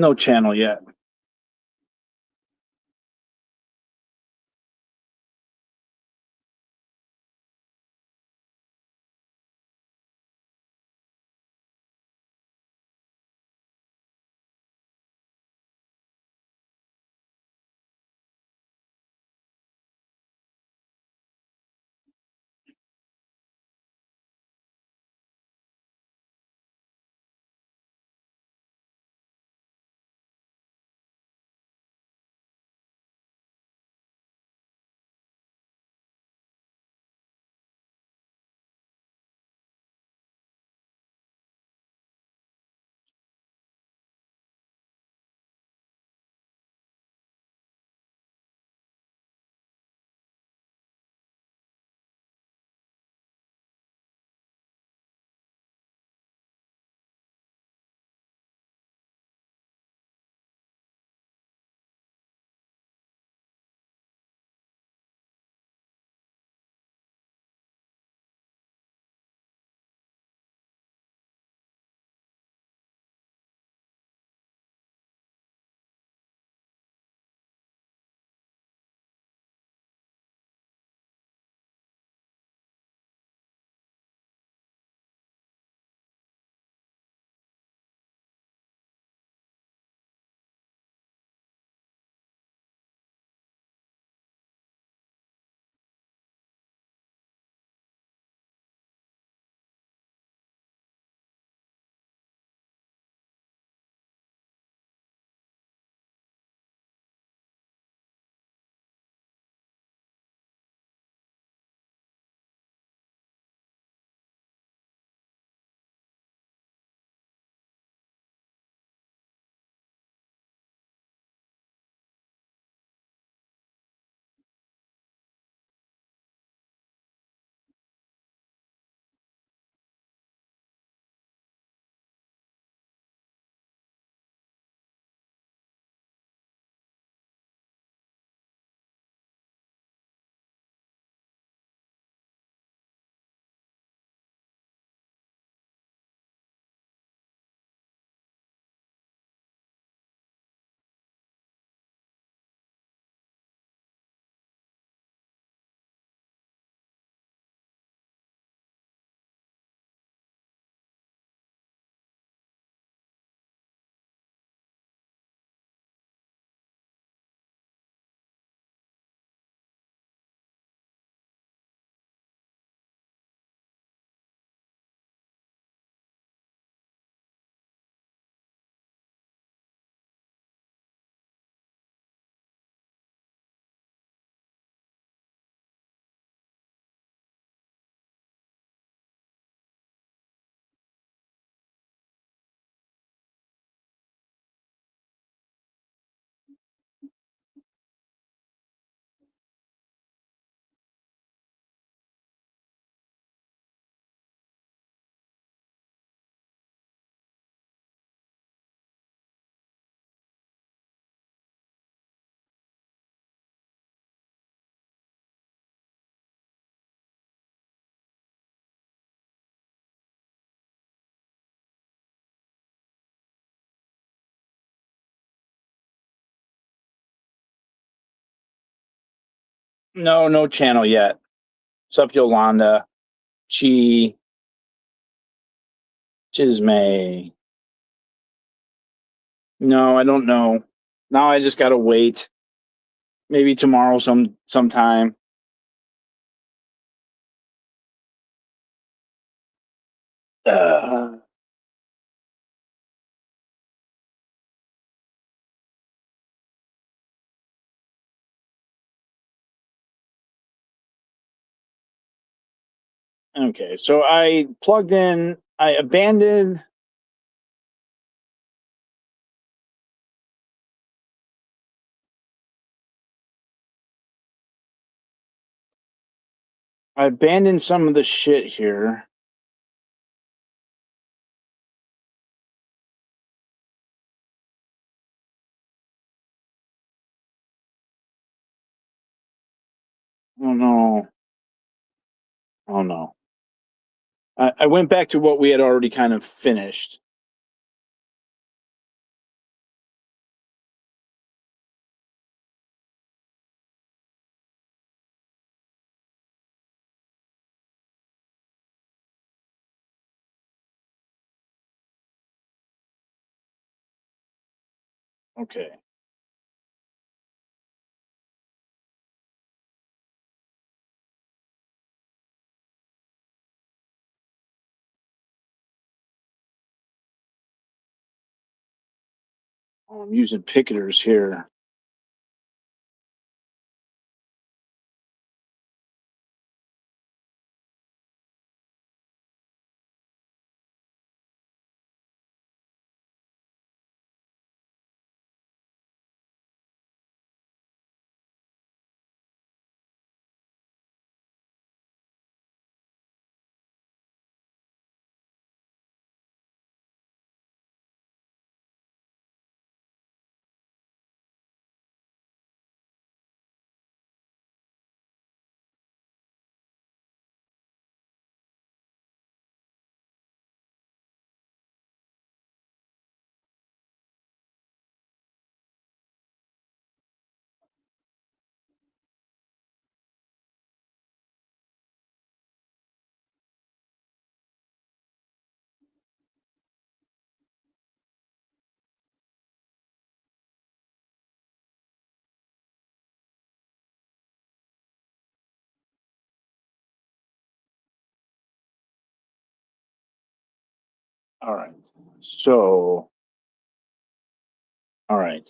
No channel yet. No, no channel yet. What's up, Yolanda? Chi, Chisme. No, I don't know. Now I just gotta wait. Maybe tomorrow sometime. Uh, okay, so I plugged in. I abandoned. I abandoned some of the shit here. Oh no! Oh no! I went back to what we had already kind of finished. Okay. Oh, I'm using picketers here. All right. So, all right.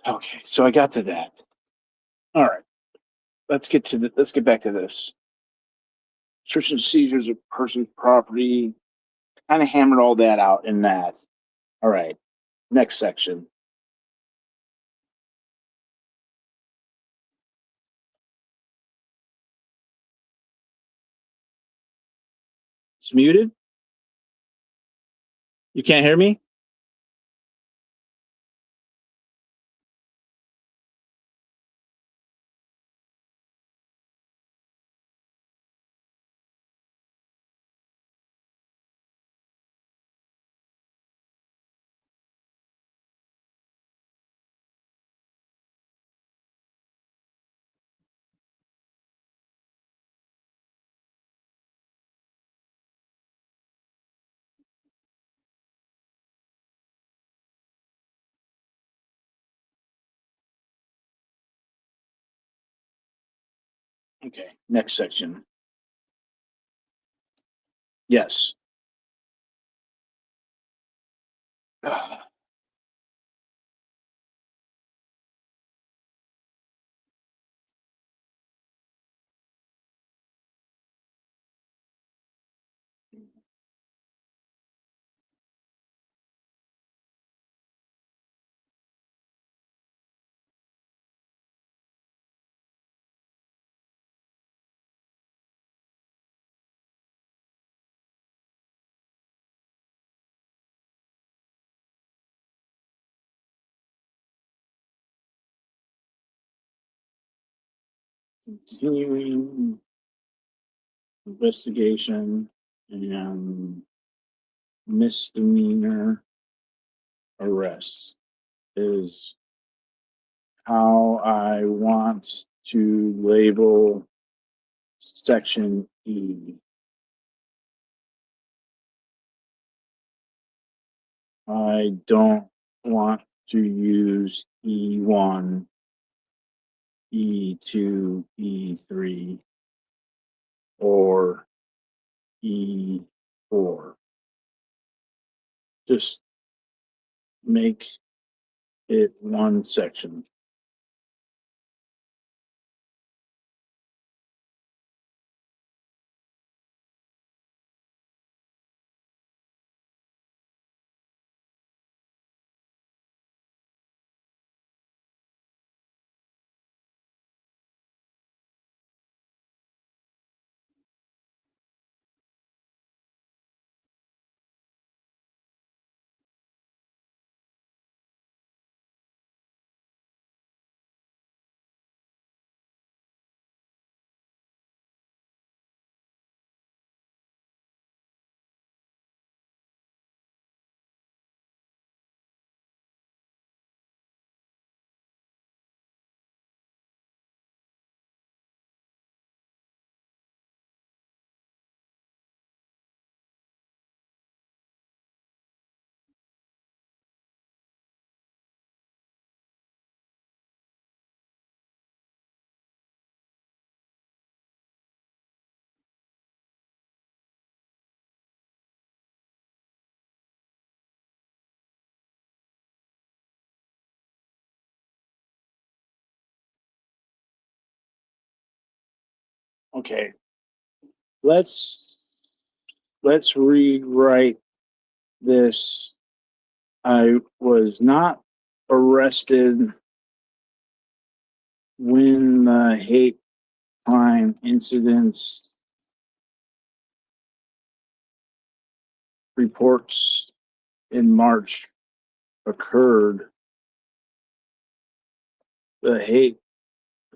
Okay. So I got to that. All right. Let's get back to this. Search and seizures of person's property. Kind of hammered all that out in that. All right. Next section. It's muted. You can't hear me? Okay. Next section. Yes. Continuing investigation and misdemeanor arrest is how I want to label section E. I don't want to use E1, E2, E3, or E4. Just make it one section. Okay. Let's rewrite this. I was not arrested when the hate crime incidents reports in March occurred. The hate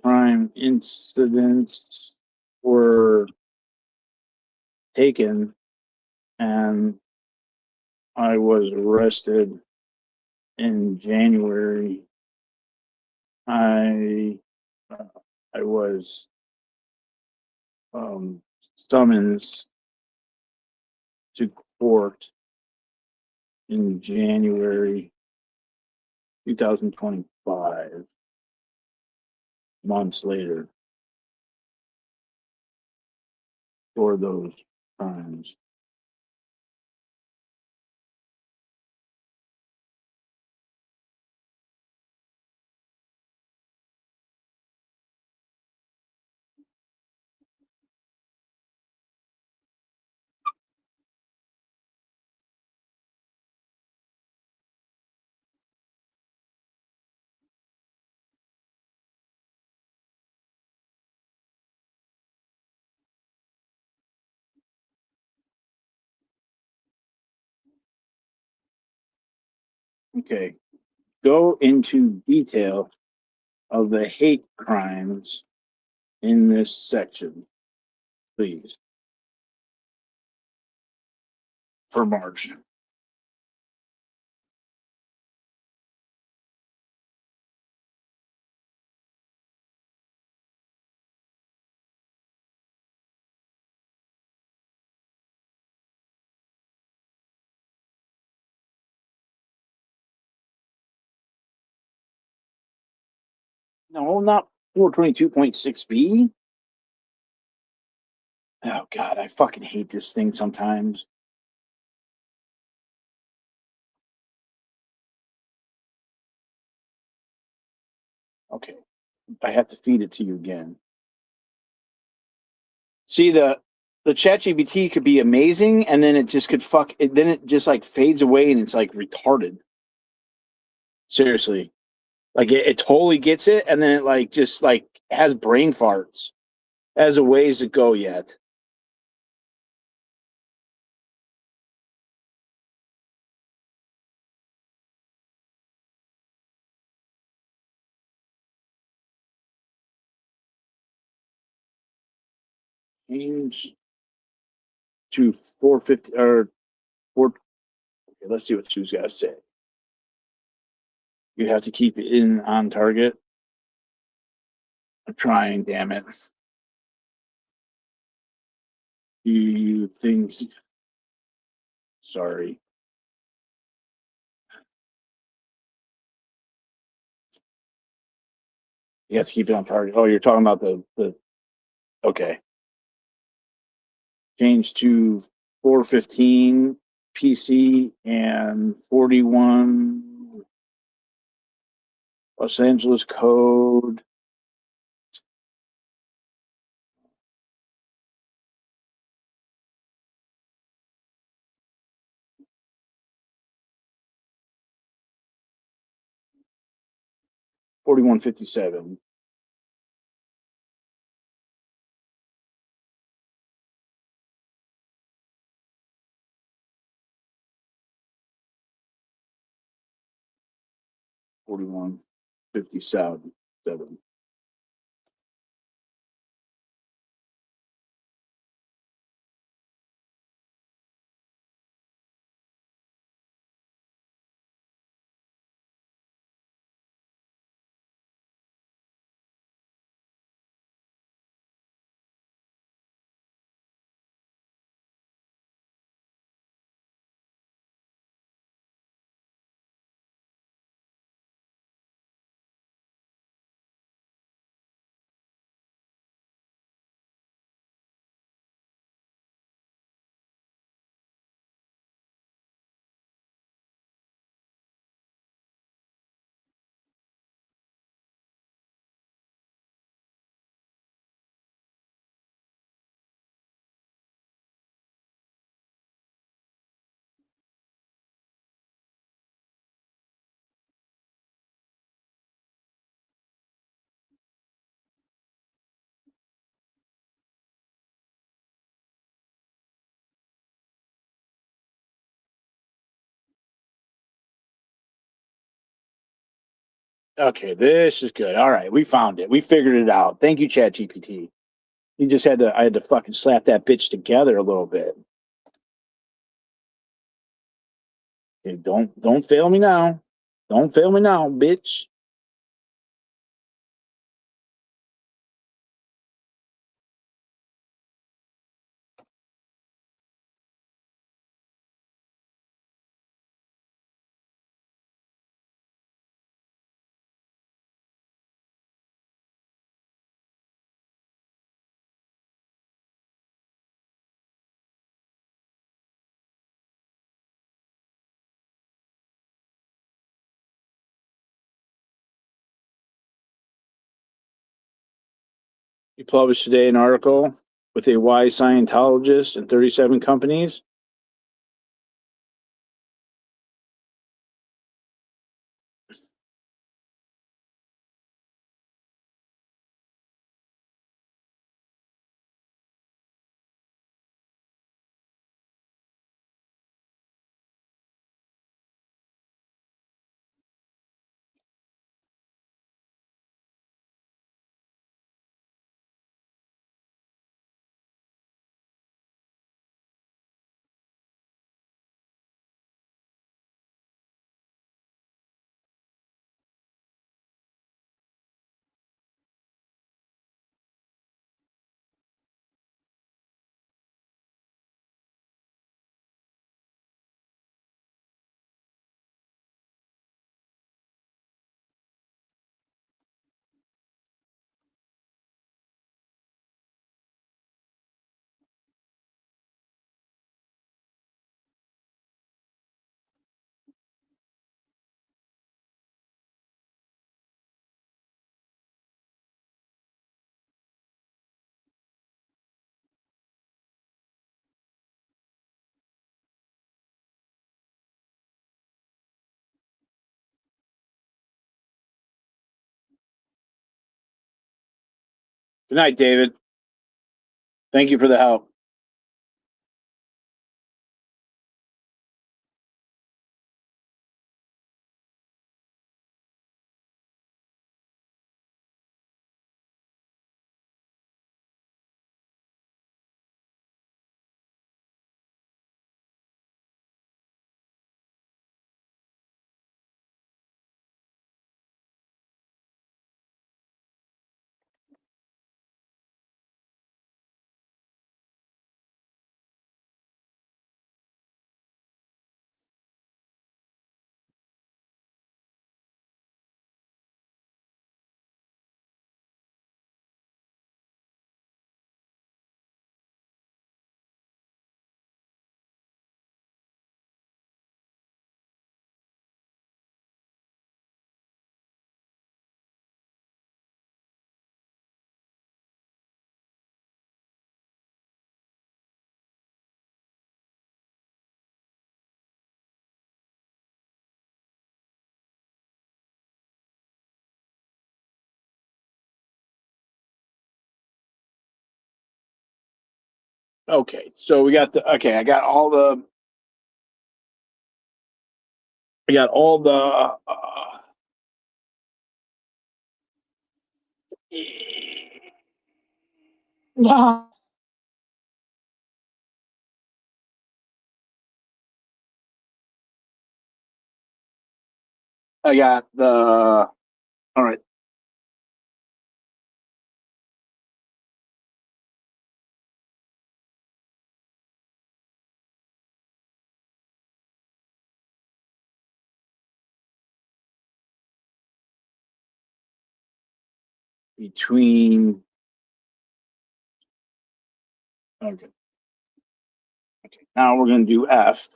crime incidents were taken and I was arrested in January. I I was summoned to court in January 2025, months later, for those crimes. Okay, go into detail of the hate crimes in this section, please, for March. No, not 422.6b. Oh God, I fucking hate this thing sometimes. Okay, I have to feed it to you again. See, the ChatGPT could be amazing, and then it just could fuck it. Then it just like fades away, and it's like retarded. Seriously, like it totally gets it, and then it like just like has brain farts as a ways to go yet. Change to 450 or 4. Okay, let's see what Sue's got to say. You have to keep it in on target. I'm trying, damn it. Do you think? Sorry. You have to keep it on target. Oh, you're talking about the. Okay. Change to 415 PC and 41 Los Angeles code. $41.57. $41.57. Okay, this is good. All right, we found it. We figured it out. Thank you, ChatGPT. I had to fucking slap that bitch together a little bit. Okay, don't fail me now. Don't fail me now, bitch. You published today an article with a wise Scientologist and 37 companies. Good night, David. Thank you for the help. Okay, so I got all the I got all the I got the all right. Between okay. Okay. Now we're gonna do F.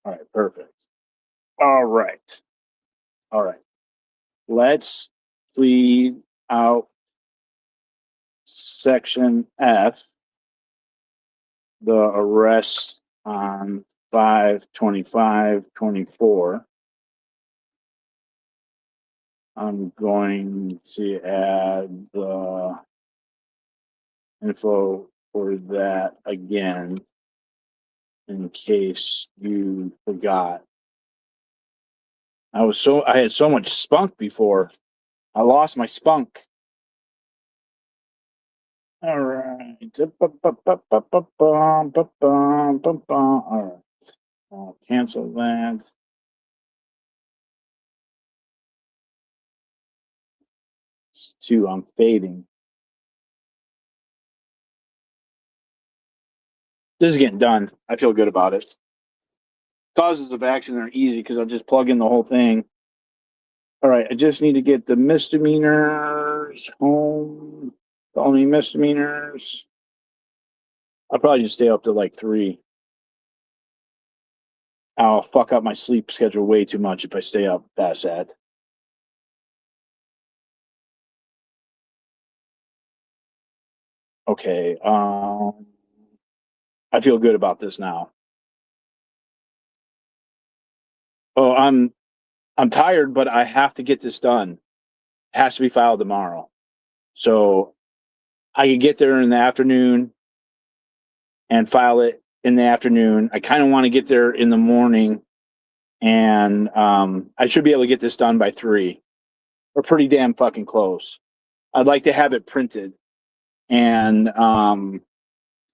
All right, perfect. All right. All right. Let's plead out section F, the arrest on 5/25/24. I'm going to add the info for that again in case you forgot. I had so much spunk before. I lost my spunk. All right. All right. I'll cancel that. Two, I'm fading. This is getting done. I feel good about it. Causes of action are easy because I'll just plug in the whole thing. All right, I just need to get the misdemeanors home. The only misdemeanors. I'll probably just stay up to like 3. I'll fuck up my sleep schedule way too much if I stay up past that. Okay, I feel good about this now. Oh, I'm tired, but I have to get this done. It has to be filed tomorrow. So I can get there in the afternoon and file it in the afternoon. I kind of want to get there in the morning, and I should be able to get this done by 3. We're pretty damn fucking close. I'd like to have it printed, and then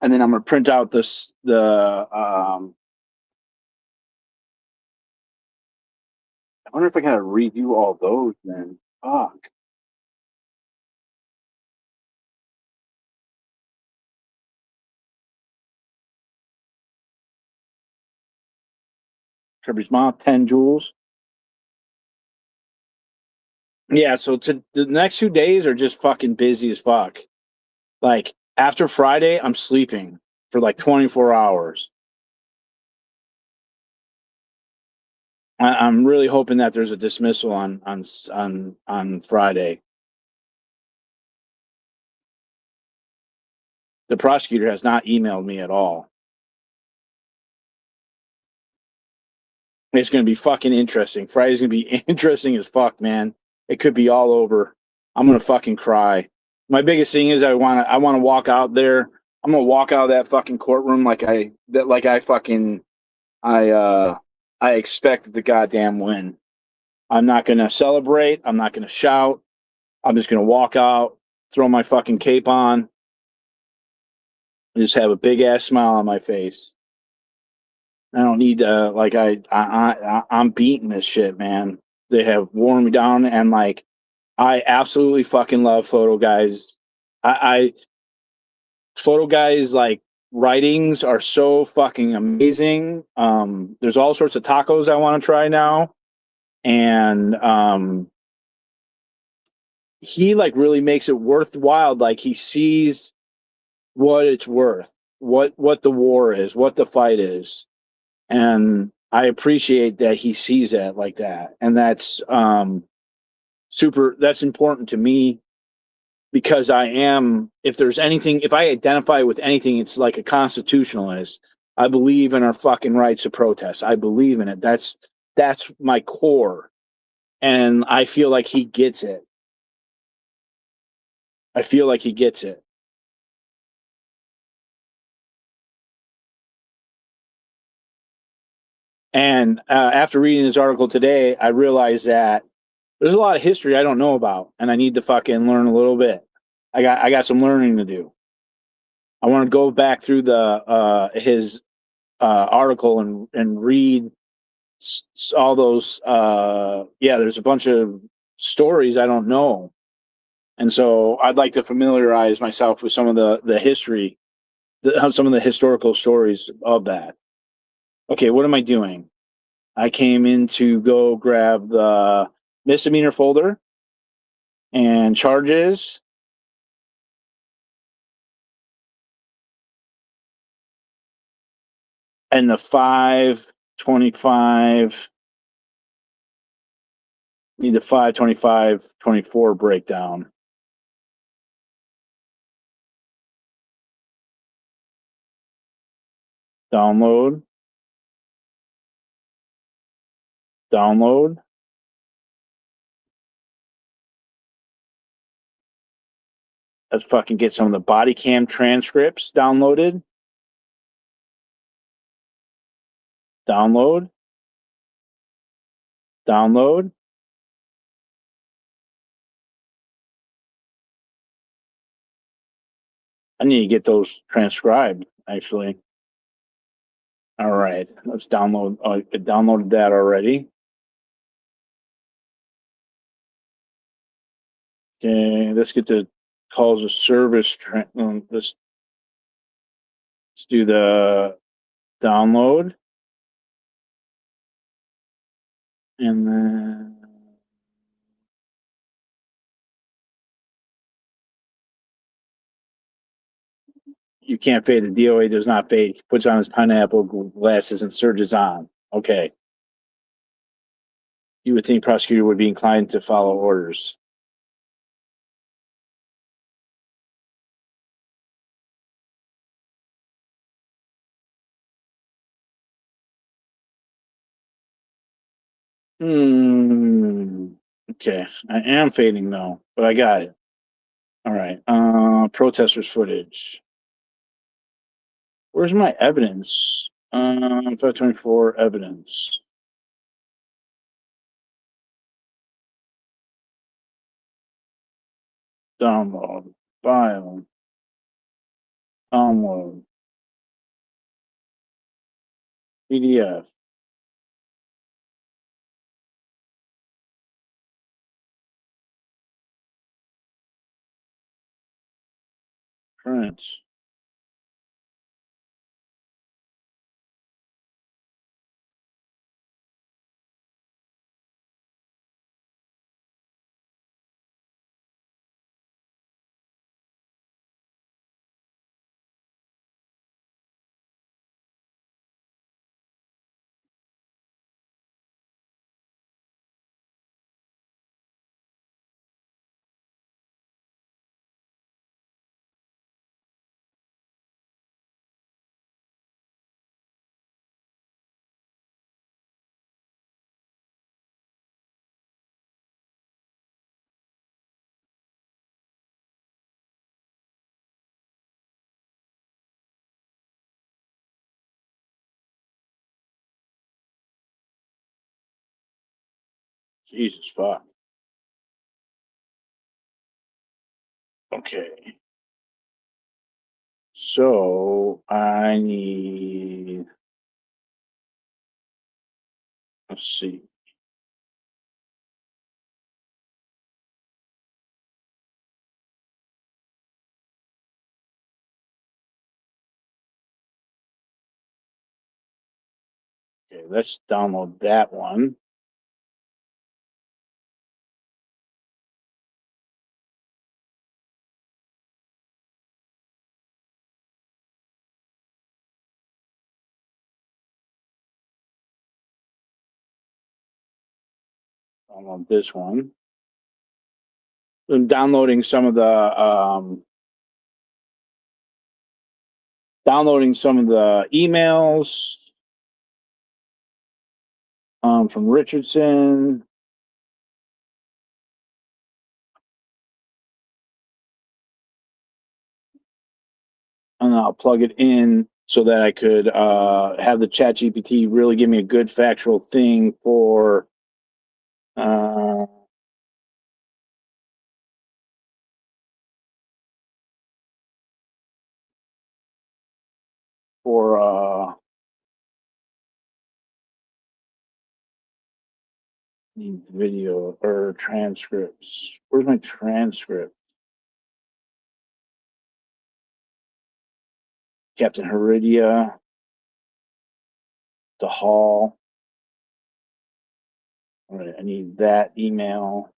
I'm gonna print out I wonder if I gotta redo all those then. Fuck. Kirby's mom, 10 joules. Yeah, so to the next 2 days are just fucking busy as fuck. Like after Friday, I'm sleeping for like 24 hours. I'm really hoping that there's a dismissal on Friday. The prosecutor has not emailed me at all. It's going to be fucking interesting. Friday's going to be interesting as fuck, man. It could be all over. I'm going to fucking cry. My biggest thing is I want to walk out there. I'm going to walk out of that fucking courtroom like I expect the goddamn win. I'm not going to celebrate. I'm not going to shout. I'm just going to walk out, throw my fucking cape on, and just have a big ass smile on my face. I don't need to I'm beating this shit, man. They have worn me down, and like I absolutely fucking love Photo Guys. I Photo Guys like writings are so fucking amazing. There's all sorts of tacos I want to try now, and he like really makes it worthwhile. Like he sees what it's worth, what the war is, what the fight is, and I appreciate that he sees that like that, and that's super. That's important to me because I am. If I identify with anything, it's like a constitutionalist. I believe in our fucking rights to protest. I believe in it. That's my core, and I feel like he gets it. I feel like he gets it. And after reading this article today, I realized that there's a lot of history I don't know about, and I need to fucking learn a little bit. I got some learning to do. I want to go back through his article and read all those. There's a bunch of stories I don't know, and so I'd like to familiarize myself with some of the history, some of the historical stories of that. Okay, what am I doing? I came in to go grab the misdemeanor folder and charges. And the 525, need the 525-24 breakdown. Download. Let's fucking get some of the body cam transcripts downloaded. Download. Download. I need to get those transcribed, actually. All right, let's download. I downloaded that already. Okay, let's get the calls of service. Let's do the download. And then you can't fade. The DOA does not fade. He puts on his pineapple glasses and surges on. Okay. You would think prosecutor would be inclined to follow orders. Okay. I am fading though, but I got it. All right. Protesters footage. Where's my evidence? 524 evidence. Download. File. Download. PDF. Print. Jesus fuck. Okay. So I need, let's see. Okay, let's download that one. Download this one. I'm downloading some of the emails from Richardson. And I'll plug it in so that I could have the chat GPT really give me a good factual thing for for video or transcripts. Where's my transcript? Captain Heredia, the Hall. All right, I need that email.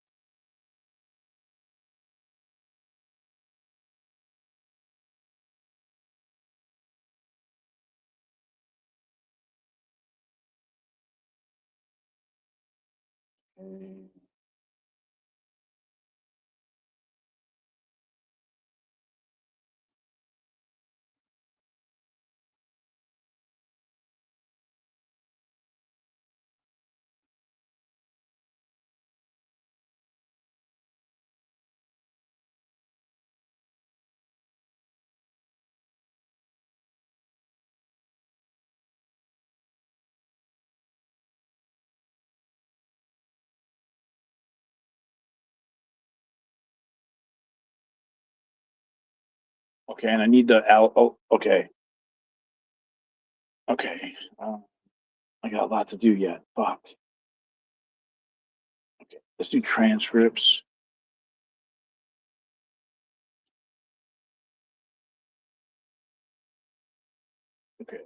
Okay. Okay, and I need the oh, okay. Okay. I got a lot to do yet. Fuck. Okay. Let's do transcripts. Okay.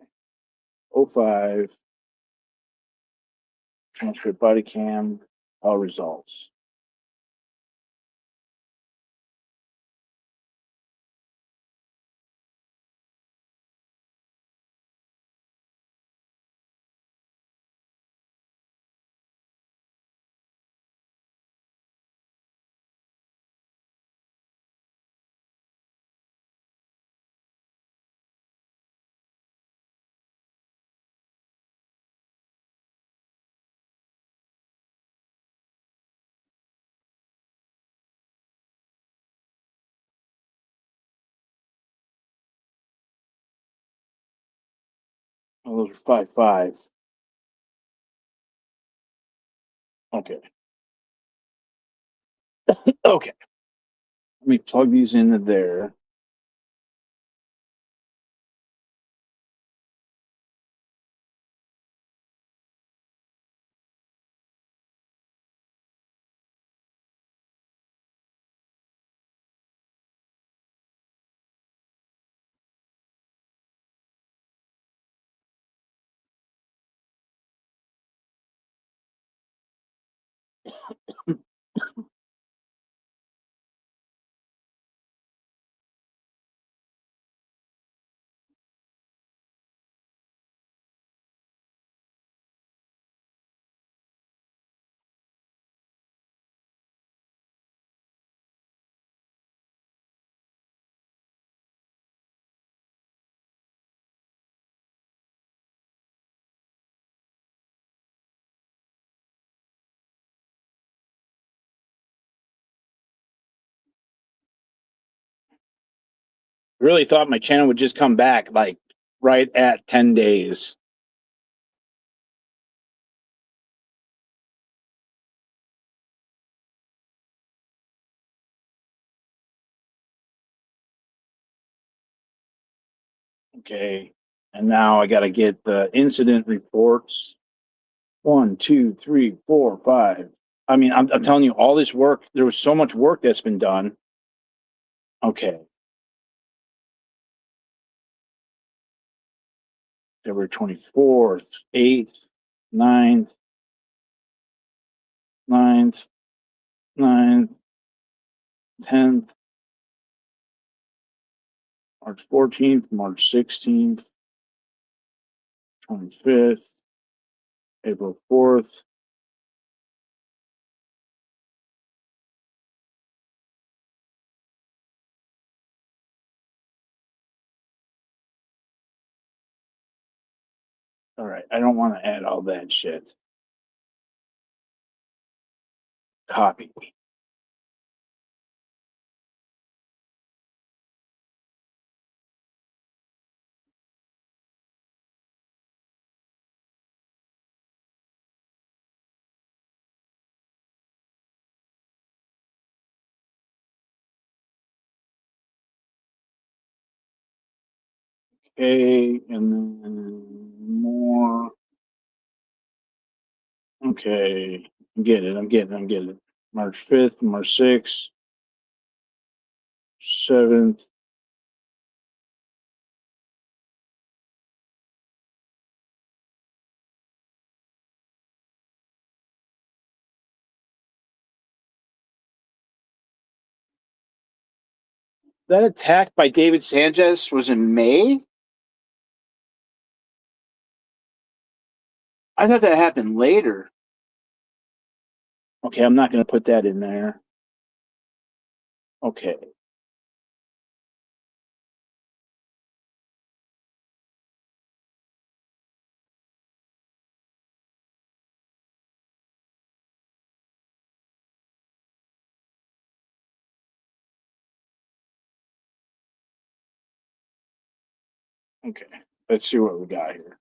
O5. Transcript body cam. All results. Oh, those are 5.5. Okay. Okay. Let me plug these into there. Really thought my channel would just come back like right at 10 days. Okay. And now I got to get the incident reports. 1, 2, 3, 4, 5. I mean, I'm telling you, all this work, there was so much work that's been done. Okay. February 24th, 8th, 9th, 9th, 9th, 10th, March 14th, March 16th, 25th, April 4th. All right. I don't want to add all that shit. Copy. Okay. And then more. Okay. I'm getting it. March 5th, March 6th, 7th. That attack by David Sanchez was in May? I thought that happened later. Okay, I'm not going to put that in there. Okay. Okay. Let's see what we got here.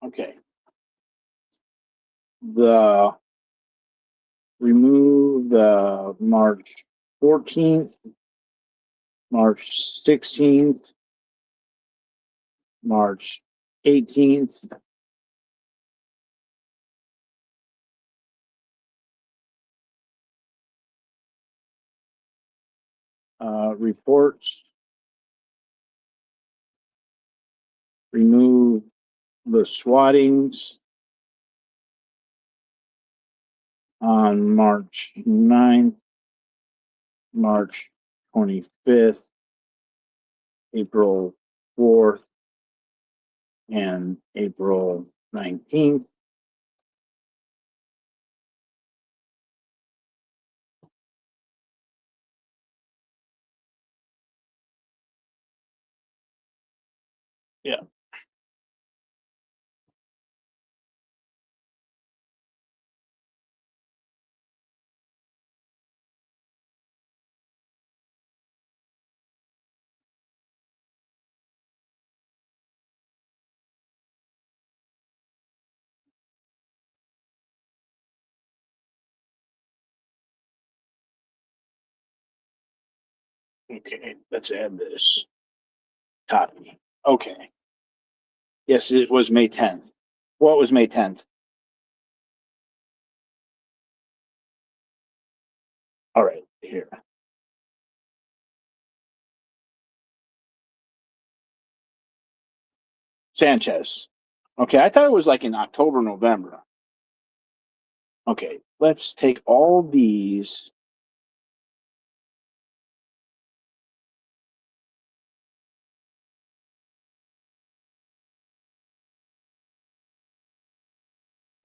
Okay. Remove the March 14th, March 16th, March 18th, reports. Remove the swattings on March 9th, March 25th, April 4th, and April 19th. Yeah. Okay, let's add this. Copy. Okay. Yes, it was May 10th. What was May 10th? All right, here. Sanchez. Okay, I thought it was like in October, November. Okay, let's take all these.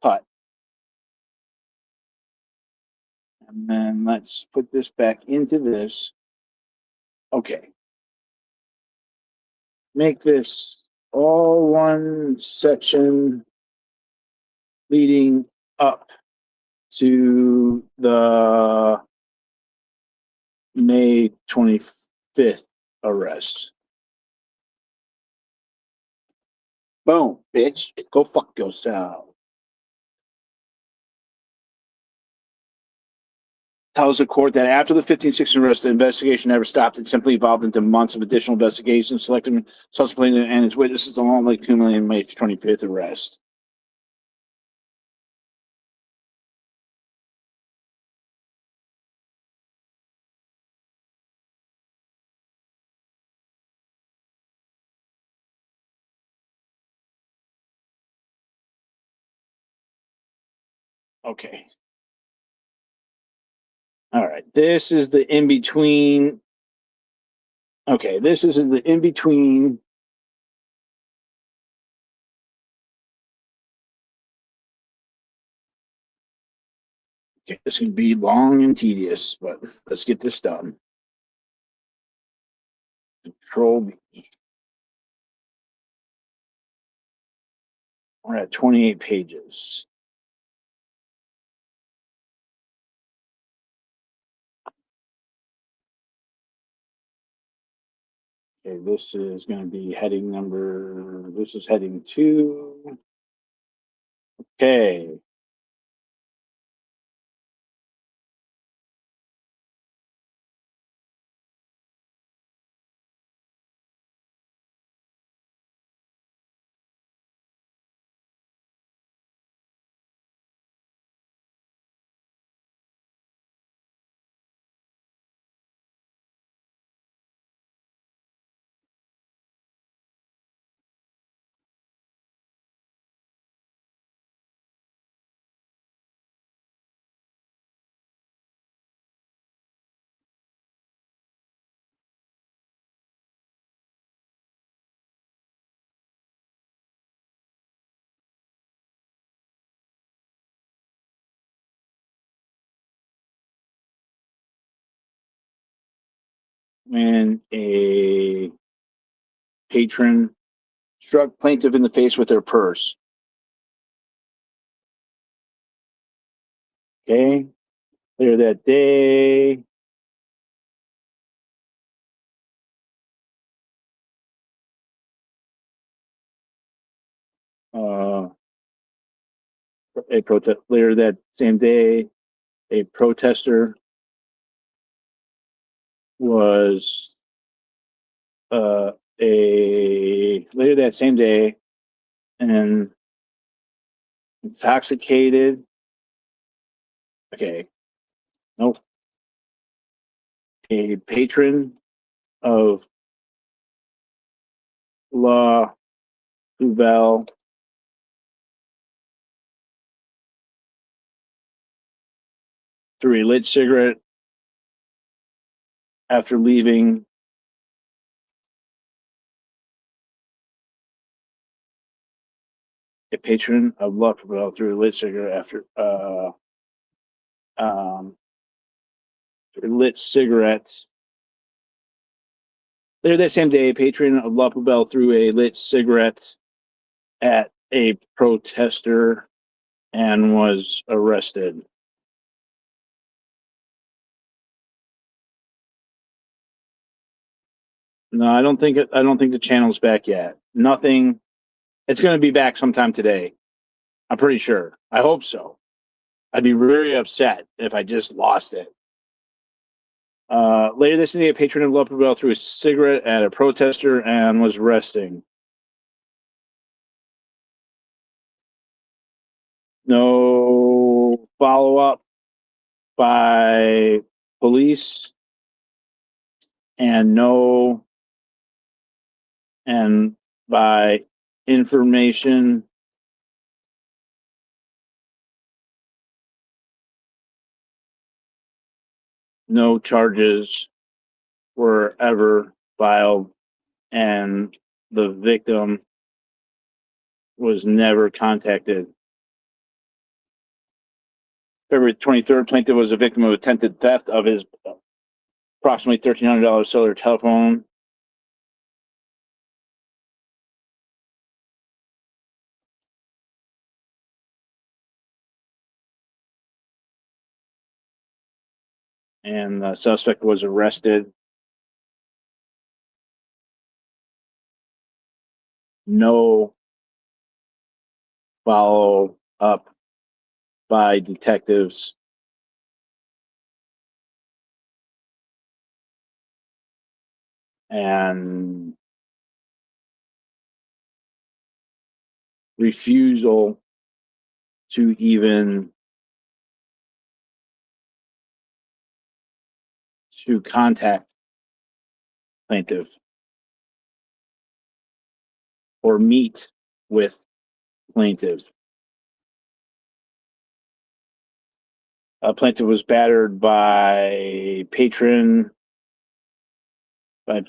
Cut. And then let's put this back into this. Okay. Make this all one section leading up to the May 25th arrest. Boom, bitch. Go fuck yourself. Tells the court that after the 15-16 arrest, the investigation never stopped. It simply evolved into months of additional investigation, selecting subsequently and its witnesses along like 2 million May 25th arrest. Okay. All right. This is the in between. Okay. This is the in between. Okay. This can be long and tedious, but let's get this done. Control B. We're at 28 pages. Okay, this is going to be heading number, this is heading 2. Okay. When a patron struck plaintiff in the face with their purse. Okay. Later that day, later that same day, a protester was later that same day and intoxicated. Okay, nope. A patron of La Poubelle threw a lit cigarette after leaving a patron of La Poubelle threw a lit cigarette after lit cigarettes. Later that same day, a patron of La Poubelle threw a lit cigarette at a protester and was arrested. No, I don't think the channel's back yet. Nothing. It's going to be back sometime today. I'm pretty sure. I hope so. I'd be very upset if I just lost it. Later this day, a patron of La Poubelle threw a cigarette at a protester and was arrested. No follow-up by police and by information no charges were ever filed and the victim was never contacted. February 23rd, plaintiff was a victim of attempted theft of his approximately $1,300 cellular telephone. And the suspect was arrested. No follow up by detectives. And refusal to even to contact plaintiff or meet with plaintiff. Plaintiff was battered by patron of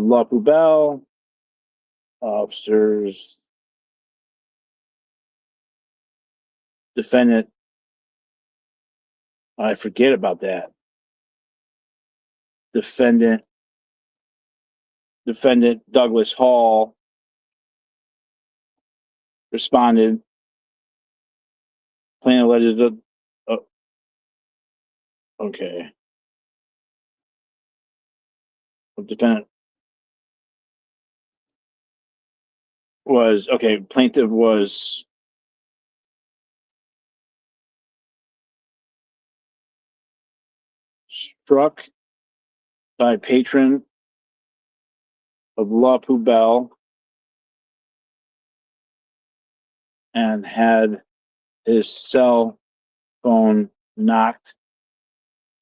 La Poubelle. Officers, defendant, I forget about that. Defendant Douglas Hall responded. Plaintiff alleged okay. Defendant was okay. Plaintiff was struck by patron of La Poubelle and had his cell phone knocked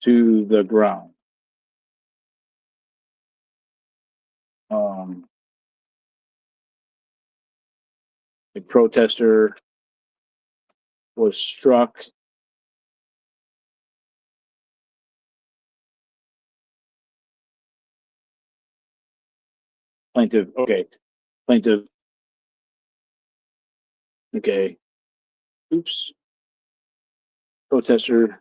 to the ground. A protester was struck plaintiff okay oops protester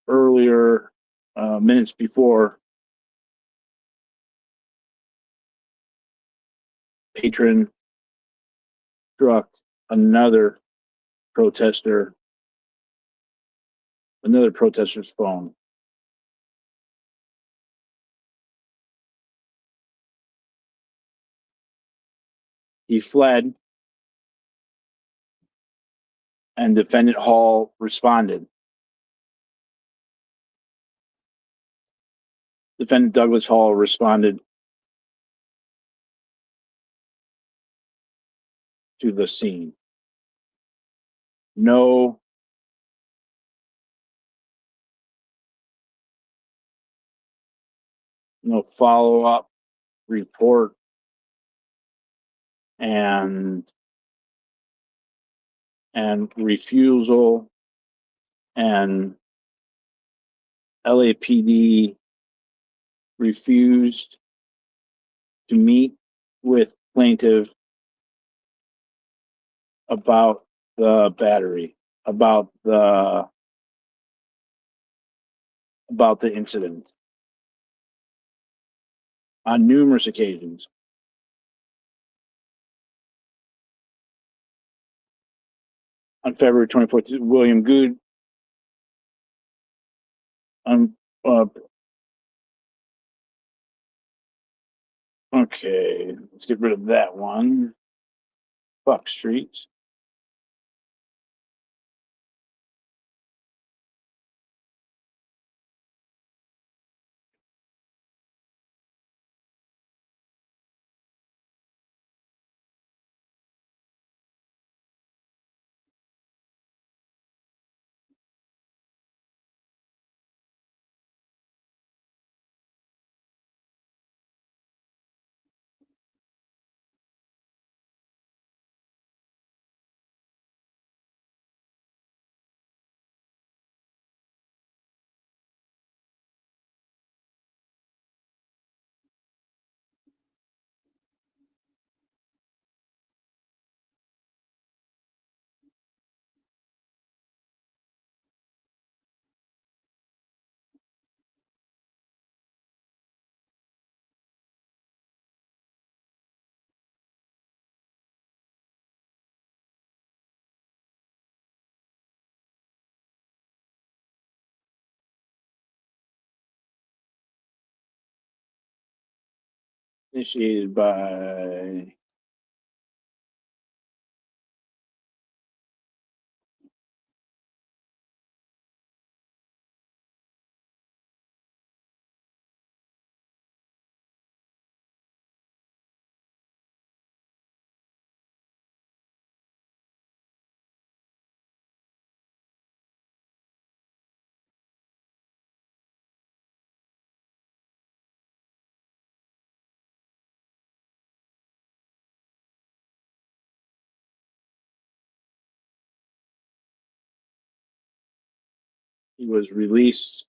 earlier minutes before patron struck another protester's phone. He fled, and Defendant Hall responded. Defendant Douglas Hall responded to the scene. No follow-up report and refusal, and LAPD refused to meet with plaintiff about the battery, about the incident on numerous occasions. On February 24th, William Good okay, let's get rid of that one. Fuck streets. Initiated by he was released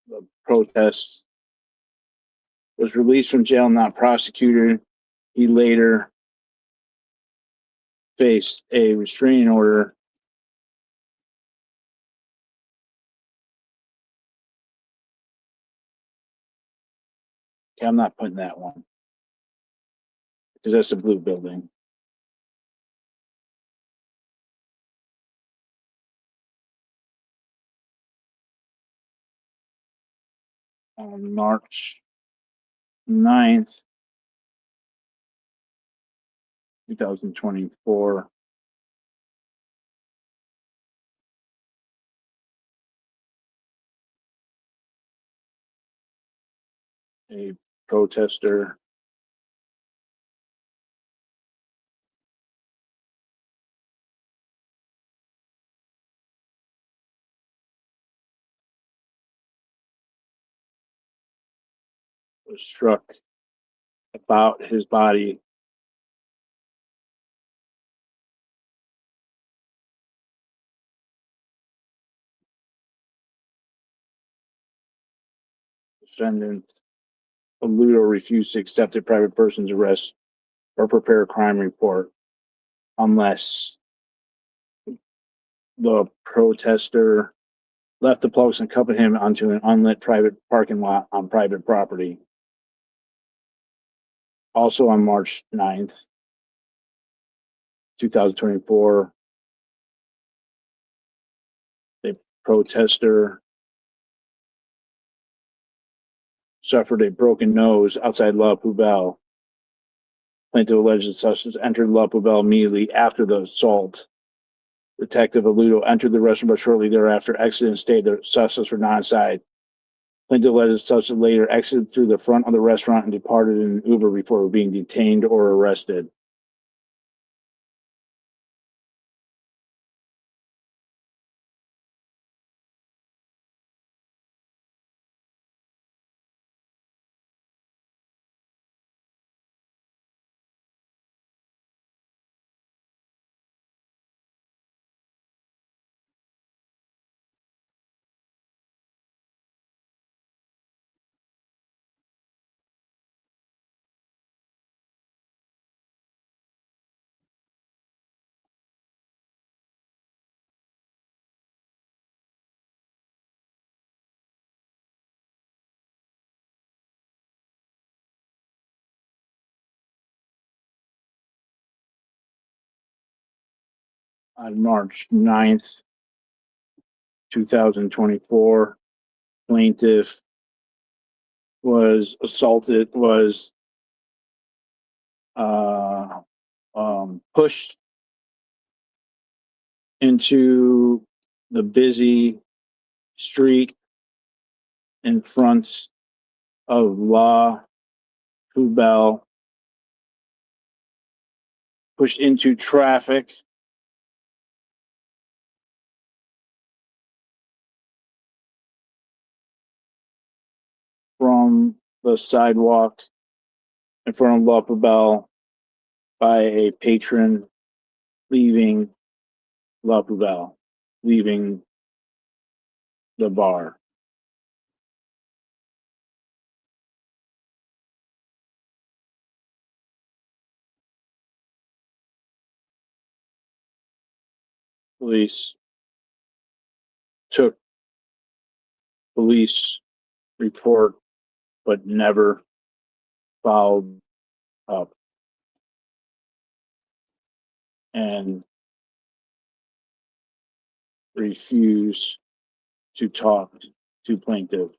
the protest, was released from jail, not prosecuted. He later faced a restraining order okay, I'm not putting that one because that's a blue building. On March 9th, 2024, a protester was struck about his body defendant elude or refuse to accept a private person's arrest or prepare a crime report unless the protester left the plugs and accompanied him onto an unlit private parking lot on private property. Also on March 9th, 2024, a protester suffered a broken nose outside La Poubelle. Plaintiff alleged suspects entered La Poubelle immediately after the assault. Detective Aludo entered the restaurant, but shortly thereafter exited and stayed. The suspects were not inside. Plaintiff alleged suspects later exited through the front of the restaurant and departed in an Uber before being detained or arrested. On March 9th, 2024, plaintiff was pushed into the busy street in front of La Poubelle, pushed into traffic from the sidewalk in front of La Poubelle by a patron leaving La Poubelle, leaving the bar. Police took police report but never followed up and refused to talk to plaintiff.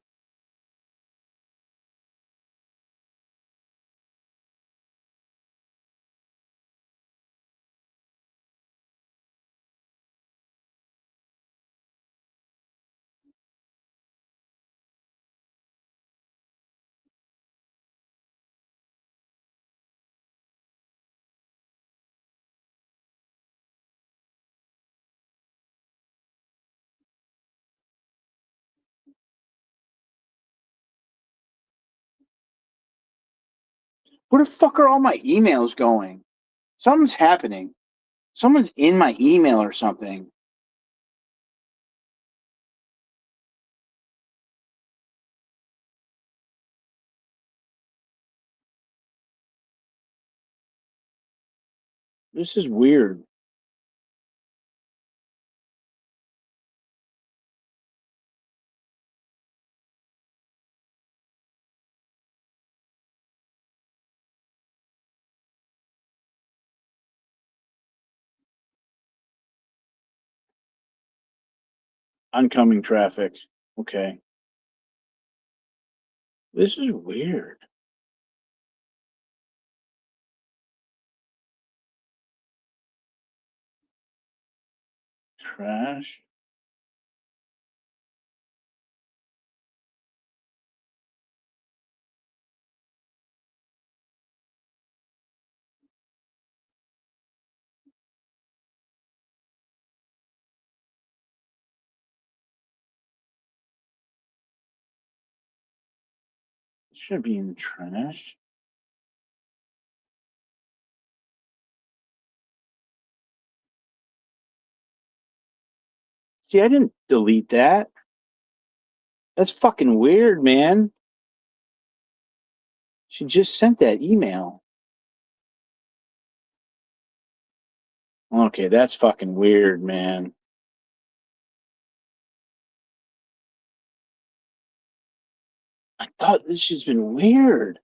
Where the fuck are all my emails going? Something's happening. Someone's in my email or something. This is weird. Oncoming traffic. Okay. This is weird. Trash. It should be in the trash. See, I didn't delete that. That's fucking weird, man. She just sent that email. Okay, that's fucking weird, man. I thought this has been weird.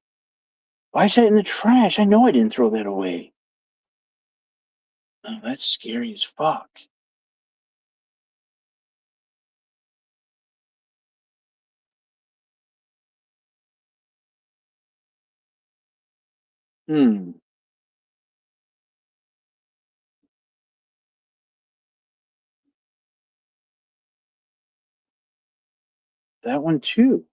Why is that in the trash? I know I didn't throw that away. Oh, that's scary as fuck. Hmm. That one too.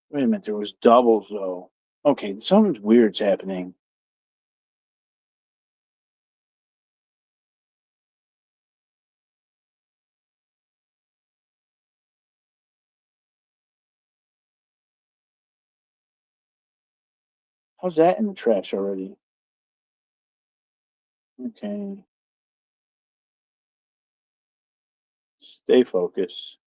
Wait a minute, there was doubles though. Okay, something weird's happening. How's that in the trash already? Okay. Stay focused.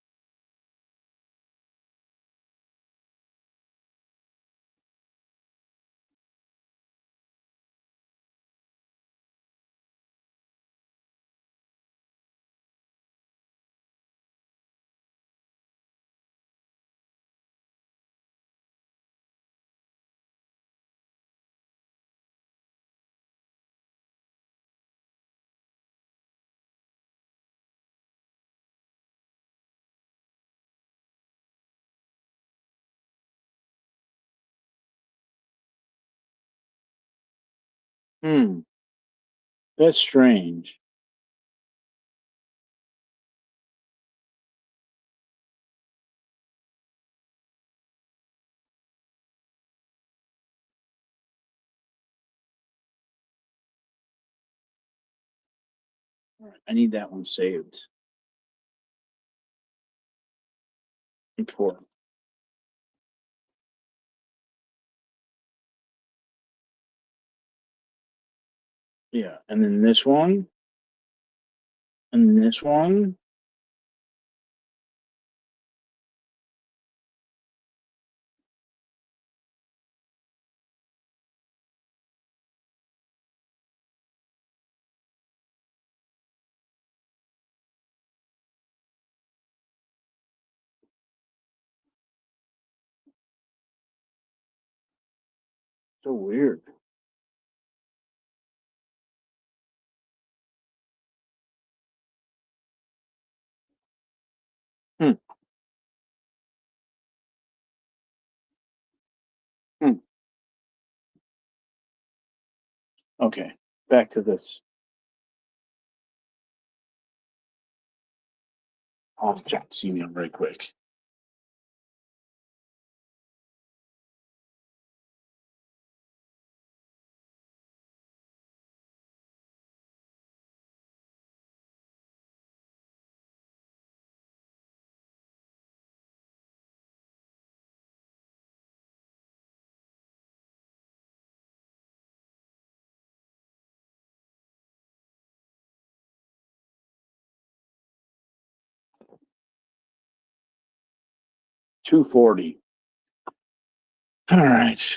Hmm. That's strange. I need that one saved. Before. Yeah. And then this one. And this one. So weird. Hmm. Hmm. Okay. Back to this. I'll check the email very quick. $240. All right.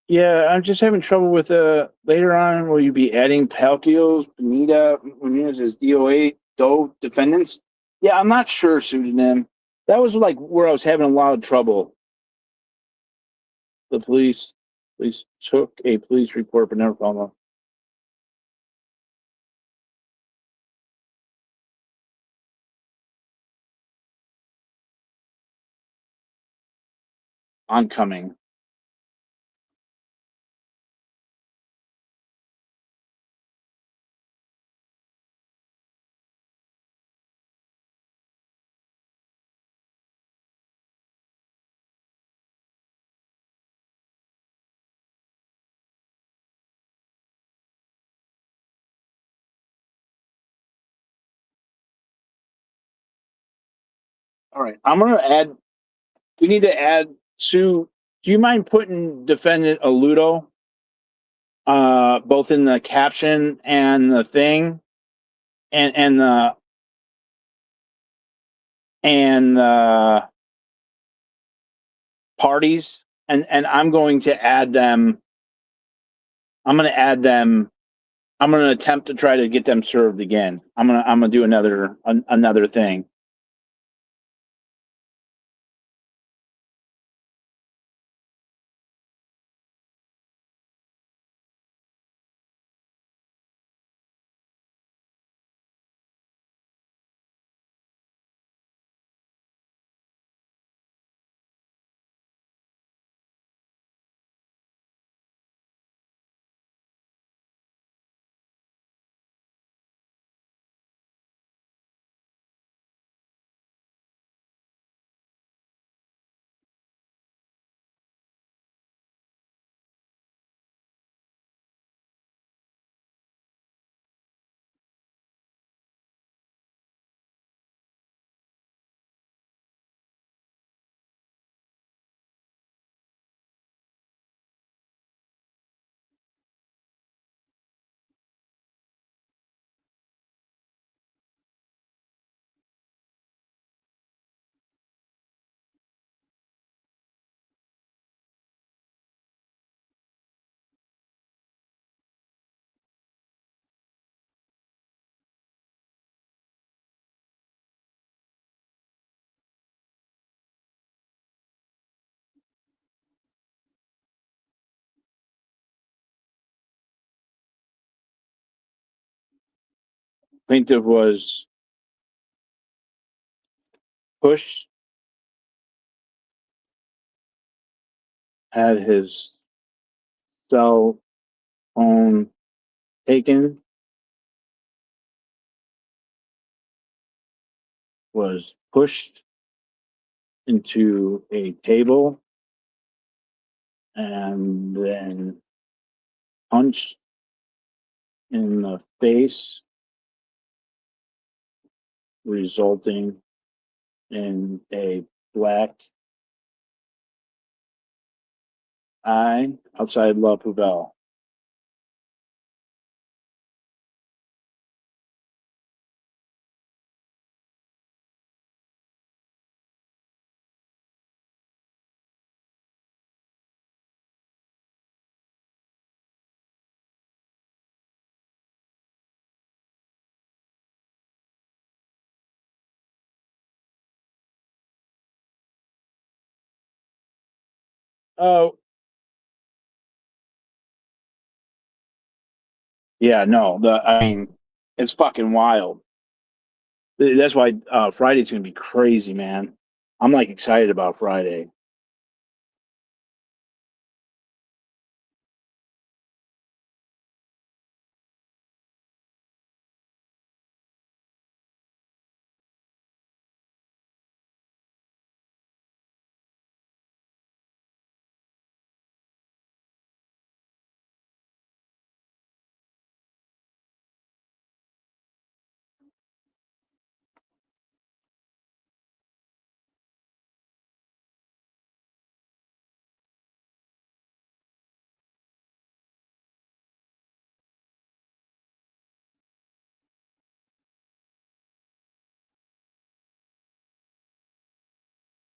Yeah, I'm just having trouble with later on. Will you be adding Palkios, Benita, Munoz as DOA, DOE defendants? Yeah, I'm not sure, pseudonym. That was like where I was having a lot of trouble. The police took a police report but never found them. Oncoming. All right, I'm gonna add. We need to add Sue. Do you mind putting defendant Aludo, both in the caption and the thing, and the parties, and I'm going to add them I'm gonna add them. I'm gonna attempt to try to get them served again. I'm gonna do another thing. Plaintiff was pushed, had his cell phone taken, was pushed into a table, and then punched in the face, resulting in a black eye outside La Poubelle. Oh, yeah, no, I mean, it's fucking wild. That's why Friday's gonna be crazy, man. I'm like excited about Friday.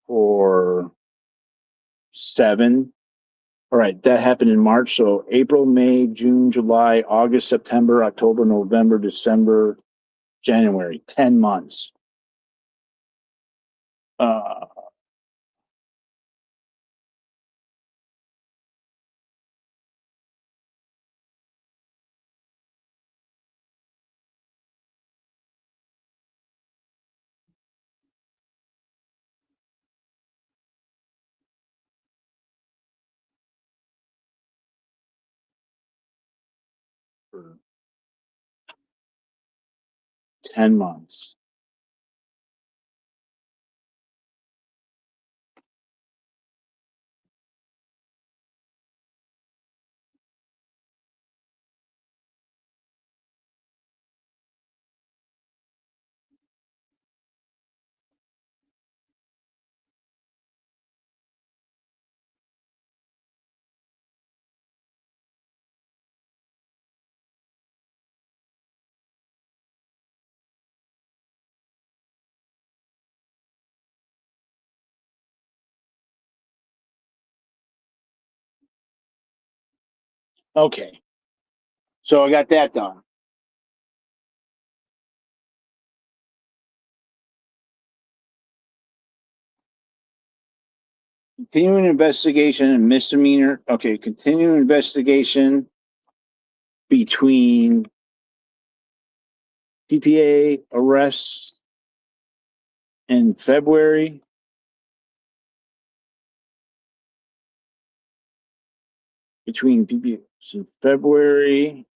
For 7. All right, that happened in March. So April, May, June, July, August, September, October, November, December, January. 10 months. Uh, 10 months. Okay. So I got that done. Continuing investigation and misdemeanor. Okay, continuing investigation between PPA arrests in February. Between PPA in February.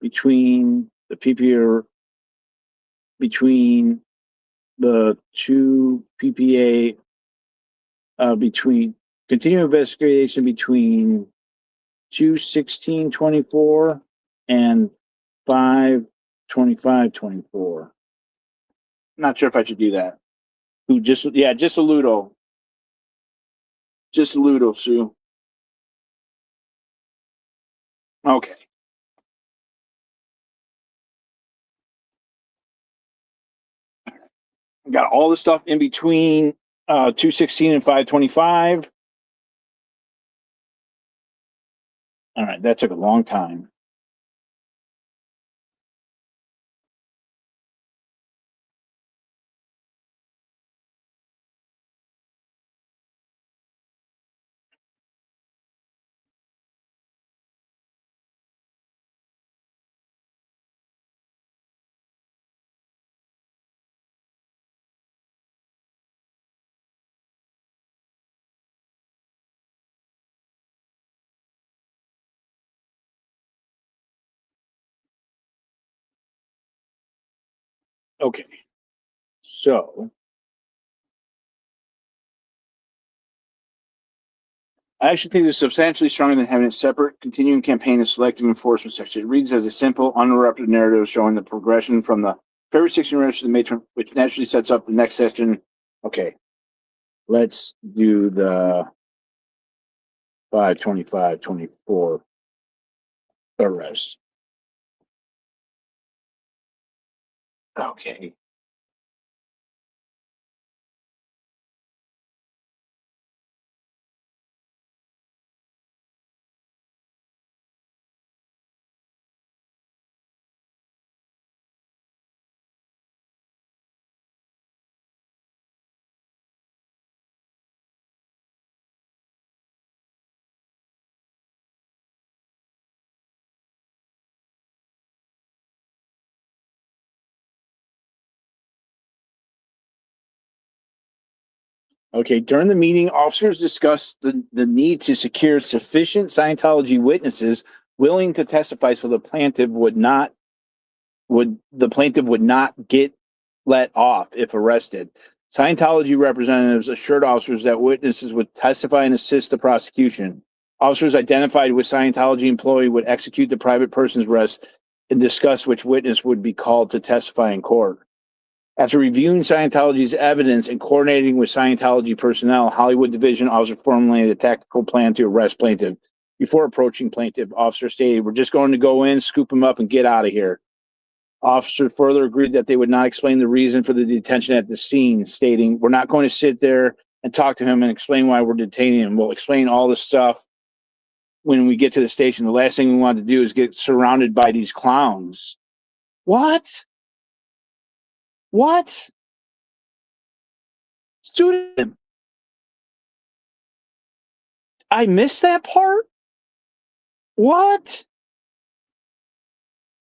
Between the PPA, between the two PPA, between continuing investigation between 2/16/24 and 5/25/24. Not sure if I should do that. Just a Ludo. Just a Ludo, Sue. Okay. Got all the stuff in between 2/16 and 5/25. All right, that took a long time. Okay. So I actually think it's substantially stronger than having a separate continuing campaign of selective enforcement section. It reads as a simple, uninterrupted narrative showing the progression from the February 16 arrest to the matron, which naturally sets up the next session. Okay. Let's do the 5/25/24 arrest. Okay. Okay, during the meeting, officers discussed the need to secure sufficient Scientology witnesses willing to testify so the plaintiff would not get let off if arrested. Scientology representatives assured officers that witnesses would testify and assist the prosecution. Officers identified with Scientology employee would execute the private person's arrest and discuss which witness would be called to testify in court. After reviewing Scientology's evidence and coordinating with Scientology personnel, Hollywood Division officer formulated a tactical plan to arrest plaintiff. Before approaching plaintiff, officer stated, "We're just going to go in, scoop him up, and get out of here." Officer further agreed that they would not explain the reason for the detention at the scene, stating, "We're not going to sit there and talk to him and explain why we're detaining him. We'll explain all this stuff when we get to the station. The last thing we want to do is get surrounded by these clowns." What? What? Student. I missed that part? What?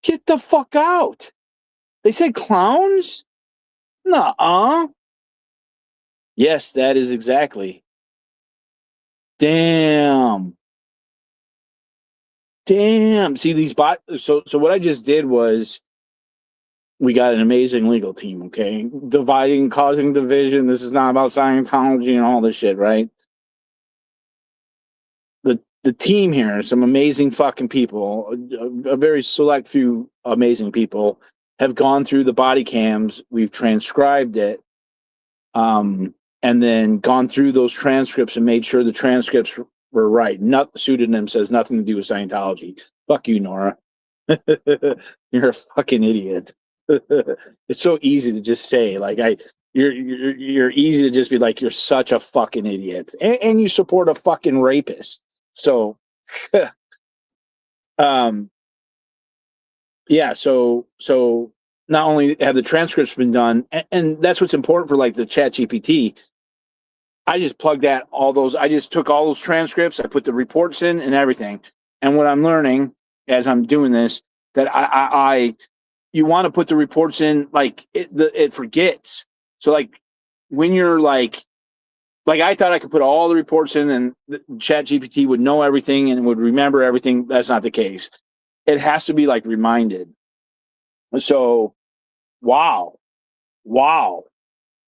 Get the fuck out. They said clowns? Nuh-uh. Yes, that is exactly. Damn. See these so what I just did was we got an amazing legal team, okay? Dividing, causing division. This is not about Scientology and all this shit, right? The team here, some amazing fucking people, a very select few amazing people, have gone through the body cams. We've transcribed it, and then gone through those transcripts and made sure the transcripts were right. Not the pseudonym says nothing to do with Scientology. Fuck you, Nora. You're a fucking idiot. It's so easy to just say, like, you're easy to just be like, you're such a fucking idiot, and you support a fucking rapist. So Yeah, so not only have the transcripts been done, and that's what's important for like the Chat GPT. I just plugged that all those. I just took all those transcripts. I put the reports in and everything. And what I'm learning as I'm doing this, that you want to put the reports in like it forgets. So like when you're like I thought I could put all the reports in and the Chat GPT would know everything and would remember everything. That's not the case. It has to be like reminded. So wow, wow,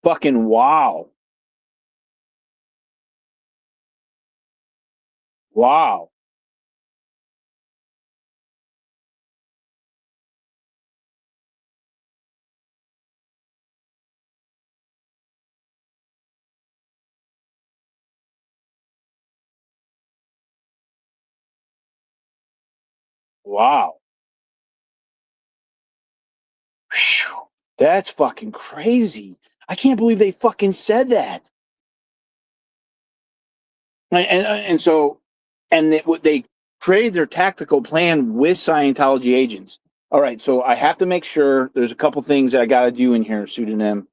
fucking wow, wow, wow. Whew. That's fucking crazy. I can't believe they fucking said that. And so, they created their tactical plan with Scientology agents. All right, so I have to make sure there's a couple things that I got to do in here, pseudonym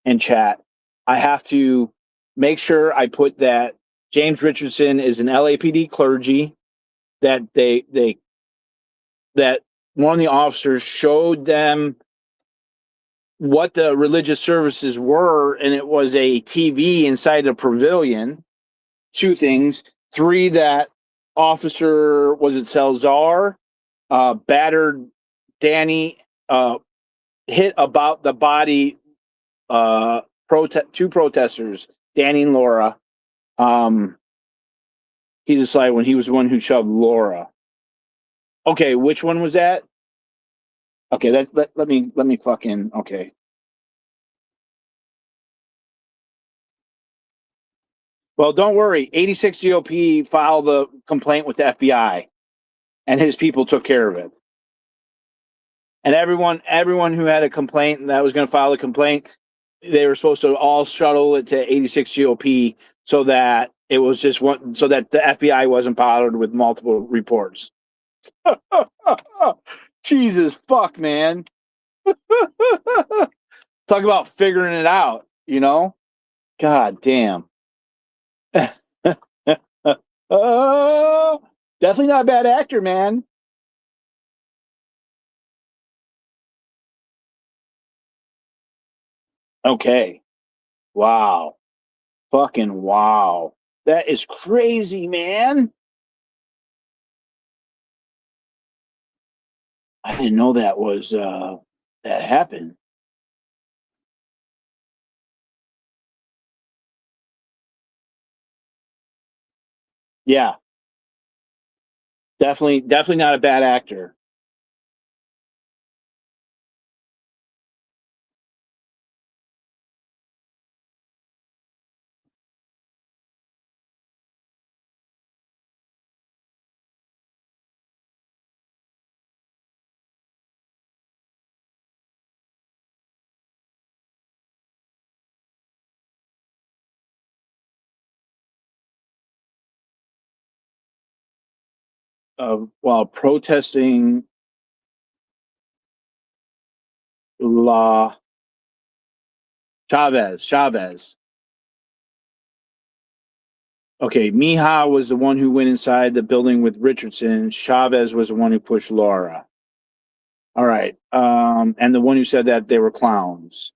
and chat. I have to make sure I put that James Richardson is an LAPD clergy. That that one of the officers showed them what the religious services were, and it was a TV inside a pavilion. Two things. Three, that officer, was it Salazar, battered Danny, hit about the body, two protesters, Danny and Laura. He decided when he was the one who shoved Laura. Okay, which one was that? Okay, let me fucking okay. Well, don't worry. 86 GOP filed the complaint with the FBI, and his people took care of it. And everyone who had a complaint that was going to file a complaint, they were supposed to all shuttle it to 86 GOP so that it was just one, so that the FBI wasn't bothered with multiple reports. Jesus fuck, man. Talk about figuring it out, you know? God damn. Oh, definitely not a bad actor, man. Okay. Wow. Fucking wow. That is crazy, man. I didn't know that was that happened. Yeah, definitely not a bad actor. While protesting La Chavez. Okay, Mija was the one who went inside the building with Richardson. Chavez was the one who pushed Laura. All right. And the one who said that they were clowns.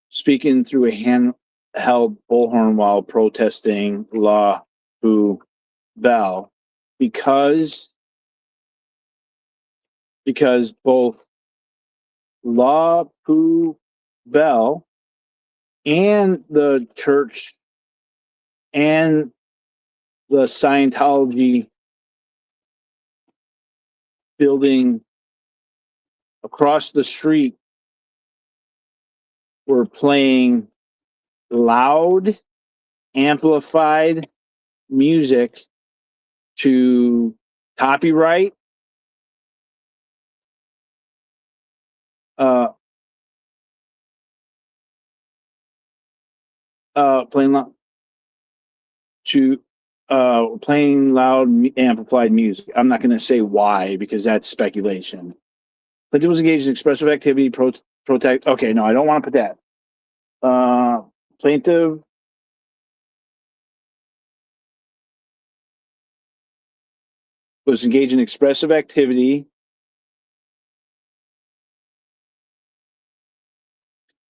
Speaking through a handheld bullhorn while protesting La Fu Bell because both La Pu Bell and the church and the Scientology building across the street were playing loud, amplified music to copyright, uh, playing loud. to playing loud amplified music. I'm not going to say why because that's speculation. Plaintiff was engaged in expressive activity, protect. Okay, no, I don't want to put that. Plaintiff was engaged in expressive activity,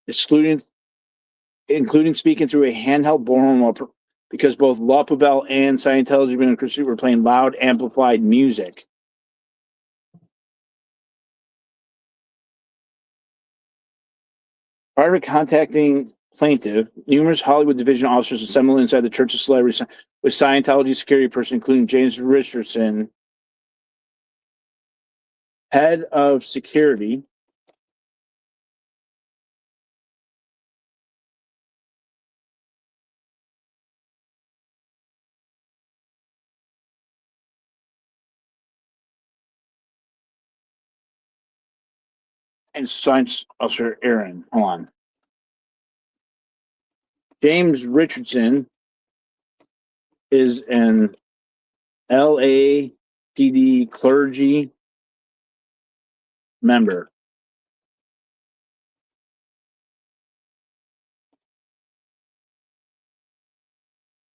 including speaking through a handheld bullhorn, because both La Poubelle and Scientology were playing loud, amplified music. Prior to contacting plaintiff, numerous Hollywood division officers assembled inside the Church of Celebrities with Scientology security person, including James Richardson, head of security. And Science Officer Aaron. Hold on. James Richardson is an LAPD clergy member.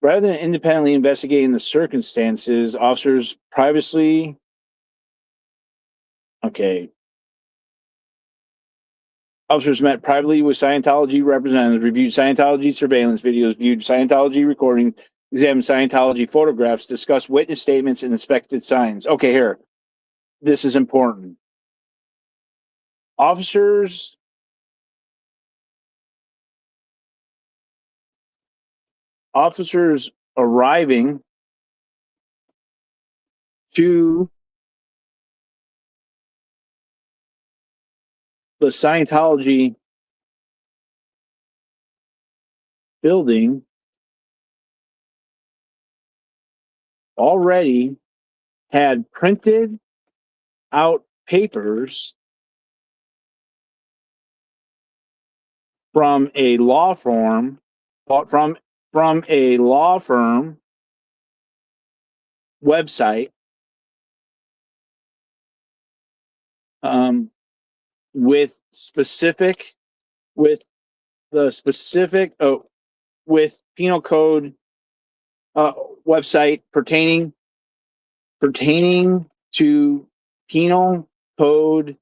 Rather than independently investigating the circumstances, officers privately. Okay. Officers met privately with Scientology representatives, reviewed Scientology surveillance videos, viewed Scientology recordings, examined Scientology photographs, discussed witness statements, and inspected signs. Okay, here. This is important. Officers arriving to the Scientology building already had printed out papers from a law firm website with penal code website pertaining to penal code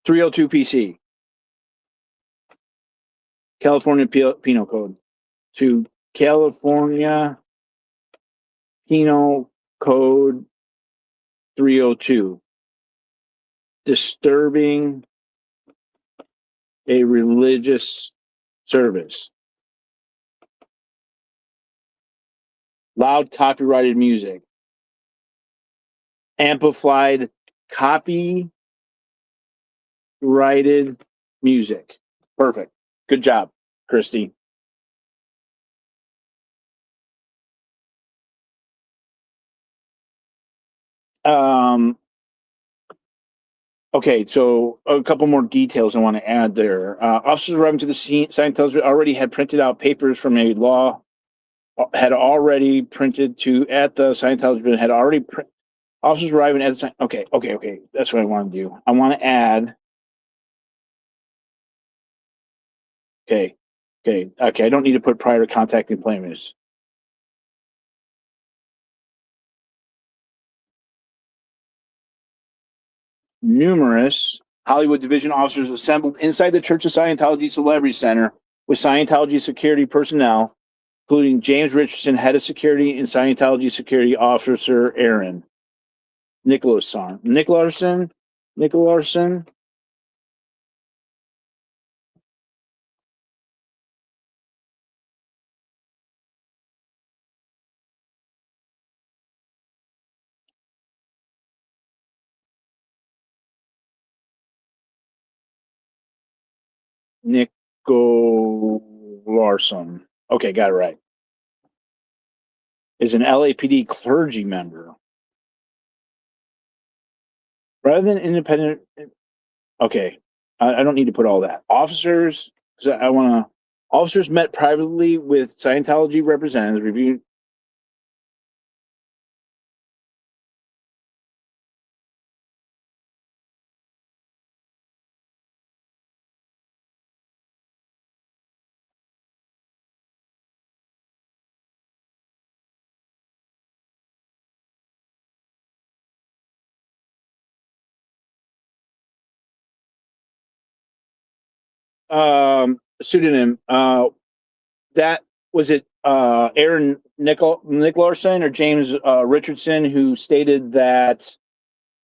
302 PC, California Penal Code, to California Penal Code 302, disturbing a religious service. Loud copyrighted music. Amplified copyrighted music. Perfect. Good job, Christy. Okay, so a couple more details I want to add there. Officers arriving to the scene, Scientology already had printed out papers from a law, had already printed to at the Scientology, had already officers arriving at the okay. That's what I want to do. I want to add. Okay. I don't need to put prior to contacting plaintiffs. Numerous Hollywood division officers assembled inside the Church of Scientology Celebrity Center with Scientology security personnel, including James Richardson, head of security, and Scientology security officer Aaron Nicolason. Larson. Okay, got it right. Is an LAPD clergy member. Rather than independent. Okay. I don't need to put all that. Officers, because I want to. Officers met privately with Scientology representatives, reviewed. Pseudonym. That was it. Aaron Nicholson or James Richardson, who stated that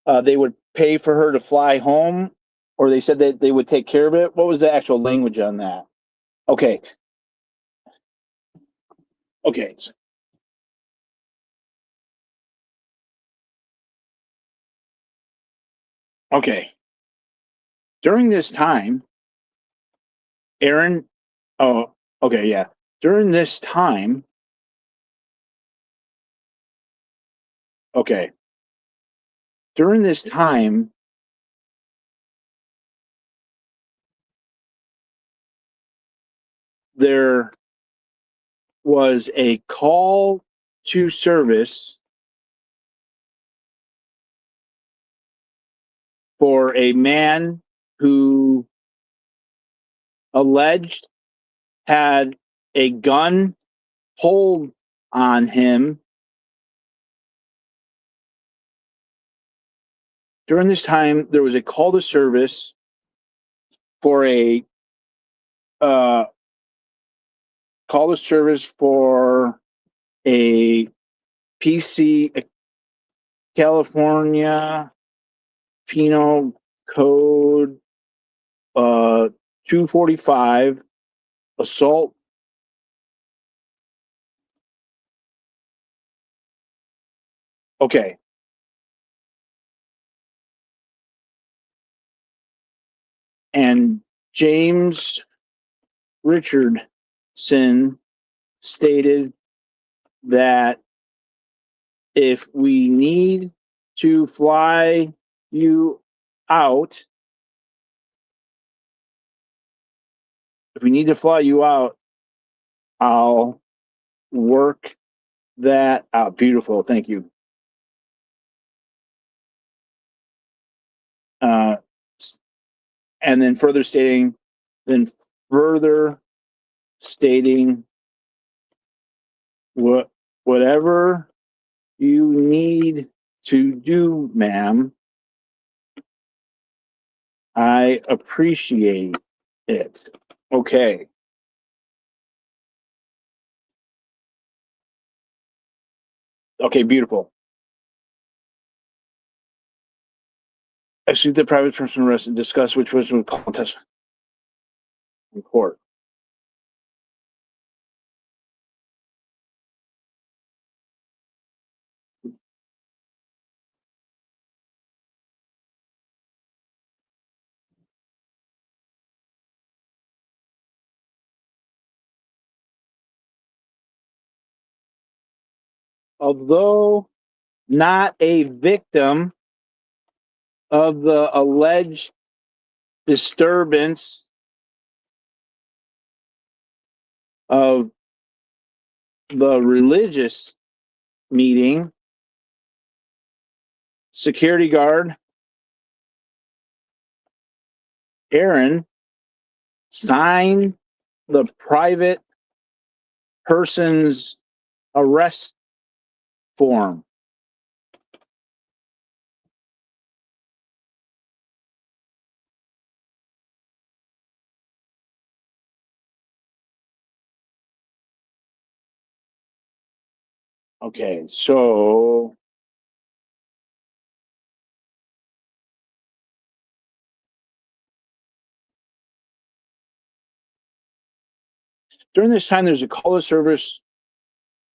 they would pay for her to fly home, or they said that they would take care of it. What was the actual language on that? Okay. Okay. Okay. During this time, Aaron. Oh, okay. Yeah. During this time. Okay. During this time, there was a call to service for a man who alleged had a gun pulled on him. During this time, there was a call to service for a uh, PC, a California Penal Code 245 assault. Okay. And James Richardson stated that if we need to fly you out, I'll work that out. Beautiful. Thank you. Uh, and then further stating, whatever you need to do, ma'am, I appreciate it. Okay. Okay, beautiful. I sued the private person arrested, discuss which was would call test in court. Although not a victim of the alleged disturbance of the religious meeting, security guard Aaron signed the private person's arrest form. Okay, so during this time, there's a call to service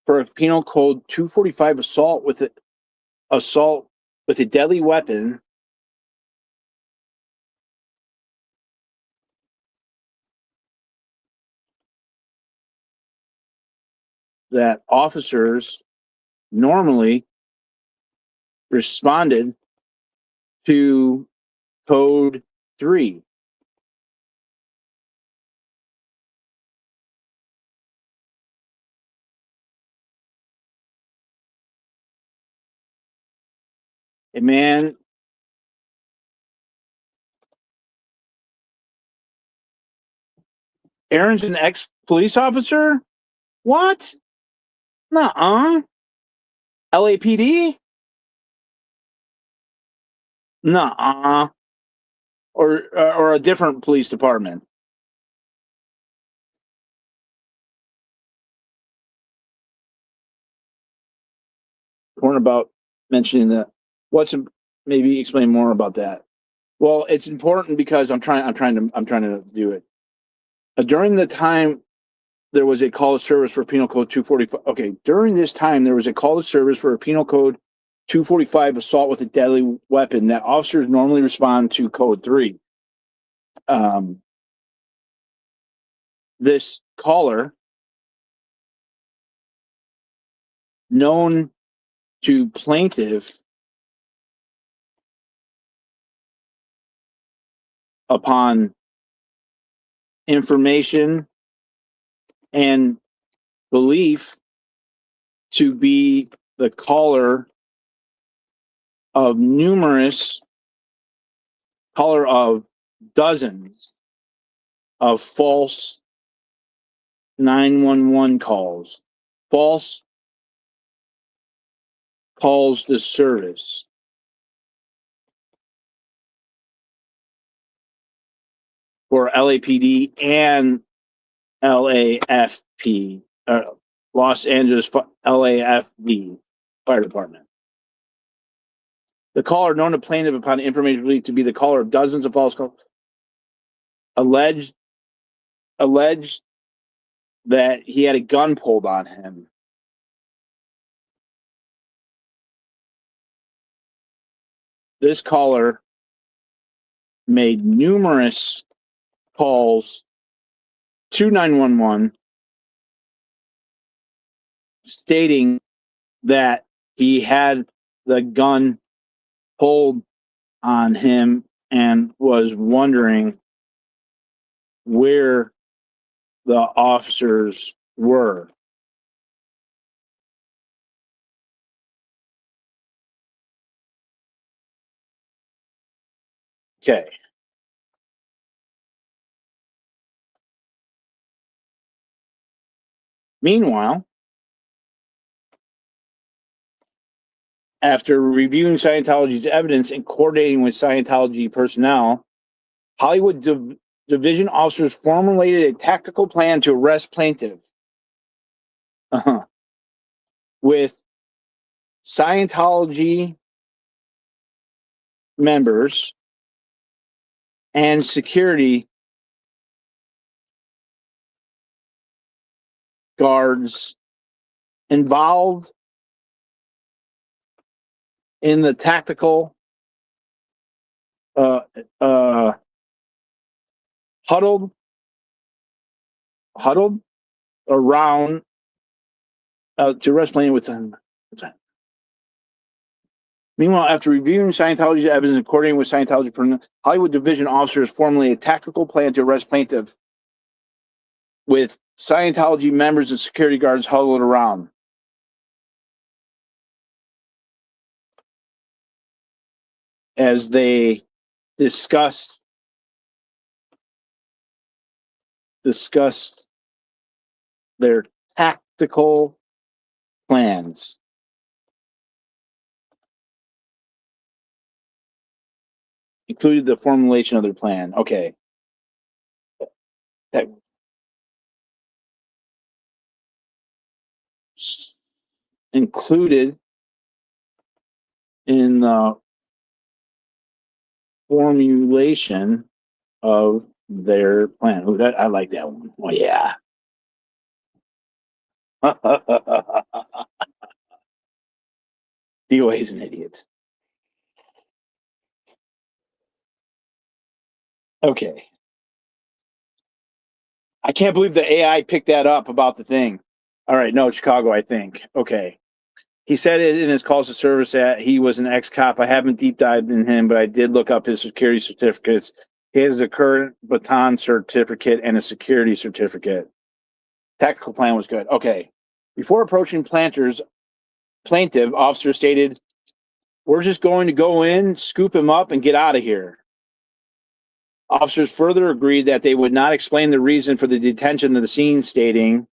for a penal code 245 assault with a deadly weapon. That officers normally responded to code 3. Hey, man. Aaron's an ex-police officer? What? Nuh-uh. LAPD? Nuh-uh. Or a different police department. Torn about mentioning that. Maybe explain more about that. Well, it's important because I'm trying to do it. During the time there was a call of service for Penal Code 245. Okay, during this time there was a call of service for a Penal Code 245 assault with a deadly weapon that officers normally respond to Code 3. This caller, known to plaintiff upon information and belief to be the caller of dozens of false 911 calls, false calls to service. For LAPD and LAFP, Los Angeles LAFD Fire Department. The caller, known to plaintiff upon information believed to be the caller of dozens of false calls, alleged that he had a gun pulled on him. This caller made numerous calls to 911 stating that he had the gun pulled on him and was wondering where the officers were. Okay. Meanwhile, after reviewing Scientology's evidence and coordinating with Scientology personnel, Hollywood division officers formulated a tactical plan to arrest plaintiff. With Scientology members and security guards involved in the tactical huddled around to arrest plaintiff with them. Meanwhile, after reviewing Scientology's evidence and coordinating with Scientology, Hollywood division officers formulated a tactical plan to arrest plaintiff with Scientology members and security guards huddled around. As they discussed their tactical plans. Included the formulation of their plan. Okay. That included in the formulation of their plan. Ooh, I like that one. Oh, yeah. DOA is an idiot. Okay. I can't believe the AI picked that up about the thing. All right, no, Chicago, I think. Okay. He said it in his calls to service that he was an ex-cop. I haven't deep dived in him, but I did look up his security certificates. He has a current baton certificate and a security certificate. Tactical plan was good. Okay. Before approaching plaintiff, officer stated We're just going to go in, scoop him up, and get out of here. Officers further agreed that they would not explain the reason for the detention of the scene, stating,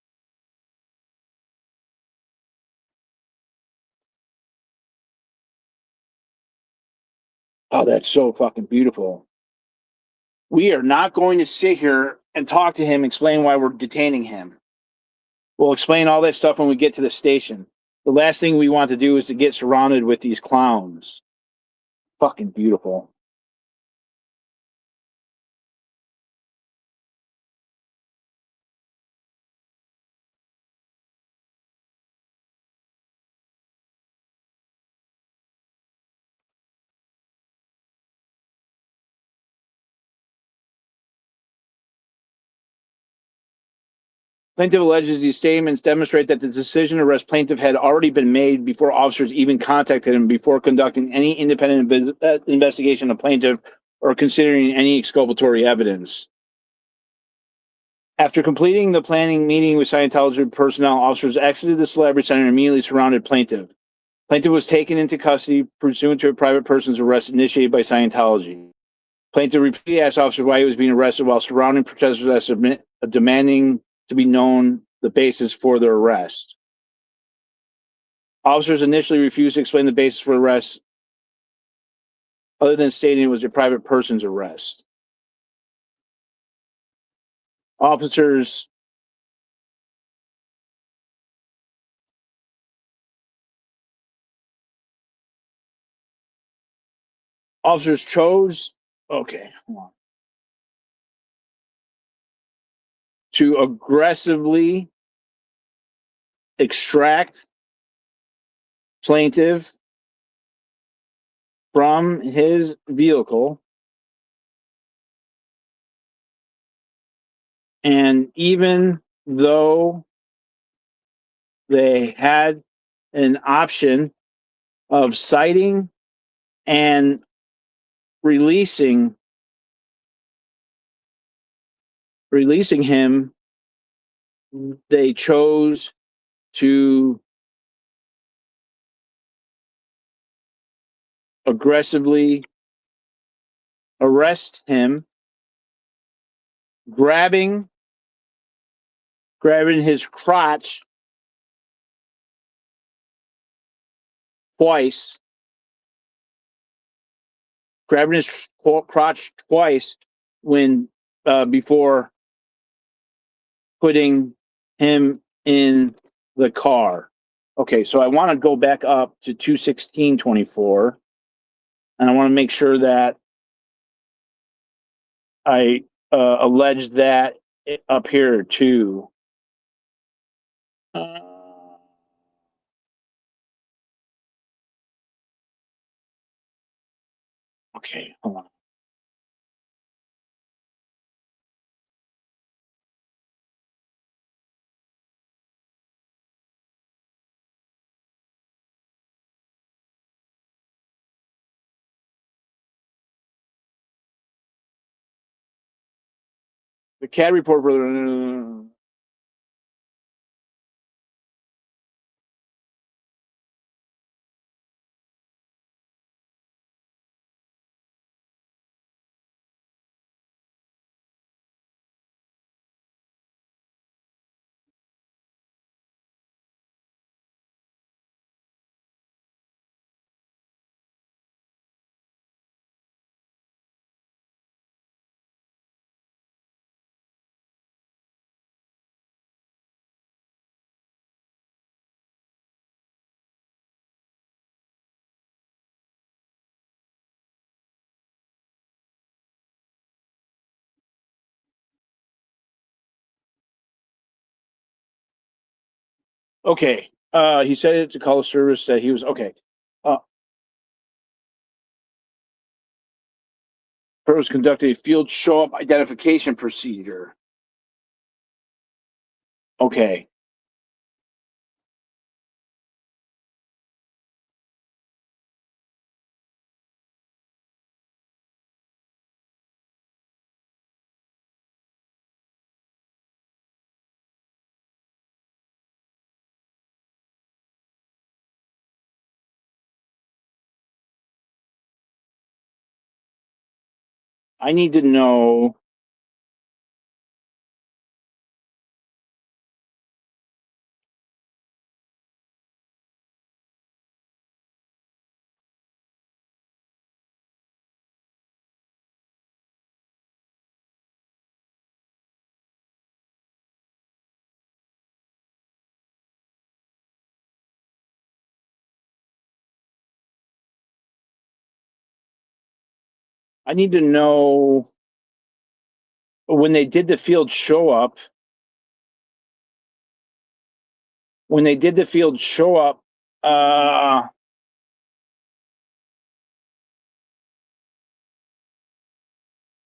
"Oh, that's so fucking beautiful. We are not going to sit here and talk to him, explain why we're detaining him. We'll explain all that stuff when we get to the station. The last thing we want to do is to get surrounded with these clowns." Fucking beautiful. Plaintiff alleges these statements demonstrate that the decision to arrest plaintiff had already been made before officers even contacted him, before conducting any independent investigation of plaintiff or considering any exculpatory evidence. After completing the planning meeting with Scientology personnel, officers exited the Celebrity Center and immediately surrounded plaintiff. Plaintiff was taken into custody pursuant to a private person's arrest initiated by Scientology. Plaintiff repeatedly asked officers why he was being arrested, while surrounding protesters demanding to be known the basis for their arrest. Officers initially refused to explain the basis for arrest, other than stating it was a private person's arrest. Officers chose, okay, hold on, to aggressively extract plaintiff from his vehicle, and even though they had an option of citing and releasing him, they chose to aggressively arrest him, grabbing his crotch twice, when before putting him in the car. Okay, so I want to go back up to 21624, and I want to make sure that I allege that up here too. Okay, hold on. The CAD report for okay. He said it to call the service that he was okay. Pros conducted a field show-up identification procedure. Okay. I need to know when they did the field show up. When they did the field show up,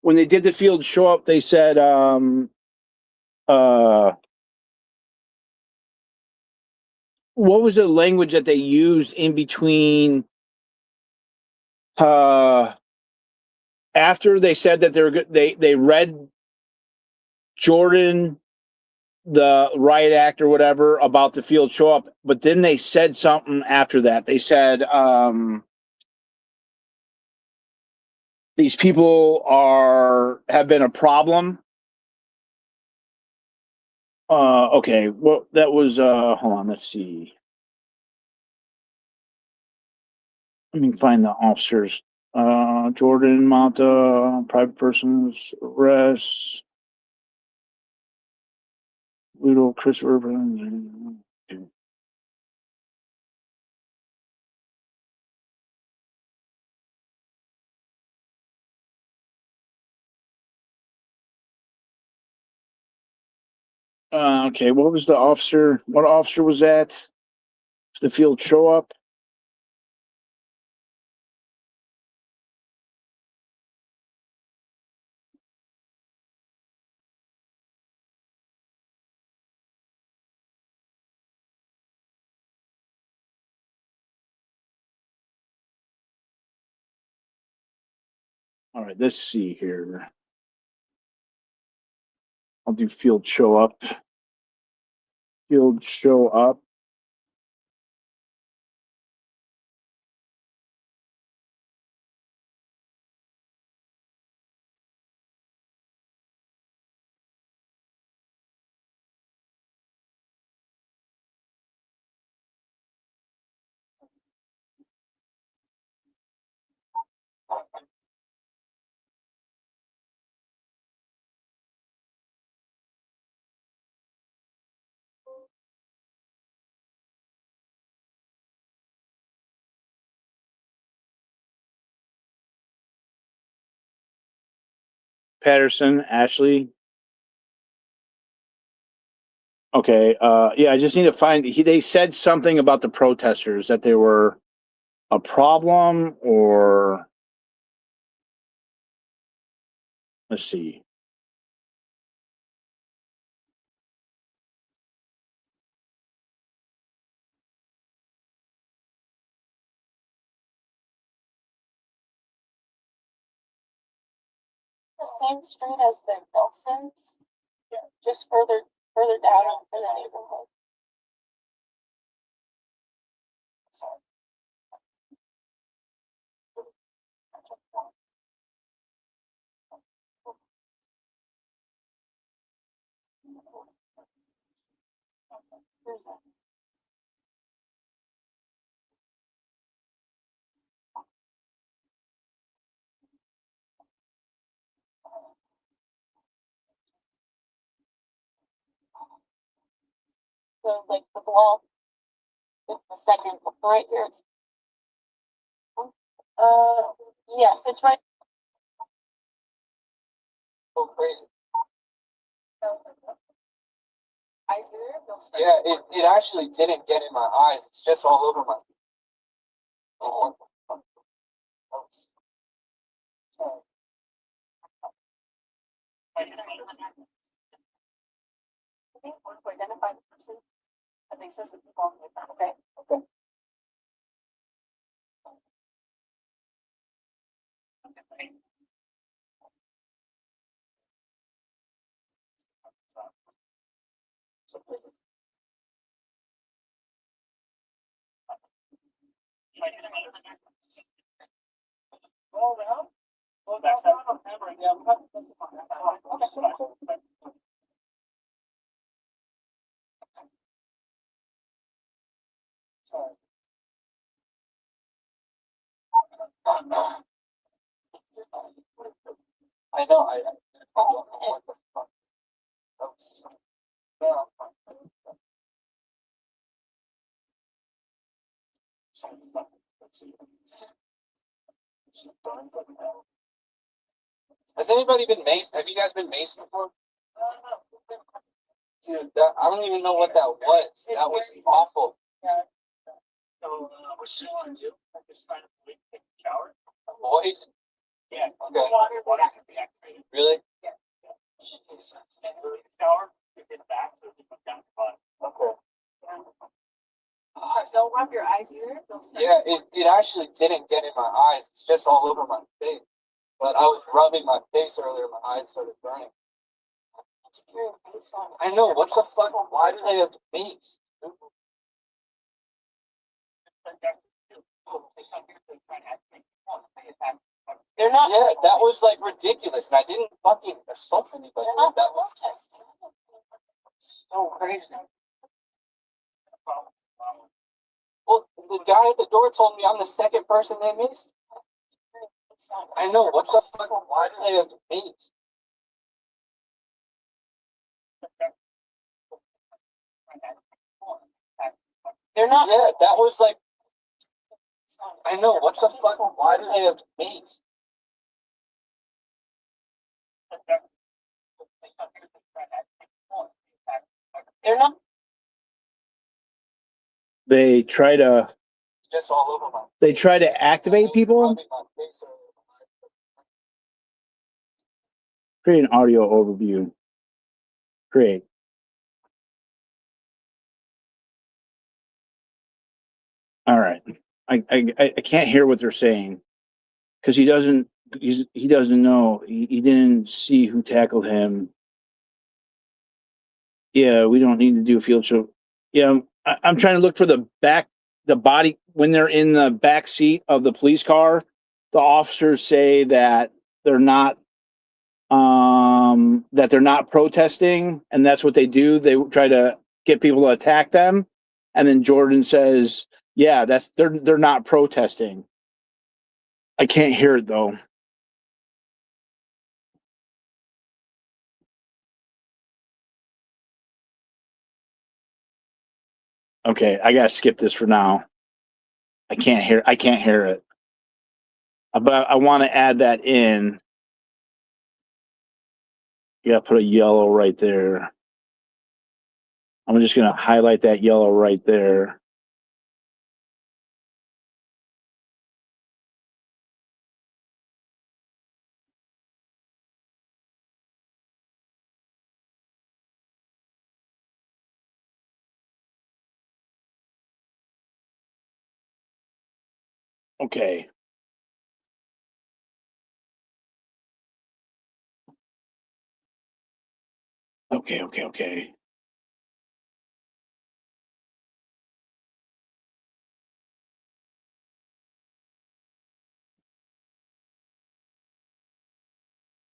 when they did the field show up, they said, what was the language that they used in between? After they said that they read Jordan, the riot act or whatever, about the field show up, but then they said something after that. They said, these people have been a problem. Okay, well, that was hold on, let's see. Let me find the officers. Jordan Mata, private persons arrest. Little Christopher. Okay, what was the officer? What officer was that? The field show up? All right, let's see here. I'll do field show up. Field show up. Patterson, Ashley. Okay, yeah, I just need to find. They said something about the protesters, that they were a problem, or let's see. The same street as the Nelsons, just further down in the neighborhood. Sorry. Where's that? So like the block, the second right here. It's, yes, it's right. Oh, crazy. Yeah, it actually didn't get in my eyes. It's just all over my. Oh. To identify the person as a system involved with that. Okay. Okay. All around. I know. I don't know what the fuck. Has anybody been maced? Have you guys been maced before? Dude, I don't even know what that was. That was awful. So, what you want to do? Just trying to take a shower. Avoid? Yeah. Okay. Water's gonna be activated. Really? Yeah. And really shower, you get back, so you put down the bottom. Okay. Don't rub your eyes either. Yeah, it actually didn't get in my eyes. It's just all over my face. But I was rubbing my face earlier, my eyes started burning. I know, what the fuck? Why do they have face? They're not. Yeah, that was like ridiculous, and I didn't fucking assault anybody. They're not That was protesting. so crazy. Well, the guy at the door told me I'm the second person they missed. I know, what the fuck? Why do they have face? They're not. Yeah, that was like, I know, what the fuck? Why do they have face? They're not. They try to It's just all over my activate people. rubbing my face earlier. Create an audio overview. Create. All right. I can't hear what they're saying because he doesn't know. He didn't see who tackled him. Yeah, we don't need to do field show. Yeah, I'm trying to look for the body when they're in the back seat of the police car. The officers say that they're not protesting, and that's what they do. They try to get people to attack them, and then Jordan says, "Yeah, they're not protesting." I can't hear it though. Okay, I gotta skip this for now. I can't hear it. But I want to add that in. You gotta put a yellow right there. I'm just gonna highlight that yellow right there. Okay. Okay.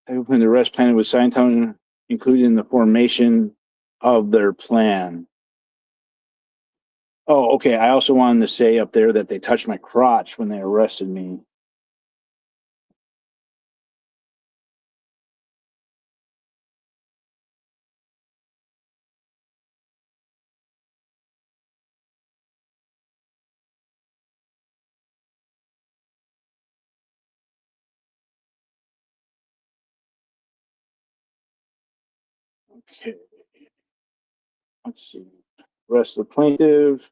When the rest plan was signed on, included in the formation of their plan. Oh, okay. I also wanted to say up there that they touched my crotch when they arrested me. Okay. Let's see. Rest of the plaintiff.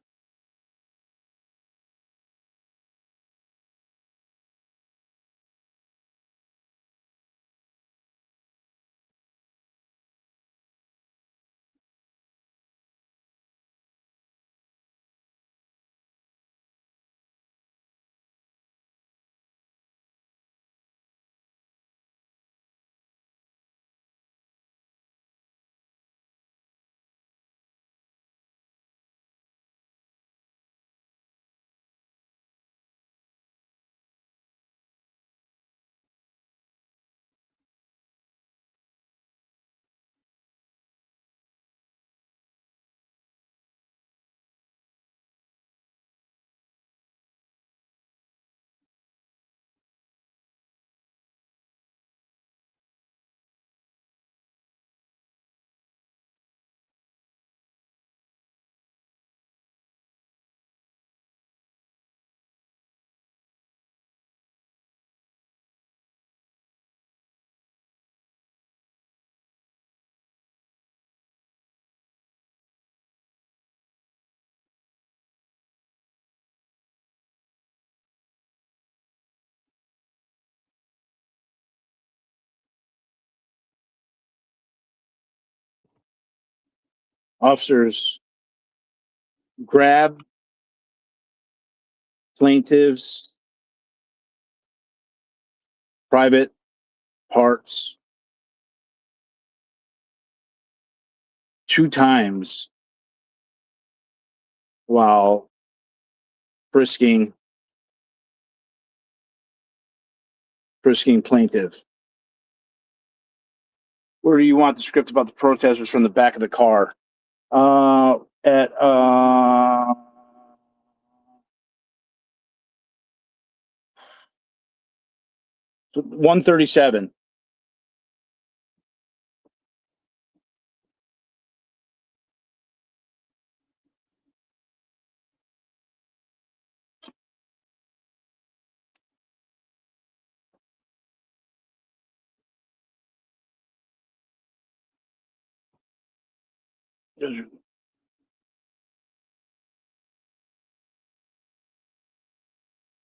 Officers grab plaintiff's private parts 2 times while frisking plaintiff. Where do you want the script about the protesters from the back of the car? At 137.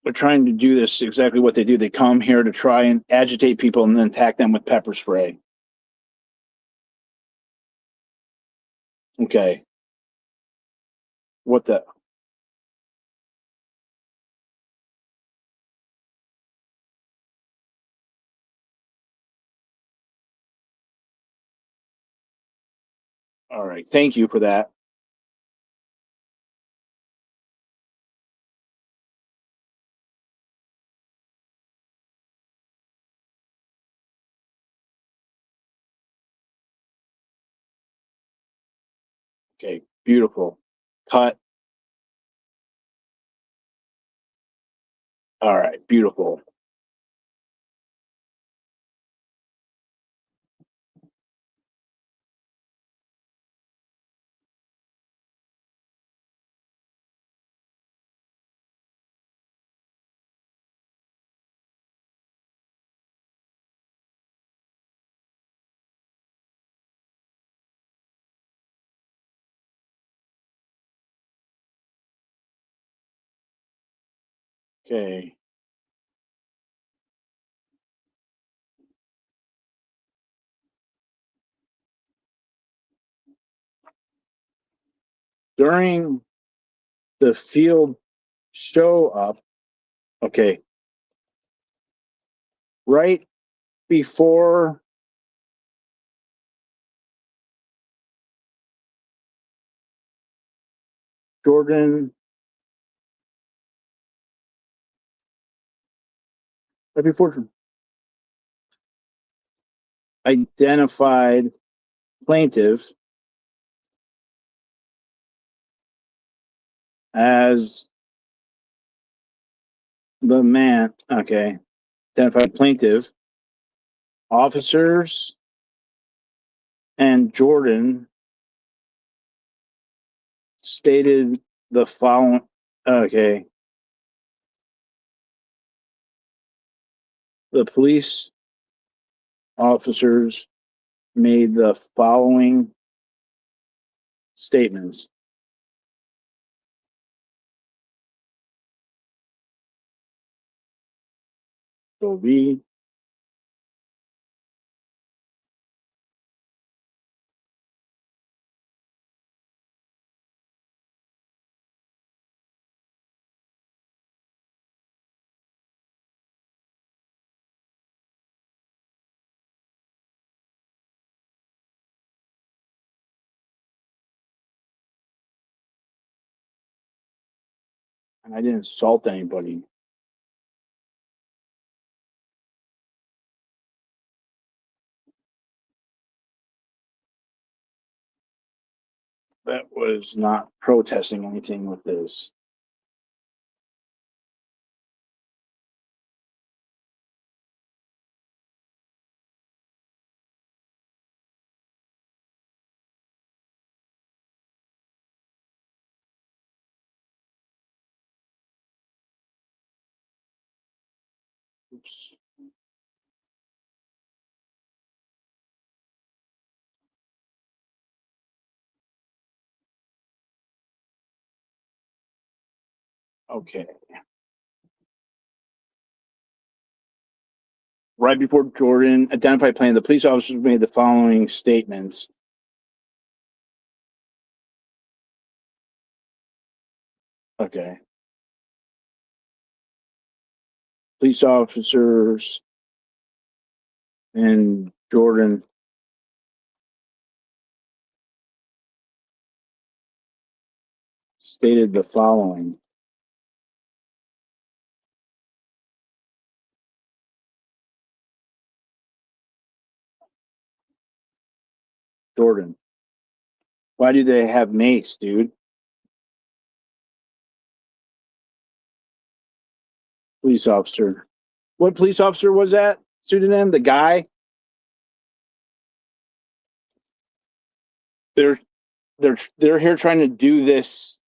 They're trying to do this exactly what they do. They come here to try and agitate people and then attack them with pepper spray. Okay. What the? All right. Thank you for that. Okay. Beautiful. Cut. All right. Beautiful. Okay. During the field show up, okay, right before Jordan, right before identified plaintiff as the man, okay, identified plaintiff, officers and Jordan stated the following, okay, the police officers made the following statements. So read. And I didn't assault anybody. That was not protesting anything with this. Oops. Okay. Right before Jordan identified plaintiff, the police officers made the following statements. Okay. Police officers in Jordan stated the following. Jordan, why do they have mace, dude? Police officer. What police officer was that? Pseudonym? The guy? They're they're here trying to do this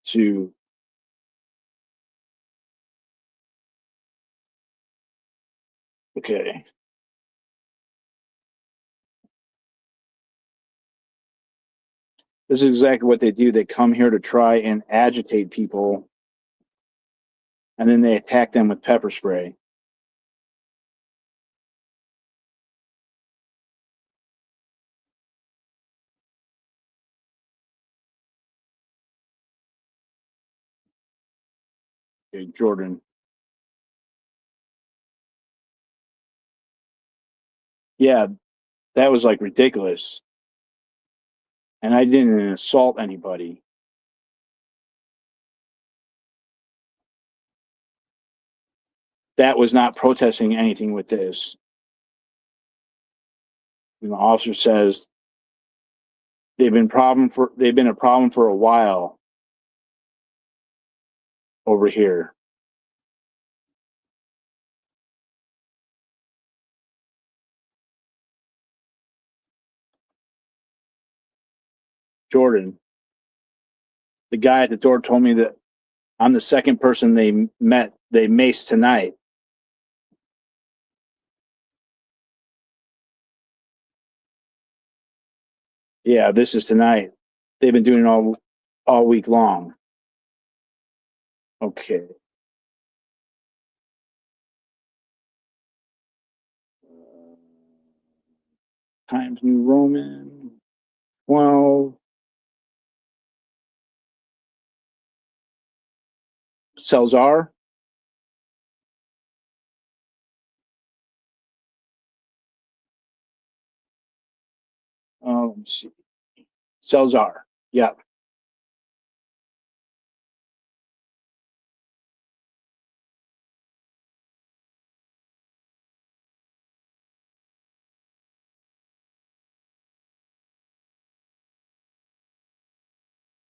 to okay. This is exactly what they do. They come here to try and agitate people, and then they attack them with pepper spray. Okay, Jordan. Yeah, that was like ridiculous. And I didn't assault anybody. That was not protesting anything with this. And the officer says they've been a problem for a while over here. Jordan, the guy at the door told me that I'm the second person they maced tonight. Yeah, this is tonight. They've been doing it all week long. Okay. Times New Roman 12. Salzar. Let me see. Salzar. Yeah.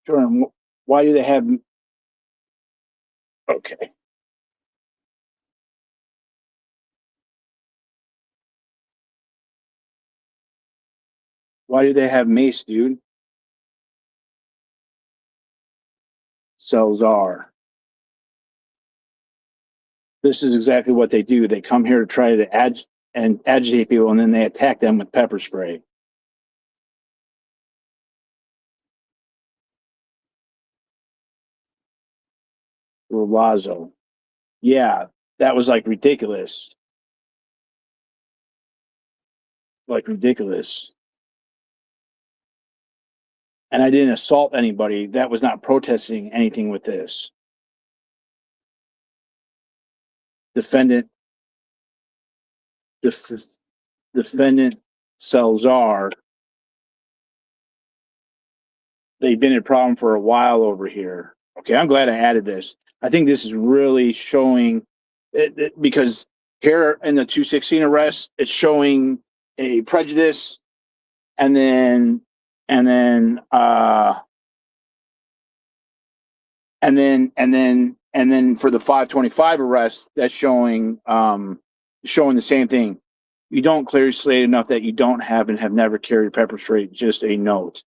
Jordan, why do they have? Okay. Why do they have mace, dude? Salzar. This is exactly what they do. They come here to try to agitate people, and then they attack them with pepper spray. Rolazo. Yeah, that was like ridiculous. Like ridiculous. And I didn't assault anybody. That was not protesting anything with this. Defendant Salzar. They've been a problem for a while over here. Okay, I'm glad I added this. I think this is really showing because here in the 216 arrest, it's showing a prejudice, and then and then for the 525 arrest, that's showing the same thing. You don't clearly state enough that you don't have and have never carried pepper spray, just a note.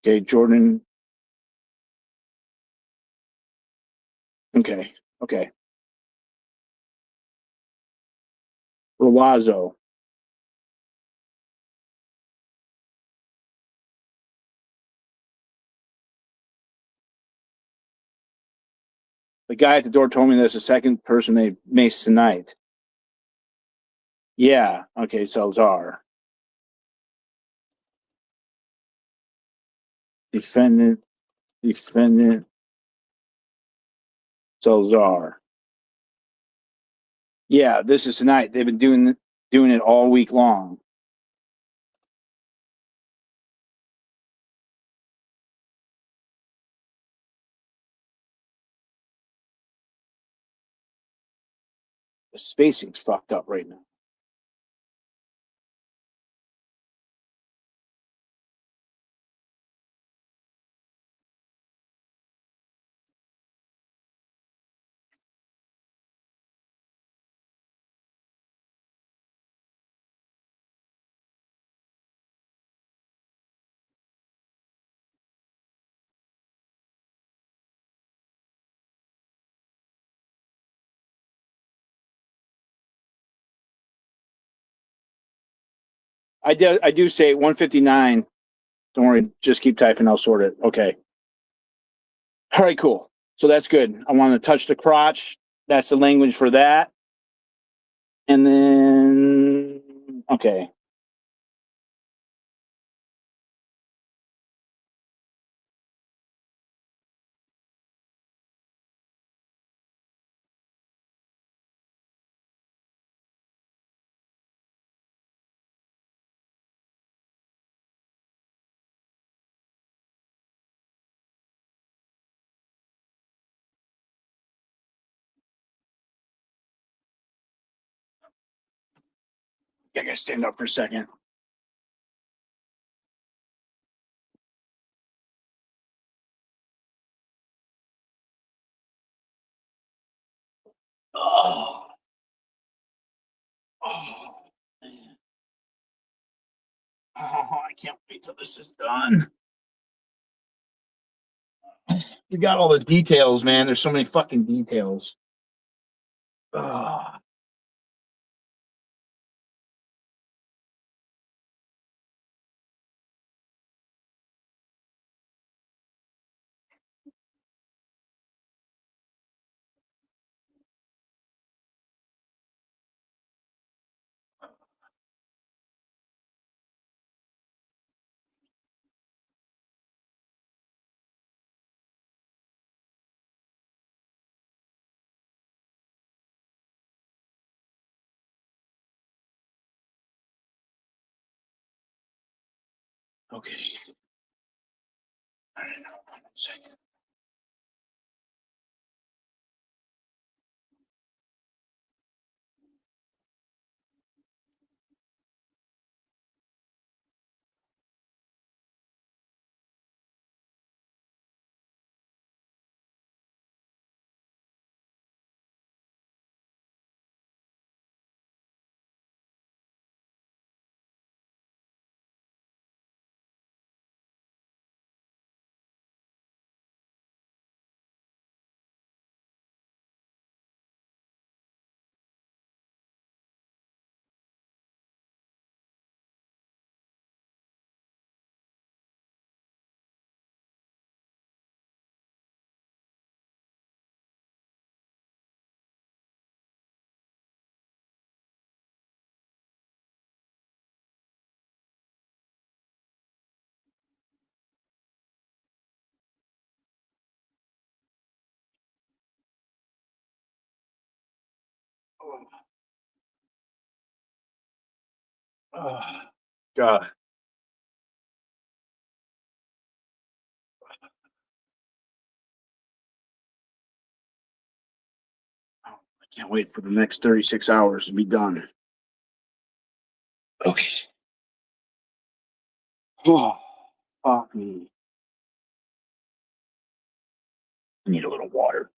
Okay, Jordan. Okay. Rolazo. The guy at the door told me that's the second person they maced tonight. Yeah. Okay, Salzar. Defendant Salzar. Yeah, this is tonight. They've been doing it all week long. The spacing's fucked up right now. I do say 159. Don't worry, just keep typing. I'll sort it. Okay. All right, cool. So that's good. I want to touch the crotch. That's the language for that. And then, okay. I gotta stand up for a second. Oh, man. Oh, I can't wait till this is done. We got all the details, man. There's so many fucking details. Ah. Okay. All right, now, 1 second. Oh, God. I can't wait for the next 36 hours to be done. Okay. Oh, fuck me. I need a little water.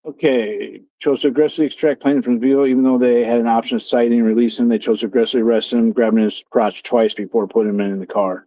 Okay, chose to aggressively extract Plaintiff from the vehicle, even though they had an option of citing and releasing him. They chose to aggressively arrest him, grabbing his crotch twice before putting him in the car.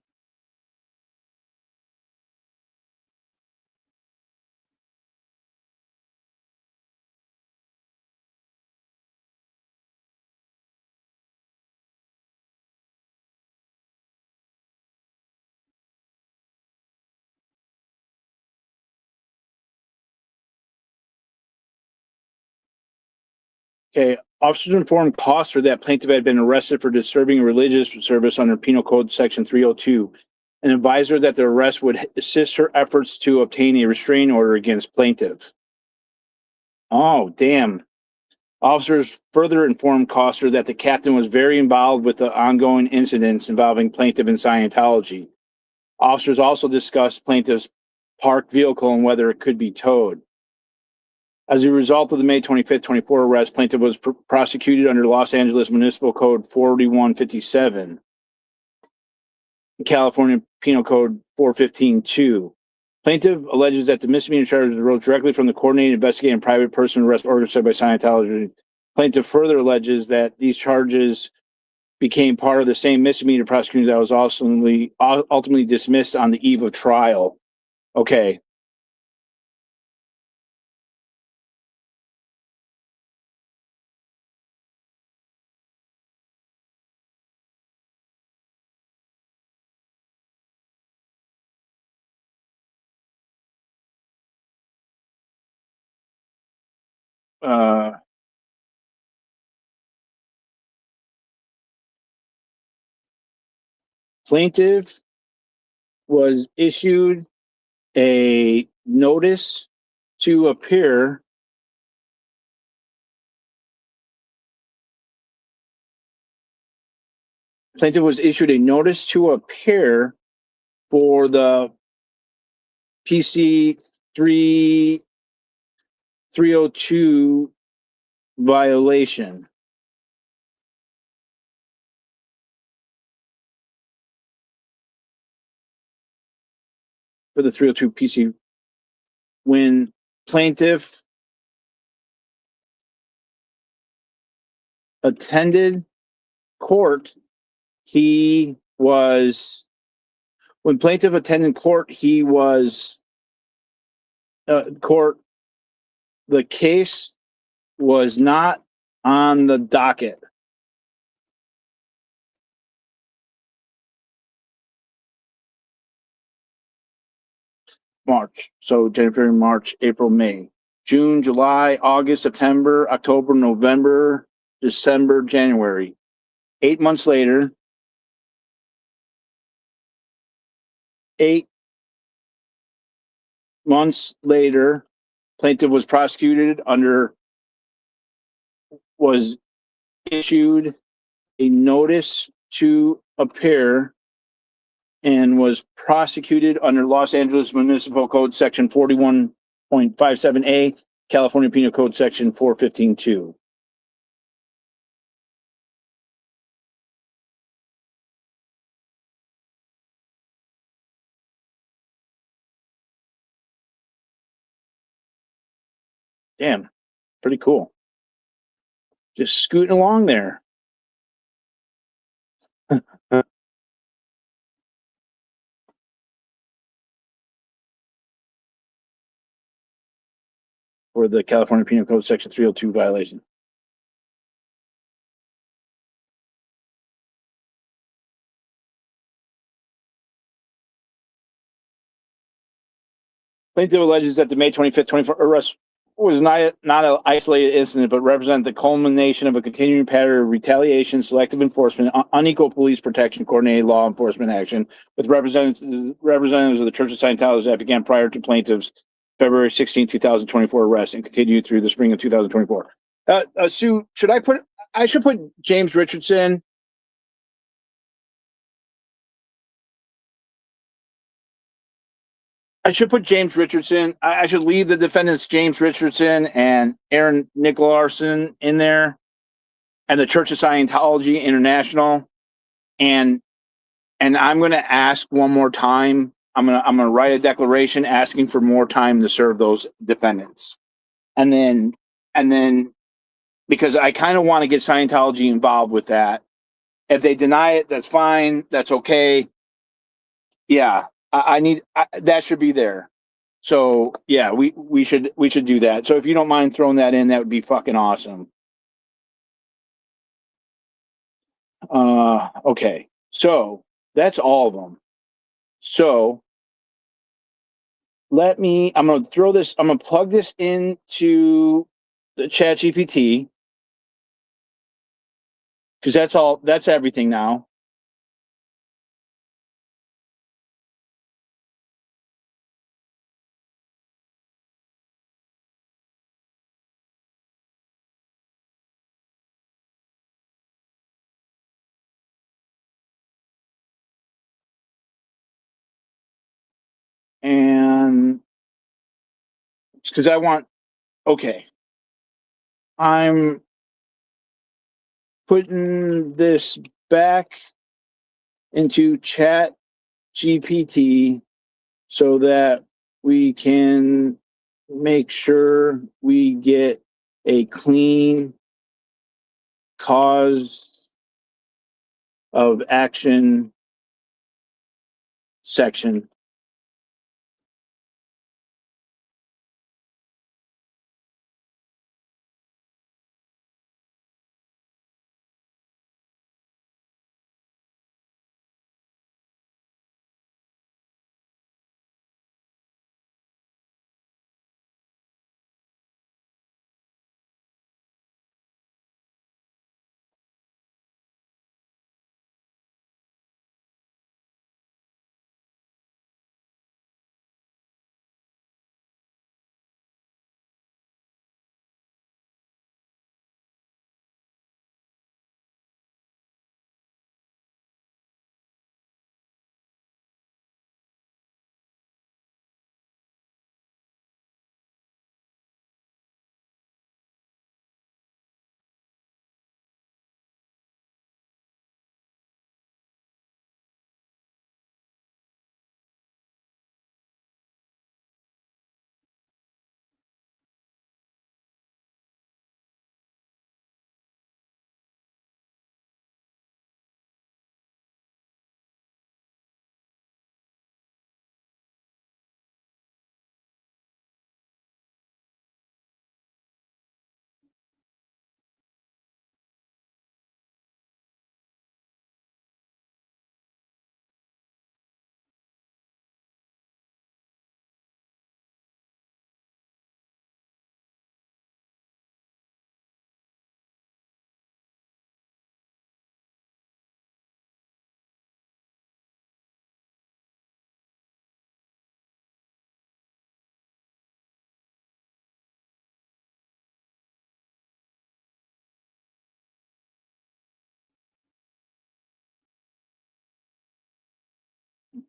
Okay. Officers informed Coster that plaintiff had been arrested for disturbing a religious service under Penal Code Section 302 and advised her that the arrest would assist her efforts to obtain a restraining order against plaintiff. Oh, damn. Officers further informed Coster that the captain was very involved with the ongoing incidents involving plaintiff and Scientology. Officers also discussed plaintiff's parked vehicle and whether it could be towed. As a result of the May 25th, 24 arrest, plaintiff was prosecuted under Los Angeles Municipal Code 4157, California Penal Code 415-2. Plaintiff alleges that the misdemeanor charges arose directly from the coordinated investigating private person arrest orchestrated by Scientology. Plaintiff further alleges that these charges became part of the same misdemeanor prosecution that was ultimately dismissed on the eve of trial. Okay. Plaintiff was issued a notice to appear Plaintiff was issued a notice to appear for the PC 302 violation. For the 302 PC, when plaintiff attended court, the case was not on the docket. March. So January, March, April, May, June, July, August, September, October, November, December, January. 8 months later, 8 months later, plaintiff was issued a notice to appear and was prosecuted under Los Angeles Municipal Code Section 41.57A, California Penal Code Section 415-2. Damn, pretty cool. Just scooting along there. For the California Penal Code Section 302 violation. Plaintiff alleges that the May 25th, 24 arrest was not an isolated incident, but represented the culmination of a continuing pattern of retaliation, selective enforcement, unequal police protection, coordinated law enforcement action with representatives of the Church of Scientology that began prior to plaintiff's February 16, 2024 arrest and continued through the spring of 2024. Sue, I should put James Richardson. I should put James Richardson. I should leave the defendants James Richardson and Aaron Nicolaarson in there, and the Church of Scientology International, and I'm going to ask one more time. I'm gonna write a declaration asking for more time to serve those defendants, and then because I kind of want to get Scientology involved with that. If they deny it, that's fine. That's okay. Yeah. That should be there. So yeah, we should do that. So if you don't mind throwing that in, that would be fucking awesome. Okay. So that's all of them. So I'm going to plug this into the ChatGPT. Because that's everything now. And because okay, I'm putting this back into Chat GPT so that we can make sure we get a clean cause of action section.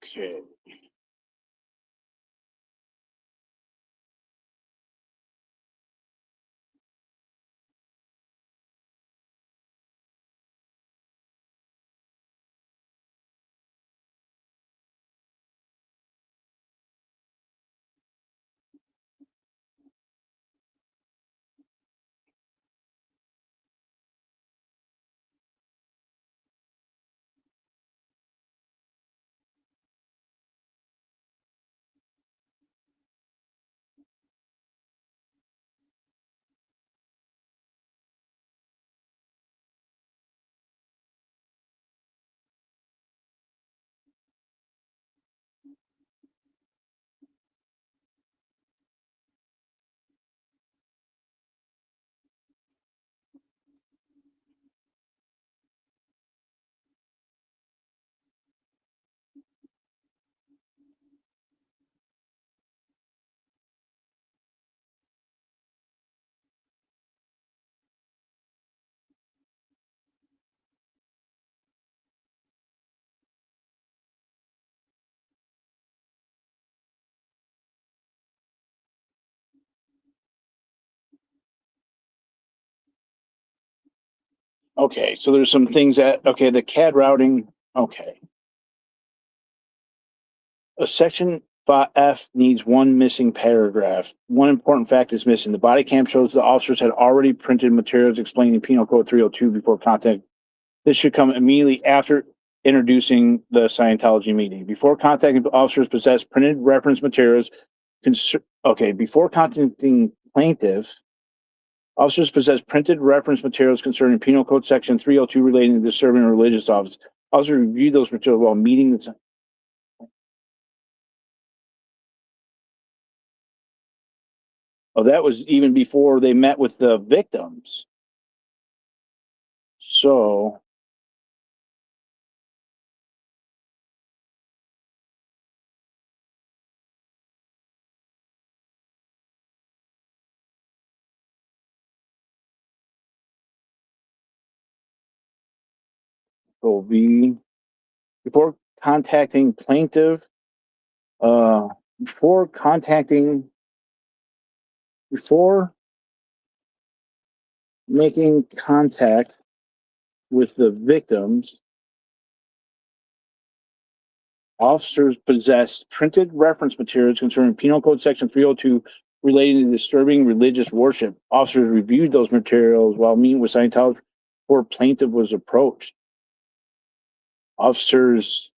Okay. Okay, so there's some things the CAD routing, okay. A section F needs one missing paragraph. One important fact is missing. The body cam shows the officers had already printed materials explaining Penal Code 302 before contact. This should come immediately after introducing the Scientology meeting. Before contacting officers possess printed reference materials. Before contacting plaintiff, officers possess printed reference materials concerning Penal Code Section 302 relating to disturbing a religious office. Officers review those materials while meeting the. Oh, that was even before they met with the victims. So Control V. Before contacting plaintiff, before making contact with the victims, officers possessed printed reference materials concerning Penal Code Section 302 relating to disturbing religious worship. Officers reviewed those materials while meeting with Scientology before plaintiff was approached. Officers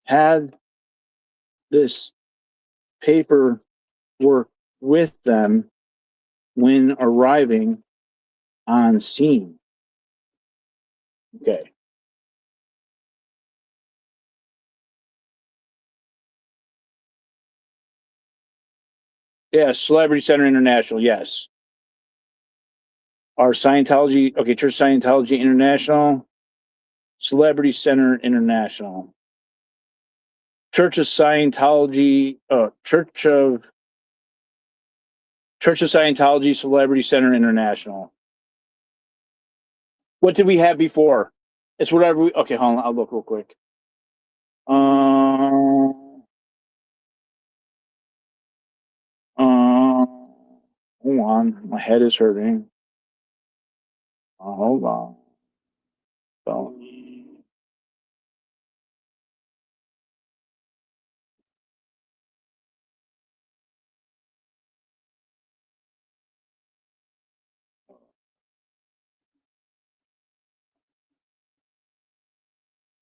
had this paperwork with them when arriving on scene. Okay. Yes, Celebrity Center International, yes. Our Scientology, okay, Church Scientology International, Celebrity Center International. Church of Scientology, Church of Scientology Celebrity Center International. What did we have before? It's whatever we, okay, hold on, I'll look real quick. Hold on, my head is hurting. Hold on. So,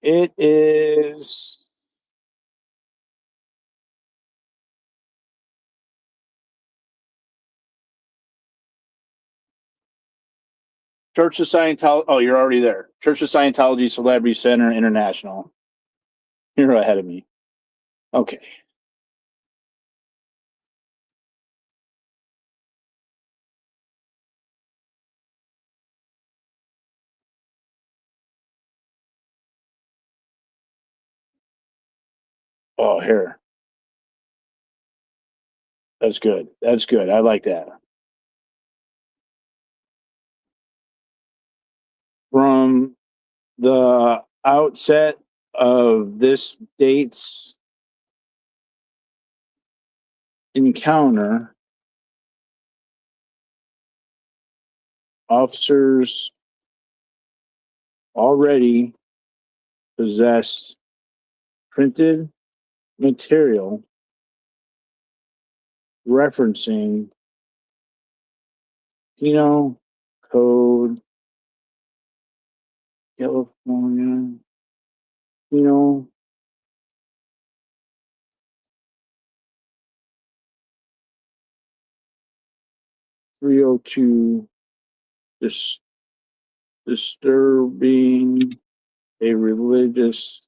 it is Church of Scientology. Oh, you're already there. Church of Scientology Celebrity Center International. You're ahead of me. Okay. Oh, here. That's good. That's good. I like that. From the outset of this date's encounter, officers already possessed printed material referencing Penal Code California Penal .302 disturbing a religious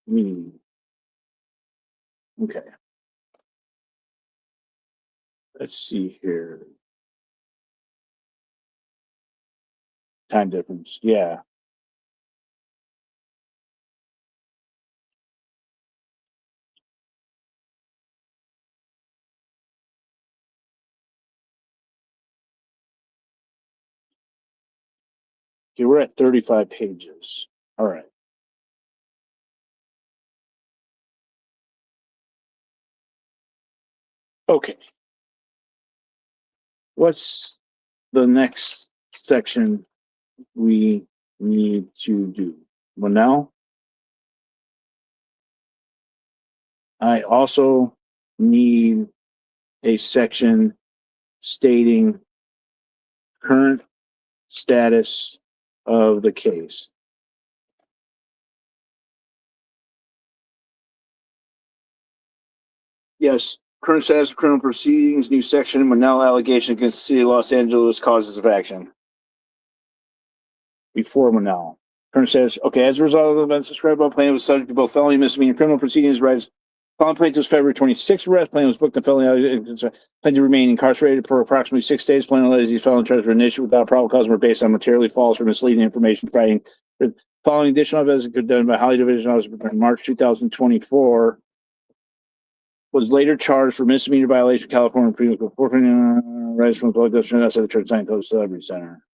meaning. Okay. Let's see here. Time difference. Yeah. Okay, we're at 35 pages. All right. Okay. What's the next section we need to do? Well, now, I also need a section stating current status of the case. Yes, current status of criminal proceedings, new section, Manel allegation against the city of Los Angeles, causes of action. Before Manel. Current status, okay, as a result of the events described by plaintiff was subject to both felony and misdemeanor criminal proceedings, rights. Following plaintiff's February 26th arrest, plaintiff was booked in felony, plaintiff remained incarcerated for approximately 6 days. Plaintiff alleges these felony charges were initiated without probable cause and were based on materially false or misleading information providing. Following additional evidence done by Holly Division Officer in March 2024. was later charged for misdemeanor violation of California Penal Code rights from public outside the Church Science Coast Celebrity Center.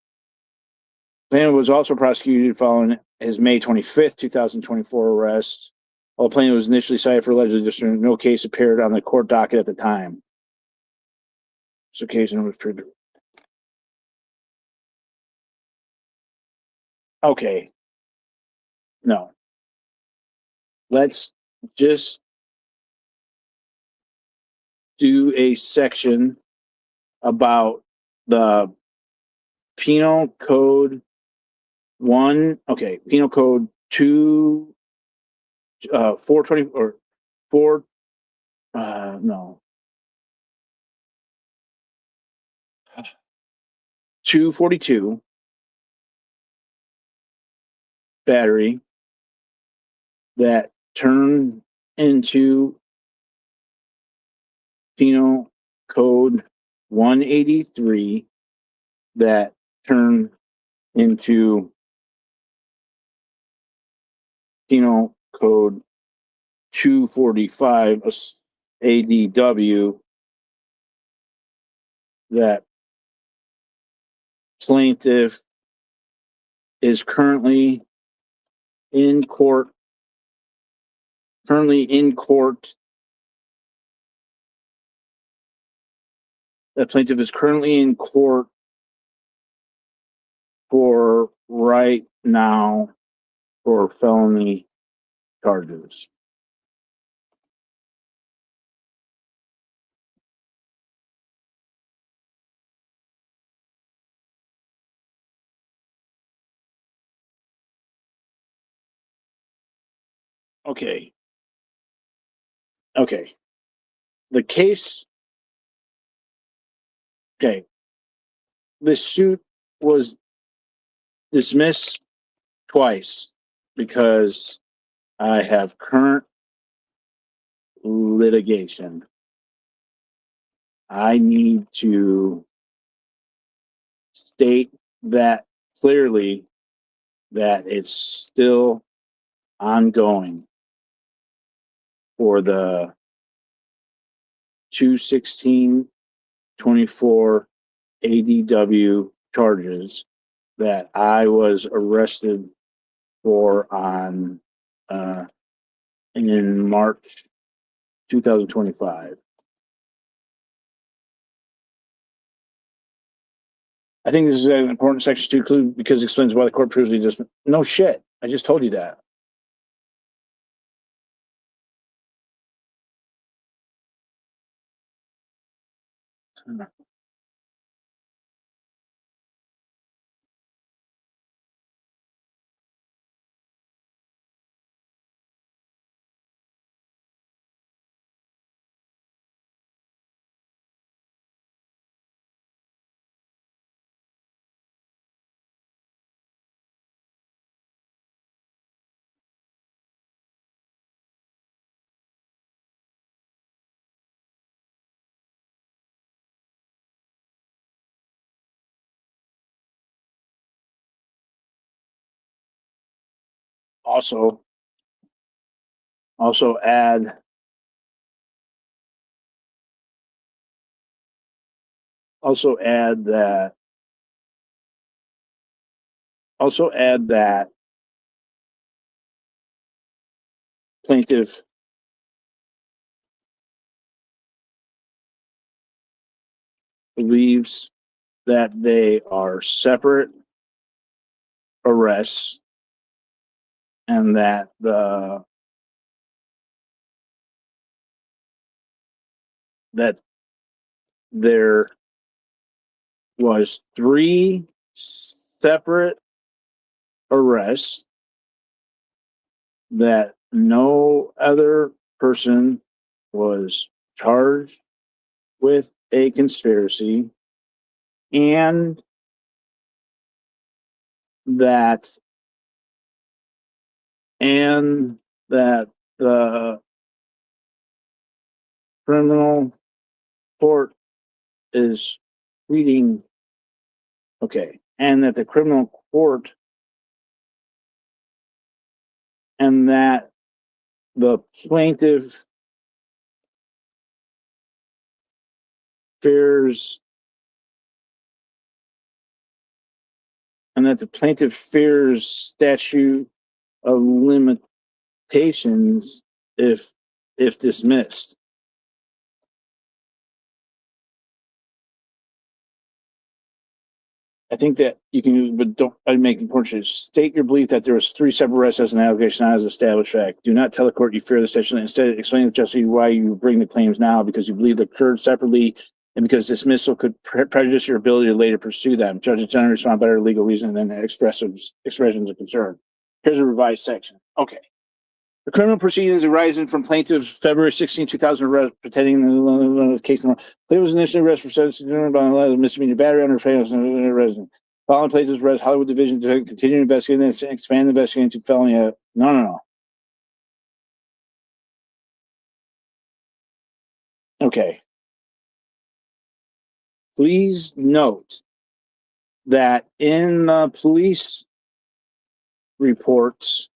Plaintiff was also prosecuted following his May 25th, 2024 arrest. While the plaintiff was initially cited for allegedly disturbing, no case appeared on the court docket at the time. This occasion was triggered. Okay. No. Let's just do a section about the Penal Code Penal Code 420 or 4 no 242 battery that turned into Penal Code 183 that turned into Penal Code 245 ADW that plaintiff is currently in court. That plaintiff is currently in court for right now for felony charges. Okay. The case. Okay. This suit was dismissed twice because I have current litigation. I need to state that clearly that it's still ongoing for the 2/16/24 ADW charges that I was arrested for on in March 2025. I think this is an important section to include because it explains why the court previously just no shit. I just told you that. Also add that plaintiff believes that they are separate arrests and that there was 3 separate arrests, that no other person was charged with a conspiracy, and that the criminal court is reading, and that the criminal court and that the plaintiff fears statute of limitations if dismissed. I think that you can use, but don't. I make important. State your belief that there was 3 separate arrests as an allegation, not as established fact. Do not tell the court you fear the statute. Instead, explain to justice why you bring the claims now, because you believe they occurred separately, and because dismissal could prejudice your ability to later pursue them. Judges generally respond better to legal reason than expressions of concern. Here's a revised section. Okay. The criminal proceedings arising from plaintiff's February 16, 2000 arrest pretending the case. Plaintiff was initially arrested for 17 misdemeanor battery under resident. Following plaintiff's arrest, Hollywood Division to continue investigating and expand the investigation to felony. No. Okay. Please note that in the police reports,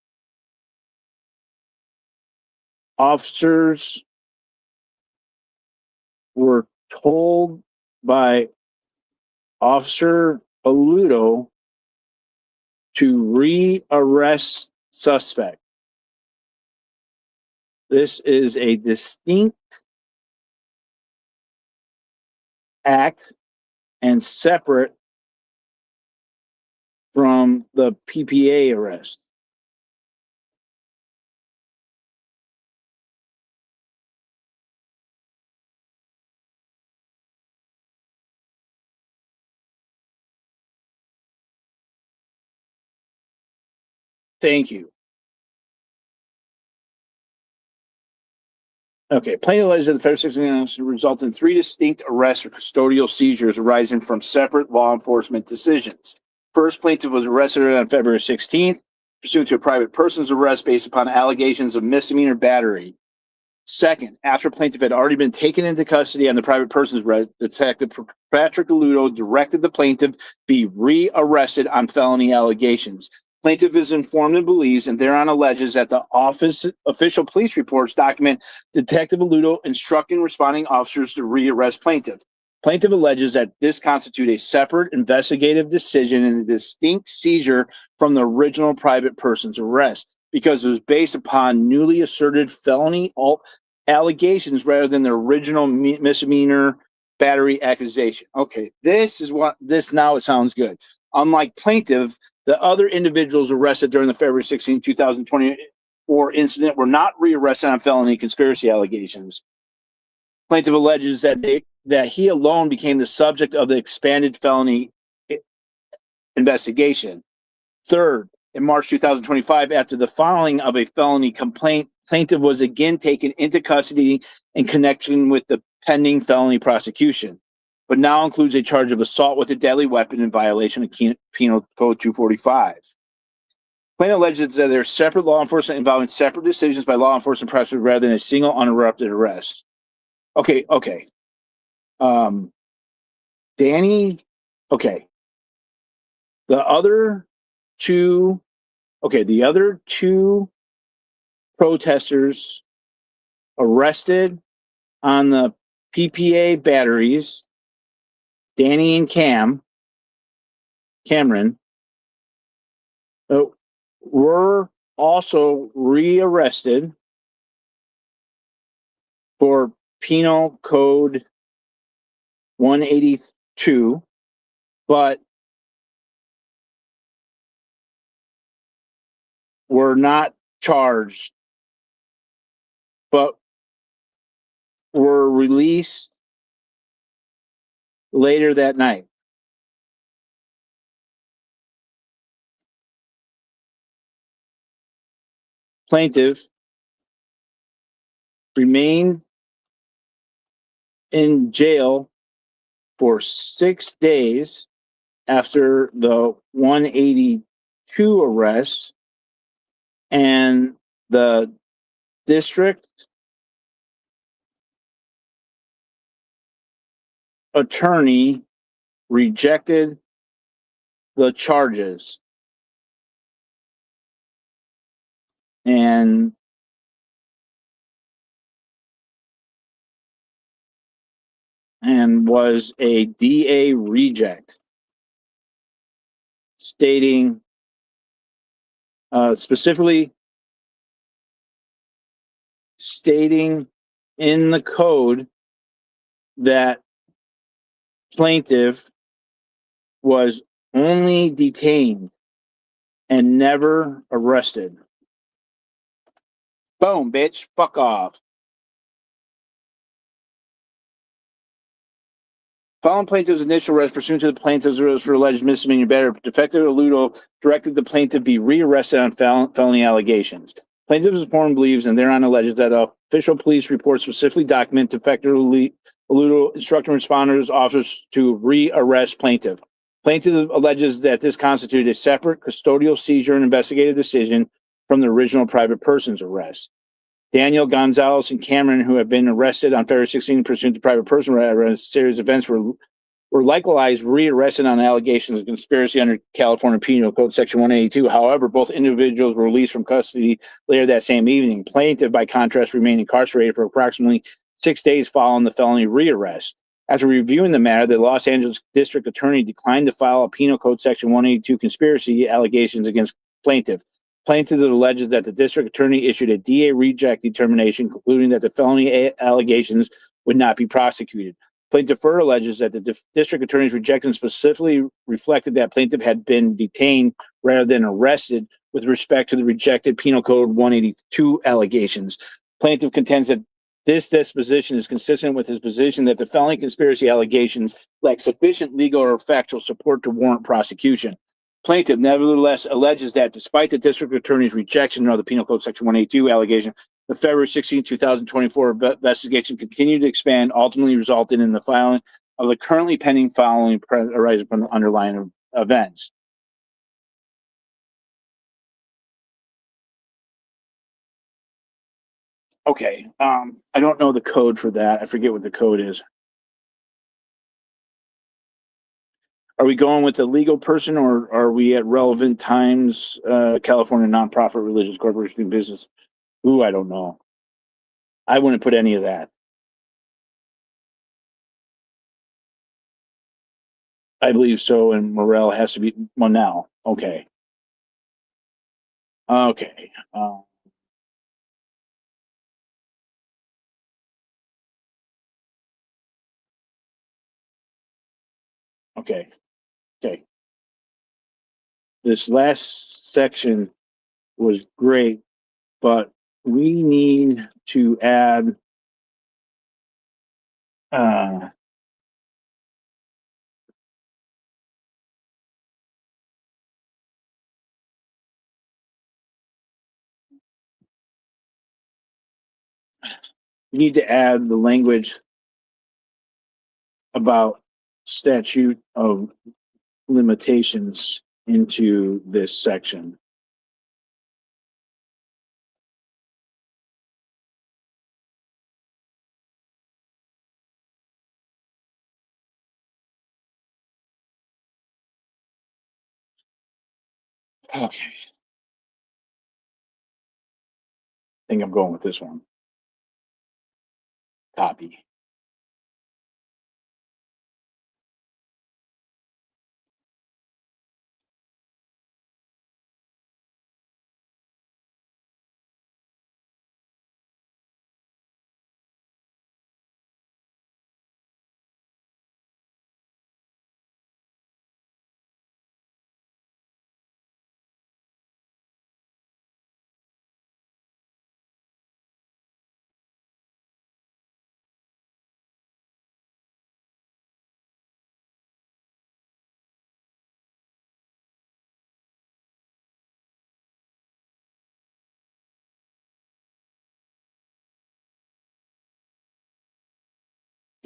officers were told by Officer Aludo to re-arrest suspect. This is a distinct act and separate from the PPA arrest. Thank you. Okay, plaintiff alleges that the Federal 16 resulted in 3 distinct arrests or custodial seizures arising from separate law enforcement decisions. First, plaintiff was arrested on February 16th, pursuant to a private person's arrest based upon allegations of misdemeanor battery. Second, after plaintiff had already been taken into custody on the private person's arrest, Detective Patrick Aludo directed the plaintiff be re-arrested on felony allegations. Plaintiff is informed and believes, and thereon alleges that the official police reports document Detective Aludo instructing responding officers to re-arrest plaintiff. Plaintiff alleges that this constitutes a separate investigative decision and a distinct seizure from the original private person's arrest because it was based upon newly asserted felony allegations rather than the original misdemeanor battery accusation. Okay, this now it sounds good. Unlike plaintiff, the other individuals arrested during the February 16, 2024 incident were not rearrested on felony conspiracy allegations. Plaintiff alleges that he alone became the subject of the expanded felony investigation. Third, in March 2025, after the filing of a felony complaint, plaintiff was again taken into custody in connection with the pending felony prosecution, but now includes a charge of assault with a deadly weapon in violation of Penal Code 245. Plaintiff alleges that there are separate law enforcement involving separate decisions by law enforcement prosecutors rather than a single uninterrupted arrest. Okay. Danny, okay. The other two protesters arrested on the PPA batteries, Danny and Cameron, were also rearrested for Penal Code 182, but were not charged, but were released later that night. Plaintiff remained in jail for 6 days after the 182 arrests, and the district attorney rejected the charges. And and was a DA reject, stating specifically stating in the code that plaintiff was only detained and never arrested. Boom, bitch. Fuck off. Following plaintiff's initial arrest pursuant to the plaintiff's arrest for alleged misdemeanor battery, Detective Aludo directed the plaintiff be rearrested on felony allegations. Plaintiff is informed, believes, and thereon alleges that official police reports specifically document Detective Aludo instructing responders officers to rearrest plaintiff. Plaintiff alleges that this constituted a separate custodial seizure and investigative decision from the original private person's arrest. Daniel, Gonzalez, and Cameron, who have been arrested on February 16 pursuant to private person arrest, series of events were likewise rearrested on allegations of conspiracy under California Penal Code Section 182. However, both individuals were released from custody later that same evening. Plaintiff, by contrast, remained incarcerated for approximately 6 days following the felony rearrest. After reviewing the matter, the Los Angeles District Attorney declined to file a Penal Code Section 182 conspiracy allegations against plaintiff. Plaintiff alleges that the district attorney issued a DA reject determination, concluding that the felony allegations would not be prosecuted. Plaintiff further alleges that the district attorney's rejection specifically reflected that plaintiff had been detained rather than arrested with respect to the rejected Penal Code 182 allegations. Plaintiff contends that this disposition is consistent with his position that the felony conspiracy allegations lack sufficient legal or factual support to warrant prosecution. Plaintiff nevertheless alleges that despite the district attorney's rejection of the Penal Code Section 182 allegation, the February 16, 2024 investigation continued to expand, ultimately resulting in the filing of the currently pending filing arising from the underlying events. Okay, I don't know the code for that. I forget what the code is. Are we going with the legal person, or are we at relevant times, California nonprofit religious corporation doing business? Ooh, I don't know. I wouldn't put any of that. I believe so, and Morel has to be Monel. Okay. Okay. Okay. Okay. This last section was great, but we need to add we need to add the language about statute of limitations into this section. Okay. I think I'm going with this one. Copy.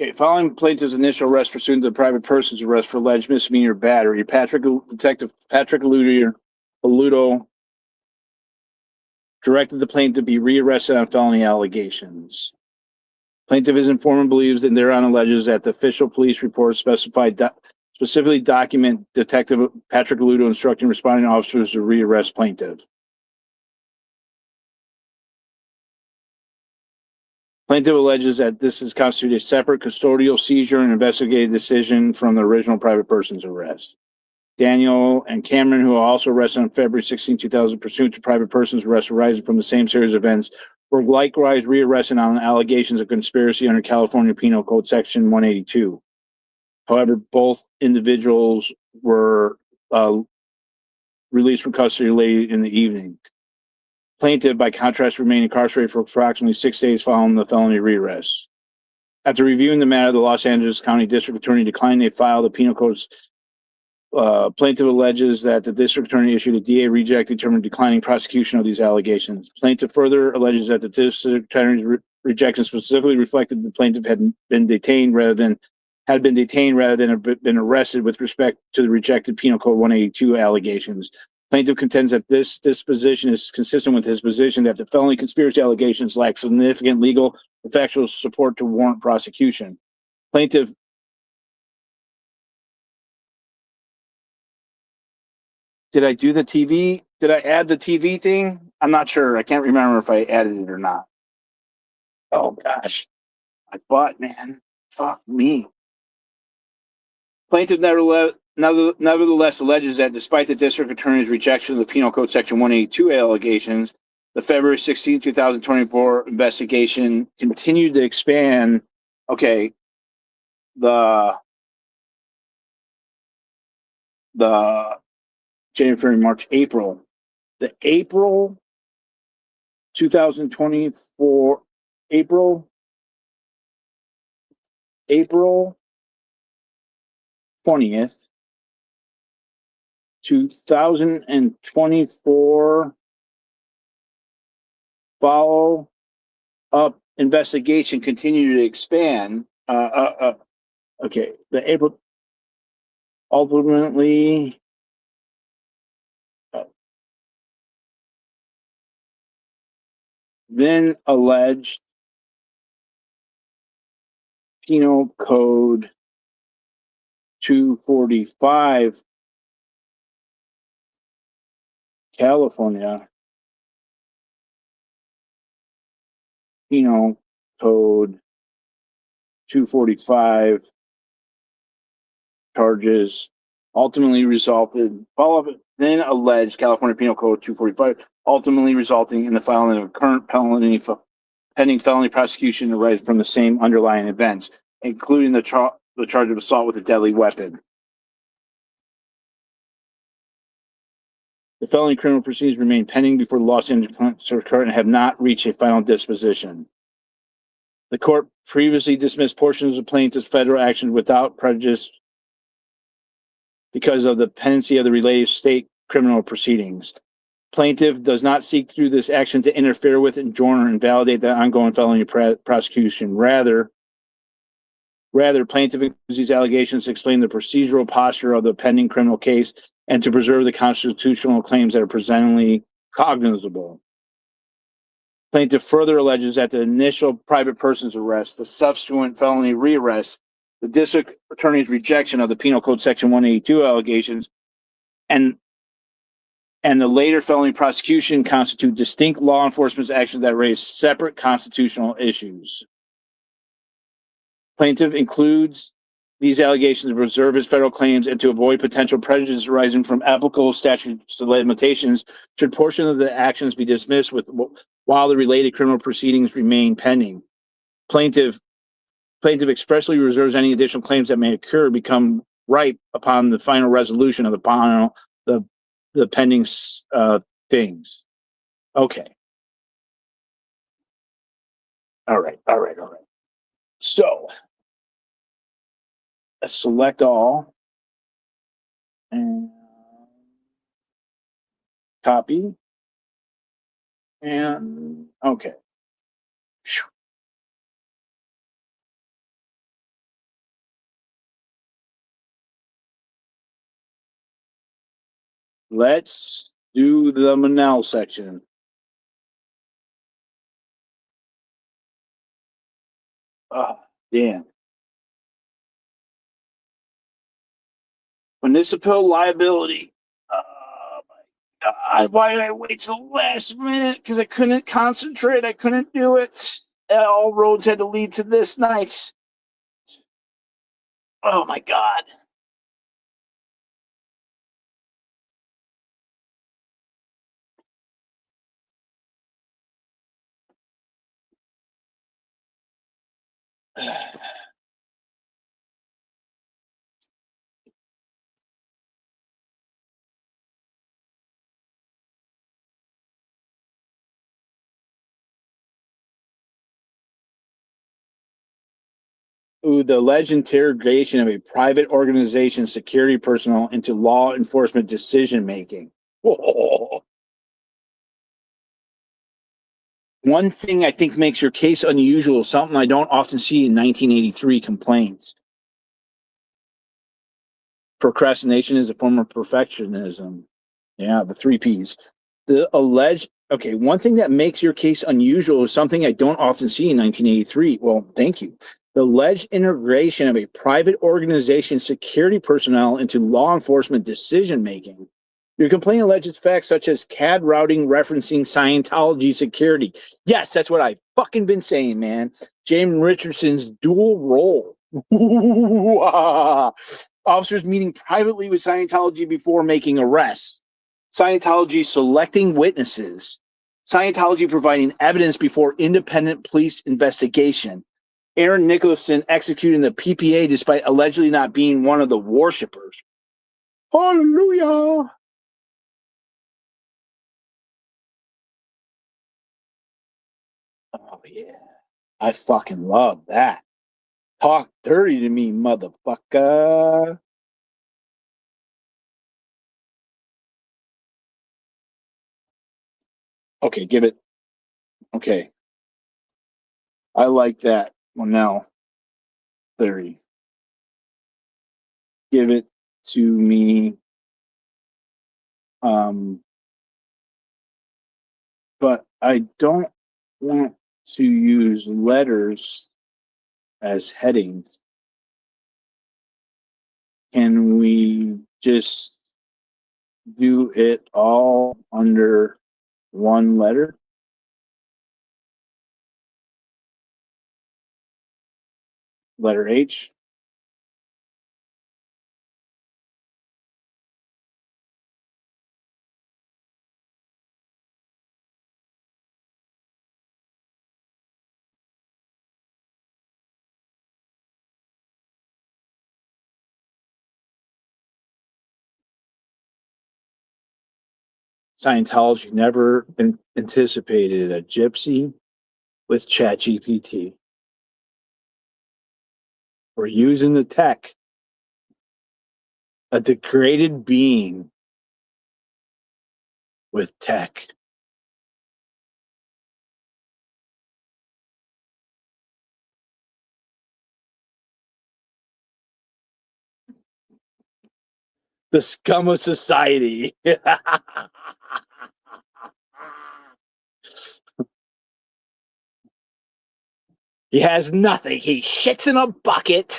Okay, following plaintiff's initial arrest pursuant to the private person's arrest for alleged misdemeanor battery, Detective Patrick Aludo directed the plaintiff to be rearrested on felony allegations. Plaintiff is informed and believes and thereon alleges that the official police report specifically document Detective Patrick Aludo instructing responding officers to rearrest plaintiff. Plaintiff alleges that this is constituted a separate custodial seizure and investigative decision from the original private person's arrest. Daniel and Cameron, who are also arrested on February 16, 2000, pursuant to private person's arrest arising from the same series of events, were likewise rearrested on allegations of conspiracy under California Penal Code Section 182. However, both individuals were released from custody late in the evening. Plaintiff, by contrast, remained incarcerated for approximately 6 days following the felony rearrest. After reviewing the matter, the Los Angeles County District Attorney declined to file the penal code's. Plaintiff alleges that the district attorney issued a DA reject determined declining prosecution of these allegations. Plaintiff further alleges that the district attorney's rejection specifically reflected the plaintiff had been detained rather than have been arrested with respect to the rejected Penal Code 182 allegations. Plaintiff contends that this disposition is consistent with his position that the felony conspiracy allegations lack significant legal and factual support to warrant prosecution. Plaintiff Did I do the TV? Did I add the TV thing? I'm not sure. I can't remember if I added it or not. Oh gosh. My butt, man. Fuck me. Plaintiff nevertheless alleges that despite the district attorney's rejection of the Penal Code Section 182 allegations, the February 16, 2024 investigation continued to expand. Okay. The January, March, April. The April 2024, April 20th, 2024 follow up investigation continued to expand. Okay, the April ultimately. Then alleged Penal Code 245, California, Penal Code 245 charges ultimately resulted, then alleged California Penal Code 245, ultimately resulting in the filing of a current pending felony prosecution arising from the same underlying events, including the charge of assault with a deadly weapon. The felony criminal proceedings remain pending before the Los Angeles Court and have not reached a final disposition. The court previously dismissed portions of plaintiff's federal actions without prejudice because of the pendency of the related state criminal proceedings. Plaintiff does not seek through this action to interfere with, enjoin, or invalidate the ongoing felony prosecution. Rather, plaintiff uses these allegations to explain the procedural posture of the pending criminal case and to preserve the constitutional claims that are presently cognizable. Plaintiff further alleges that the initial private person's arrest, the subsequent felony rearrest, the district attorney's rejection of the Penal Code Section 182 allegations, and the later felony prosecution constitute distinct law enforcement actions that raise separate constitutional issues. Plaintiff includes these allegations to preserve his federal claims and to avoid potential prejudice arising from applicable statutes of limitations should portion of the actions be dismissed while the related criminal proceedings remain pending. Plaintiff expressly reserves any additional claims that may occur become ripe upon the final resolution of the pending things. Okay. All right. So let's select all and copy. And okay. Let's do the Manel section. Oh, damn. Municipal liability. Oh my God. Why did I wait till the last minute? Because I couldn't concentrate. I couldn't do it. all roads had to lead to this night. Oh my God. Ooh, the alleged interrogation of a private organization security personnel into law enforcement decision making. One thing I think makes your case unusual, something I don't often see in 1983 complaints. Procrastination is a form of perfectionism. Yeah, the three P's. The alleged, okay, one thing that makes your case unusual is something I don't often see in 1983. Well, thank you. The alleged integration of a private organization security personnel into law enforcement decision making. Your complaint alleges facts such as CAD routing referencing Scientology security. Yes, that's what I've fucking been saying, man. James Richardson's dual role. Officers meeting privately with Scientology before making arrests. Scientology selecting witnesses. Scientology providing evidence before independent police investigation. Aaron Nicholson executing the PPA despite allegedly not being one of the worshippers. Hallelujah. Oh, yeah. I fucking love that. Talk dirty to me, motherfucker. Okay, give it. Okay. I like that. Well, now, 30. Give it to me. But I don't want to use letters as headings. Can we just do it all under one letter? Letter H? Scientology never anticipated a gypsy with ChatGPT. We're using the tech, a degraded being with tech. The scum of society. He has nothing. He shits in a bucket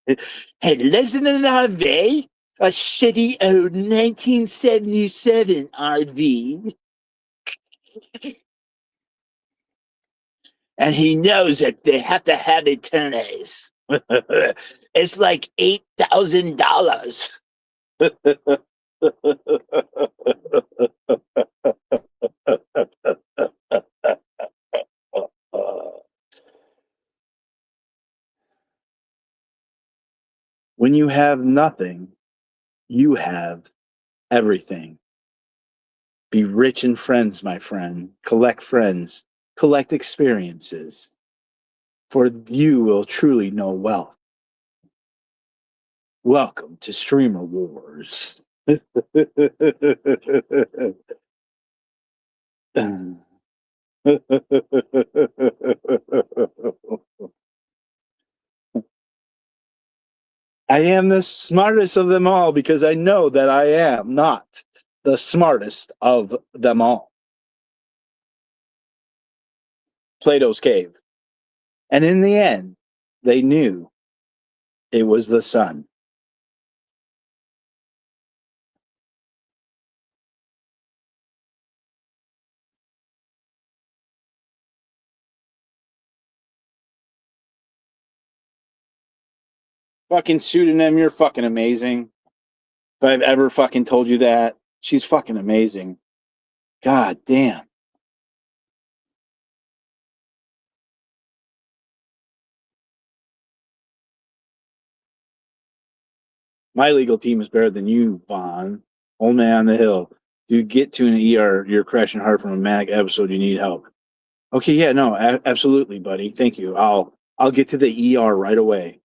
and lives in an RV, a shitty old 1977 RV. And he knows that they have to have attorneys. It's like $8,000. When you have nothing, you have everything. Be rich in friends, my friend. Collect friends. Collect experiences. For you will truly know wealth. Welcome to Streamer Wars. I am the smartest of them all because I know that I am not the smartest of them all. Plato's cave. And in the end, they knew it was the sun. Fucking pseudonym, you're fucking amazing. If I've ever fucking told you that, she's fucking amazing. God damn. My legal team is better than you, Vaughn. Old man on the hill. Dude, get to an ER. You're crashing hard from a manic episode. You need help. Okay, yeah, no, absolutely, buddy. Thank you. I'll get to the ER right away.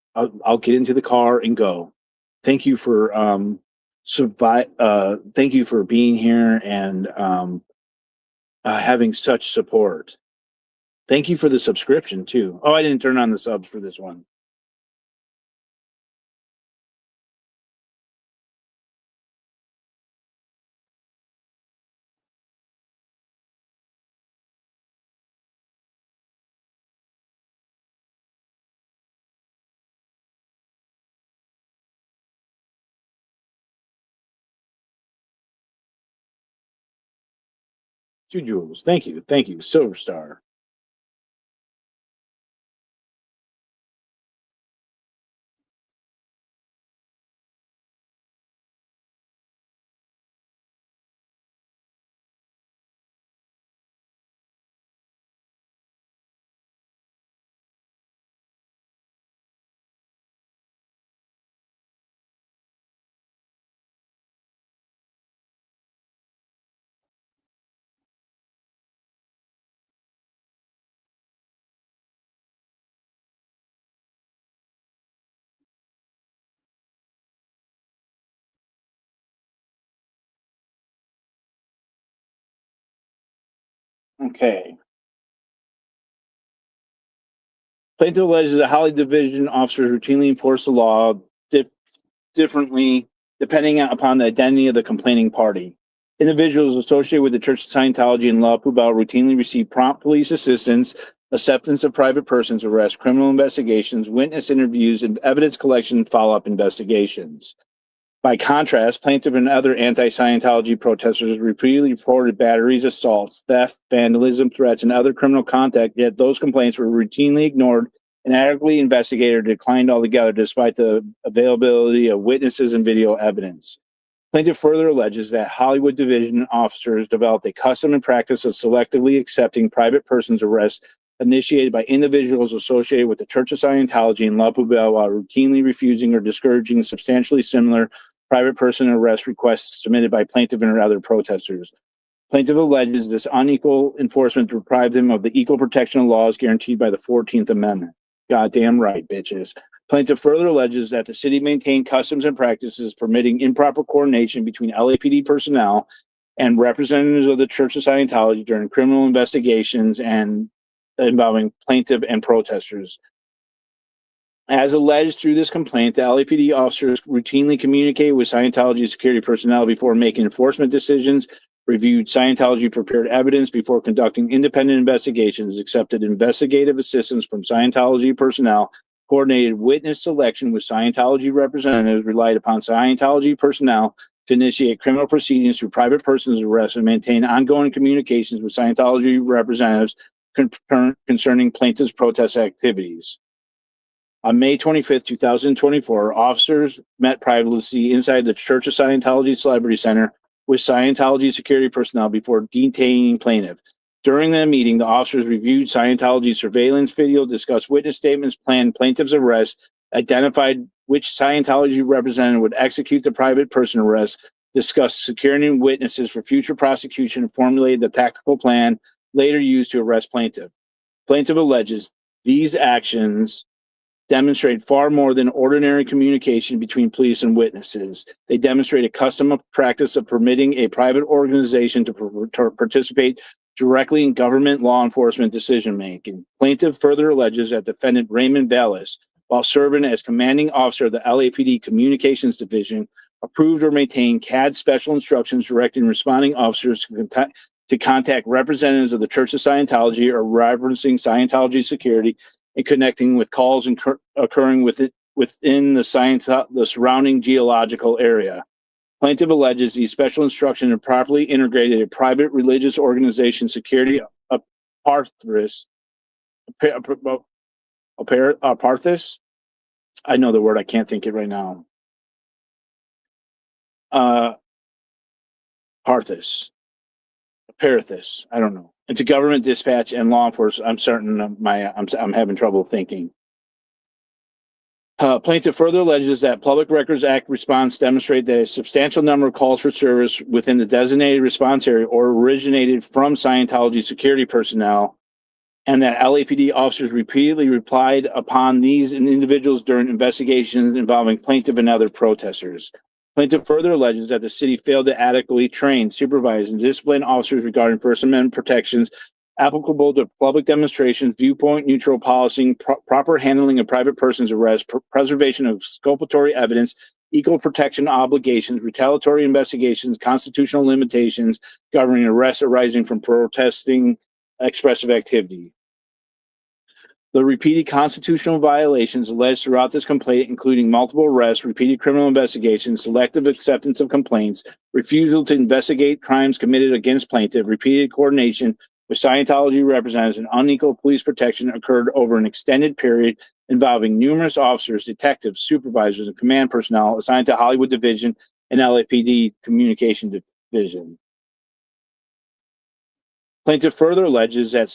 I'll get into the car and go. Thank you for thank you for being here and having such support. Thank you for the subscription too. Oh, I didn't turn on the subs for this one. Two jewels. Thank you. Thank you. Silver Star. Okay. Plaintiff alleges that Holly Division officers routinely enforce the law differently depending upon the identity of the complaining party. Individuals associated with the Church of Scientology and La Poubelle routinely receive prompt police assistance, acceptance of private persons arrest, criminal investigations, witness interviews, and evidence collection follow-up investigations. By contrast, plaintiff and other anti-Scientology protesters repeatedly reported batteries, assaults, theft, vandalism, threats, and other criminal conduct, yet those complaints were routinely ignored and adequately investigated or declined altogether despite the availability of witnesses and video evidence. Plaintiff further alleges that Hollywood Division officers developed a custom and practice of selectively accepting private persons arrests initiated by individuals associated with the Church of Scientology and La Poubelle while routinely refusing or discouraging substantially similar private person arrest requests submitted by plaintiff and other protesters. Plaintiff alleges this unequal enforcement deprived him of the equal protection of laws guaranteed by the 14th Amendment. Goddamn right, bitches. Plaintiff further alleges that the city maintained customs and practices permitting improper coordination between LAPD personnel and representatives of the Church of Scientology during criminal investigations and involving plaintiff and protesters. As alleged through this complaint, the LAPD officers routinely communicated with Scientology security personnel before making enforcement decisions, reviewed Scientology prepared evidence before conducting independent investigations, accepted investigative assistance from Scientology personnel, coordinated witness selection with Scientology representatives, relied upon Scientology personnel to initiate criminal proceedings through private persons arrests, and maintain ongoing communications with Scientology representatives concerning plaintiff's protest activities. On May 25th, 2024, officers met privately inside the Church of Scientology Celebrity Center with Scientology security personnel before detaining plaintiff. During the meeting, the officers reviewed Scientology surveillance video, discussed witness statements, planned plaintiff's arrest, identified which Scientology representative would execute the private person arrest, discussed securing witnesses for future prosecution, and formulated the tactical plan later used to arrest plaintiff. Plaintiff alleges these actions demonstrate far more than ordinary communication between police and witnesses. They demonstrate a custom of practice of permitting a private organization to participate directly in government law enforcement decision-making. Plaintiff further alleges that defendant Raymond Vallis, while serving as commanding officer of the LAPD Communications Division, approved or maintained CAD special instructions directing responding officers to contact representatives of the Church of Scientology or referencing Scientology security and connecting with calls occurring within the surrounding geological area. Plaintiff alleges these special instructions have properly integrated a private religious organization security Aparthis I know the word, I can't think it right now. Parthis. Parathis, I don't know. Into government dispatch and law enforcement. I'm certain I'm having trouble thinking. Plaintiff further alleges that Public Records Act response demonstrate that a substantial number of calls for service within the designated response area or originated from Scientology security personnel, and that LAPD officers repeatedly replied upon these individuals during investigations involving plaintiff and other protesters. Plaintiff further alleges that the city failed to adequately train, supervise, and discipline officers regarding First Amendment protections applicable to public demonstrations, viewpoint neutral policing, proper handling of private persons' arrests, preservation of exculpatory evidence, equal protection obligations, retaliatory investigations, constitutional limitations governing arrests arising from protesting expressive activity. The repeated constitutional violations alleged throughout this complaint, including multiple arrests, repeated criminal investigations, selective acceptance of complaints, refusal to investigate crimes committed against plaintiff, repeated coordination with Scientology representatives, and unequal police protection occurred over an extended period involving numerous officers, detectives, supervisors, and command personnel assigned to Hollywood Division and LAPD Communication Division. Plaintiff further alleges that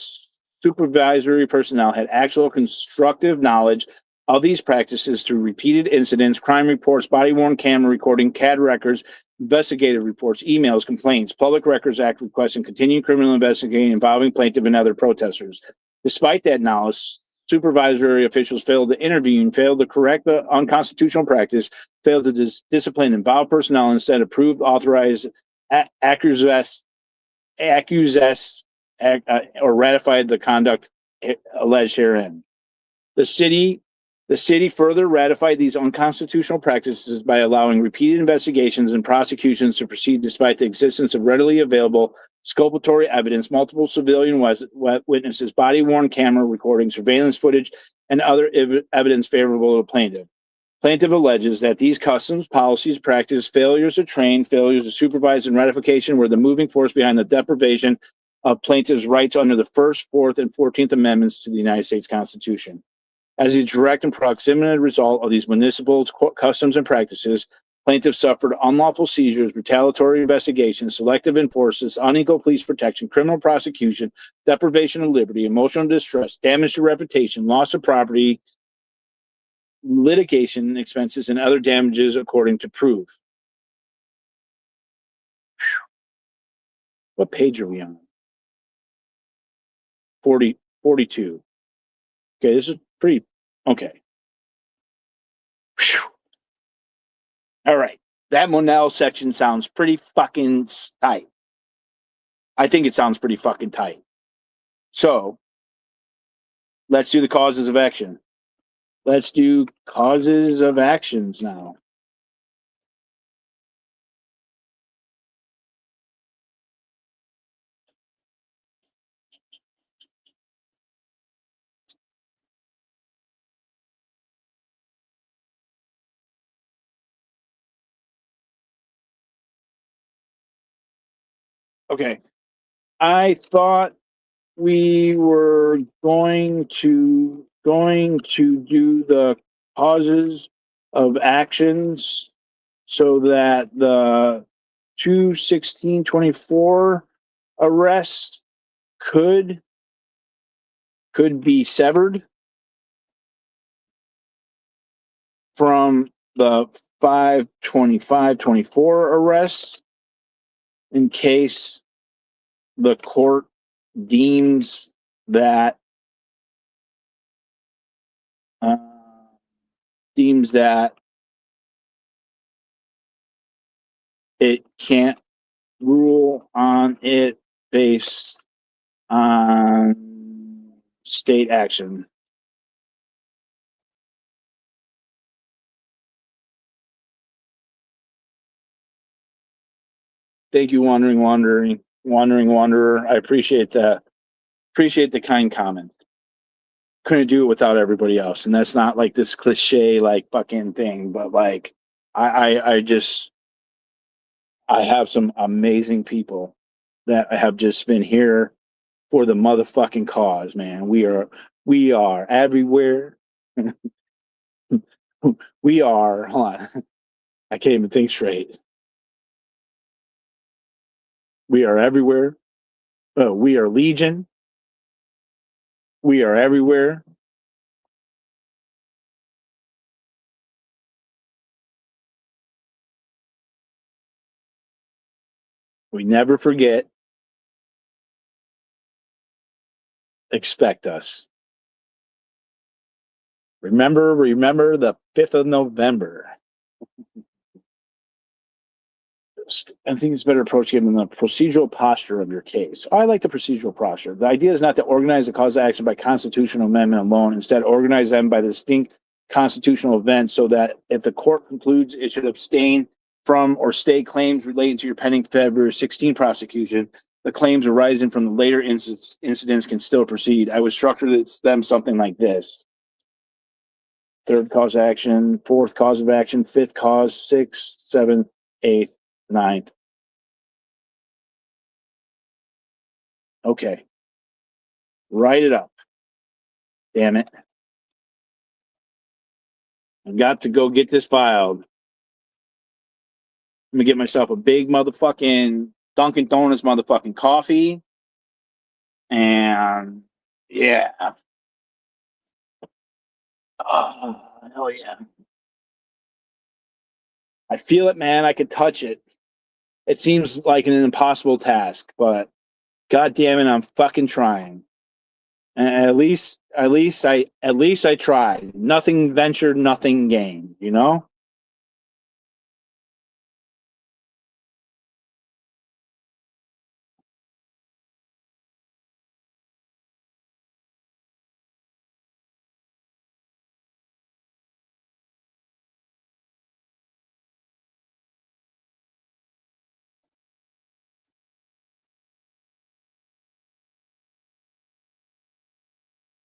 supervisory personnel had actual constructive knowledge of these practices through repeated incidents, crime reports, body-worn camera recording, CAD records, investigative reports, emails, complaints, Public Records Act requests, and continued criminal investigation involving plaintiff and other protesters. Despite that knowledge, supervisory officials failed to intervene, failed to correct the unconstitutional practice, failed to discipline involved personnel, and instead approved, authorized, or ratified the conduct alleged herein. The city further ratified these unconstitutional practices by allowing repeated investigations and prosecutions to proceed despite the existence of readily available exculpatory evidence, multiple civilian witnesses, body-worn camera recording, surveillance footage, and other evidence favorable to the plaintiff. Plaintiff alleges that these customs, policies, practices, failures to train, failures to supervise, and ratification were the moving force behind the deprivation of plaintiffs' rights under the First, Fourth, and 14th Amendments to the United States Constitution. As a direct and proximate result of these municipal customs and practices, plaintiffs suffered unlawful seizures, retaliatory investigations, selective enforcements, unequal police protection, criminal prosecution, deprivation of liberty, emotional distress, damage to reputation, loss of property, litigation expenses, and other damages according to proof. What page are we on? 42. Okay, this is pretty, okay. Whew. All right, that Monell section sounds pretty fucking tight. I think it sounds pretty fucking tight. So, let's do the causes of action. Let's do causes of actions now. Okay. I thought we were going to do the causes of actions so that the 2/16/24 arrest could be severed from the 5/25/24 arrests in case the court deems that it can't rule on it based on state action. Thank you, Wandering Wanderer. I appreciate the kind comment. Couldn't do it without everybody else, and that's not like this cliche like fucking thing, but like I have some amazing people that have just been here for the motherfucking cause, man. We are everywhere. We are, hold on. I can't even think straight. We are everywhere. Oh, we are Legion. We are everywhere. We never forget. Expect us. Remember the 5th of November. I think it's a better approach given the procedural posture of your case. I like the procedural posture. The idea is not to organize the cause of action by constitutional amendment alone. Instead, organize them by the distinct constitutional events so that if the court concludes it should abstain from or stay claims relating to your pending February 16 prosecution, the claims arising from the later incidents can still proceed. I would structure them something like this. Third cause of action, fourth cause of action, fifth cause, sixth, seventh, eighth, ninth. Okay. Write it up. Damn it. I've got to go get this filed. I'm gonna get myself a big motherfucking Dunkin' Donuts motherfucking coffee. And yeah. Oh, hell yeah. I feel it, man. I can touch it. It seems like an impossible task, but god damn it, I'm fucking trying. And at least I tried. Nothing ventured, nothing gained, you know?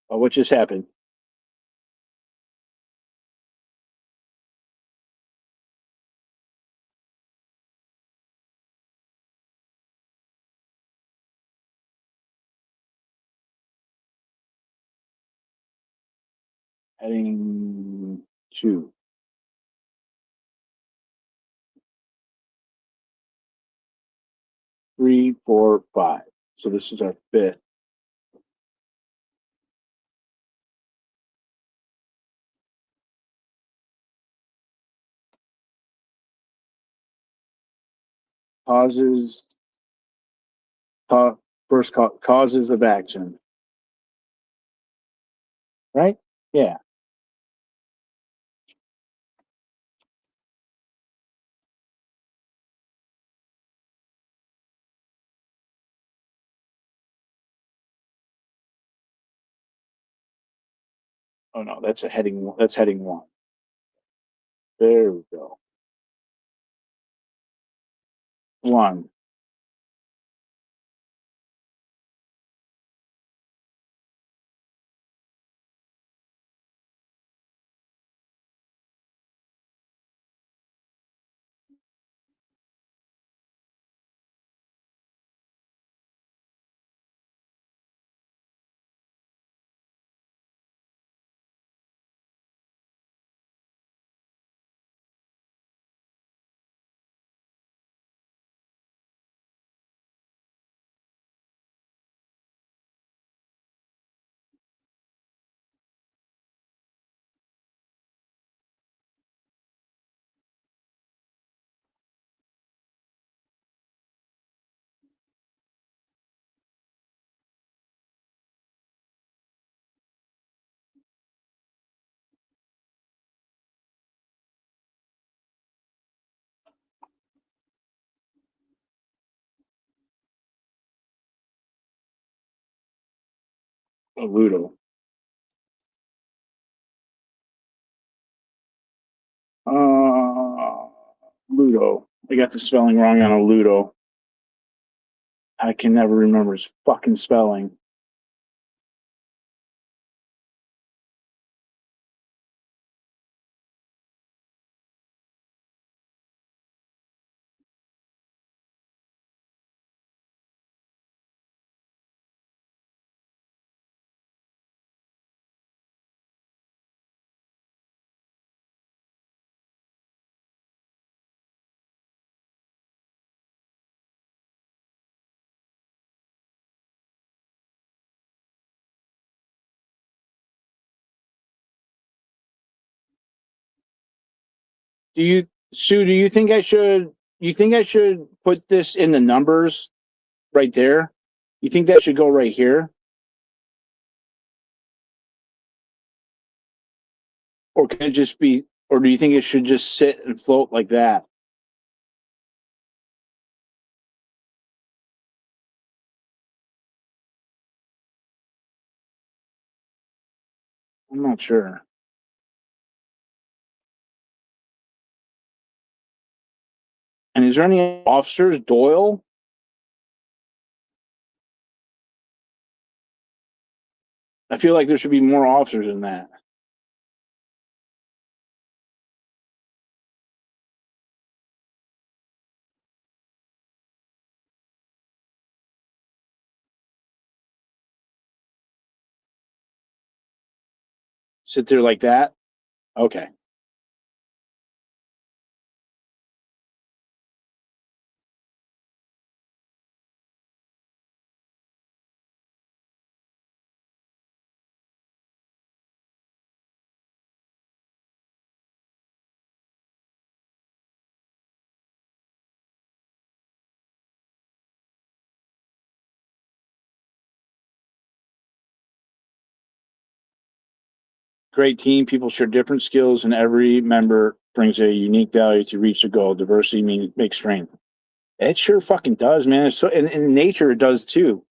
But what just happened? Heading 2. 3, 4, 5. So this is our 5th. Causes, first causes of action. Right? Yeah. Oh no, that's a heading. That's heading 1. There we go. 1. Ludo. Ludo. I got the spelling wrong on a Ludo. I can never remember his fucking spelling. Sue, do you think I should put this in the numbers right there? You think that should go right here? Or can it just be, or do you think it should just sit and float like that? I'm not sure. And is there any officers? Doyle? I feel like there should be more officers than that. Sit there like that? Okay. Great team. People share different skills, and every member brings a unique value to reach the goal. Diversity makes strength. It sure fucking does, man. It's so, and in nature, it does too.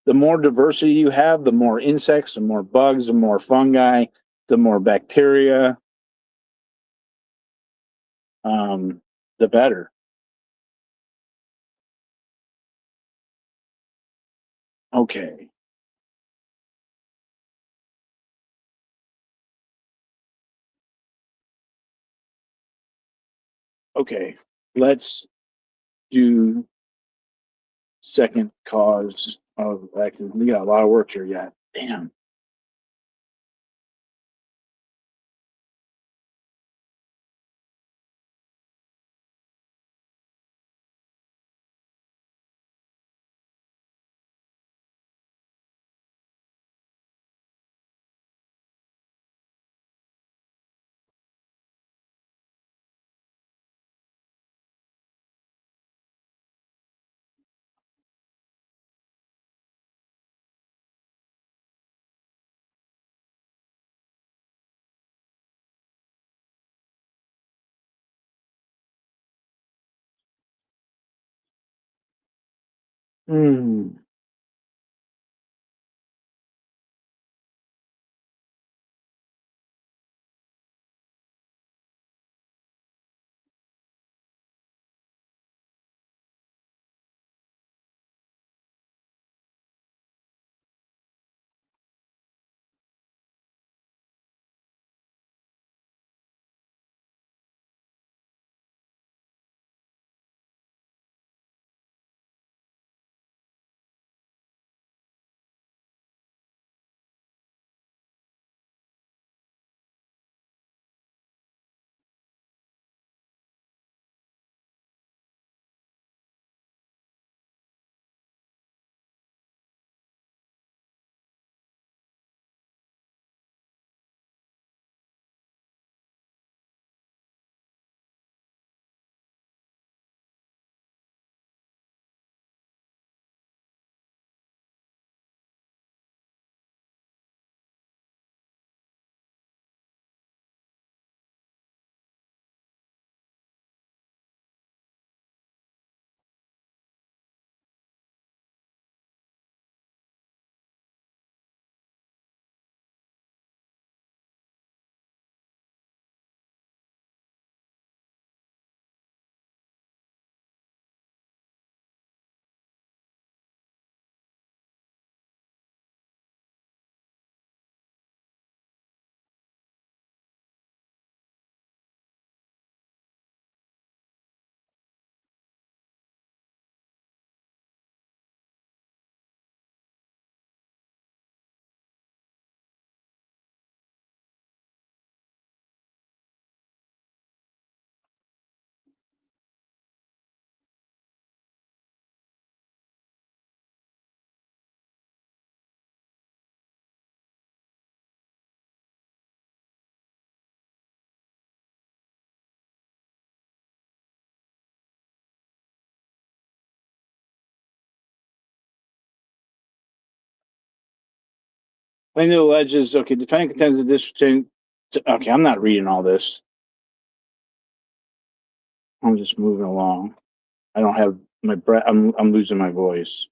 The more diversity you have, the more insects, the more bugs, the more fungi, the more bacteria, the better. Okay. Okay. Let's do second cause of action. We got a lot of work here yet. Damn. Hmm. Plaintiff alleges, okay, defendant contends the district. Okay, I'm not reading all this. I'm just moving along. I don't have my breath. I'm losing my voice.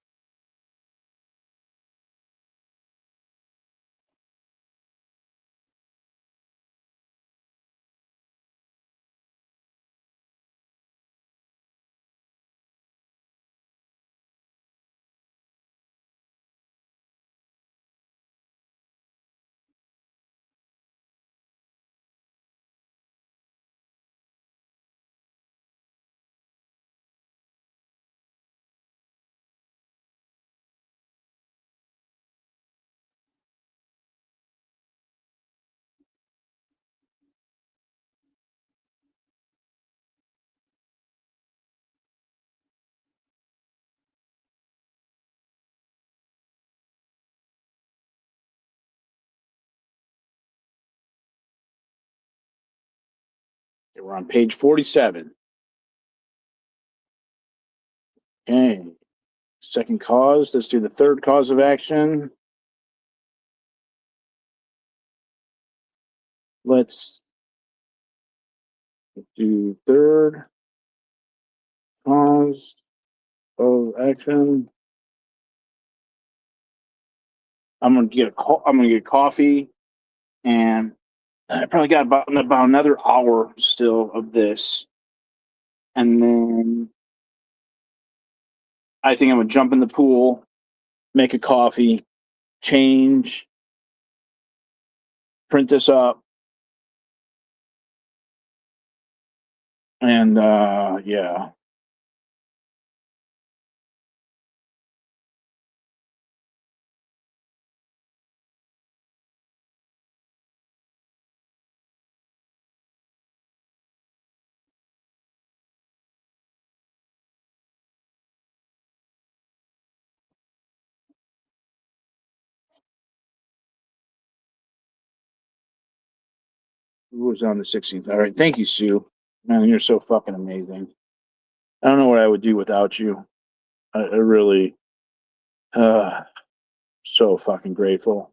Okay, we're on page 47. Okay. Second cause. Let's do the third cause of action. Let's do third cause of action. I'm gonna get coffee, and I probably got about another hour still of this, and then I think I'm gonna jump in the pool, make a coffee, change, print this up, and yeah. It was on the 16th. All right, thank you, Sue. Man, you're so fucking amazing. I don't know what I would do without you. I really, so fucking grateful.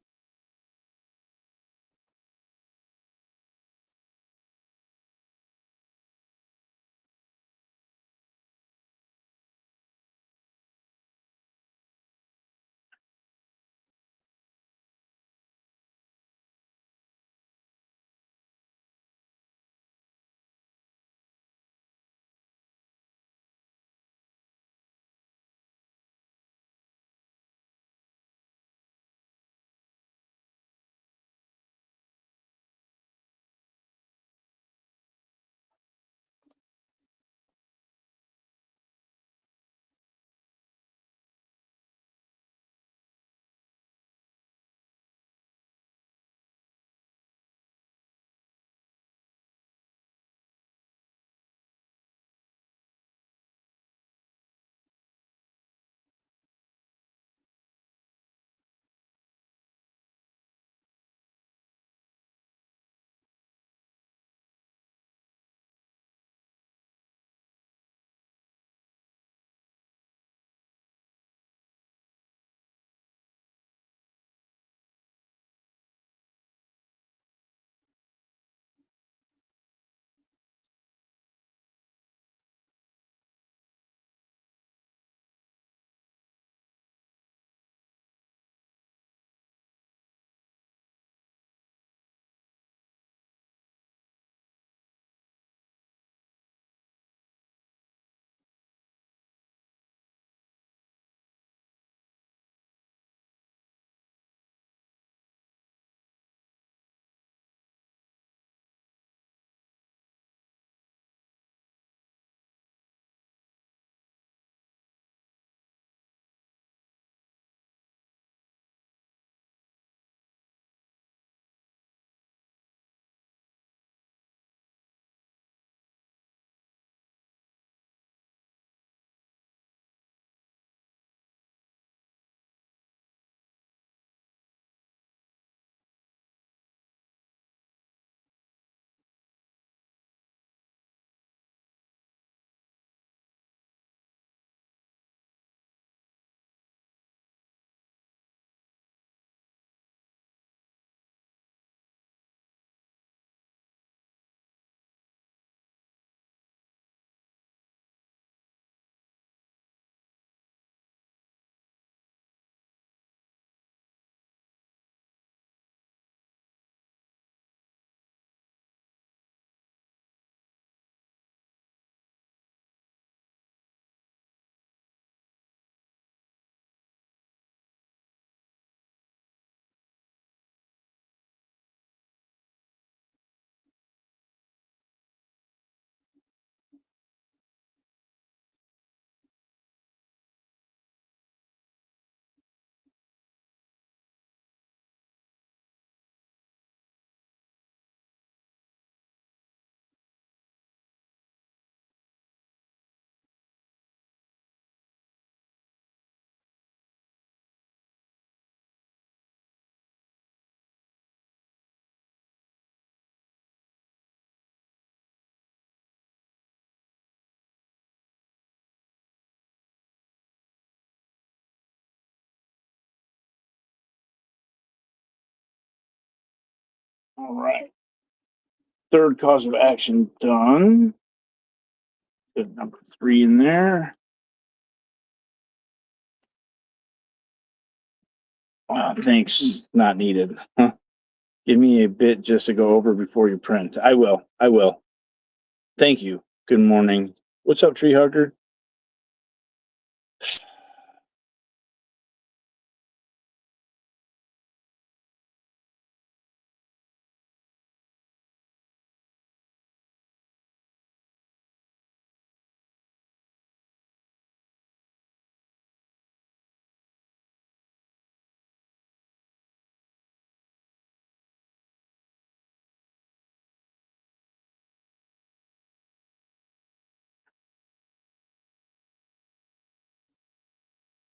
All right. Third cause of action done. Good number 3 in there. Thanks. Not needed. Huh. Give me a bit just to go over before you print. I will. Thank you. Good morning. What's up, tree hugger?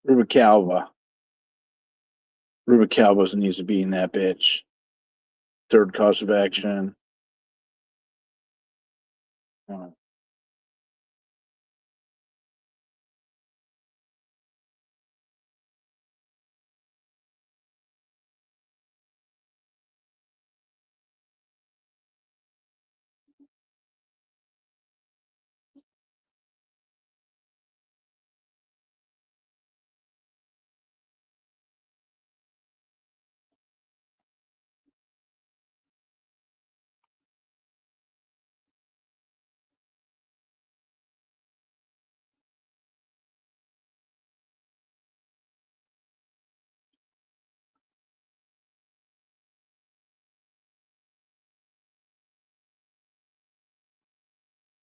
Rubicalba. Rubicalba needs to be in that bitch. Third cause of action.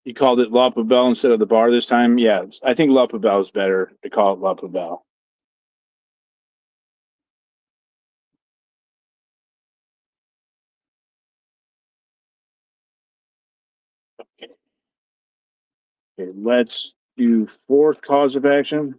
You called it La Poubelle instead of the bar this time? Yeah, I think La Poubelle is better to call it La Poubelle. Okay. Okay, let's do fourth cause of action.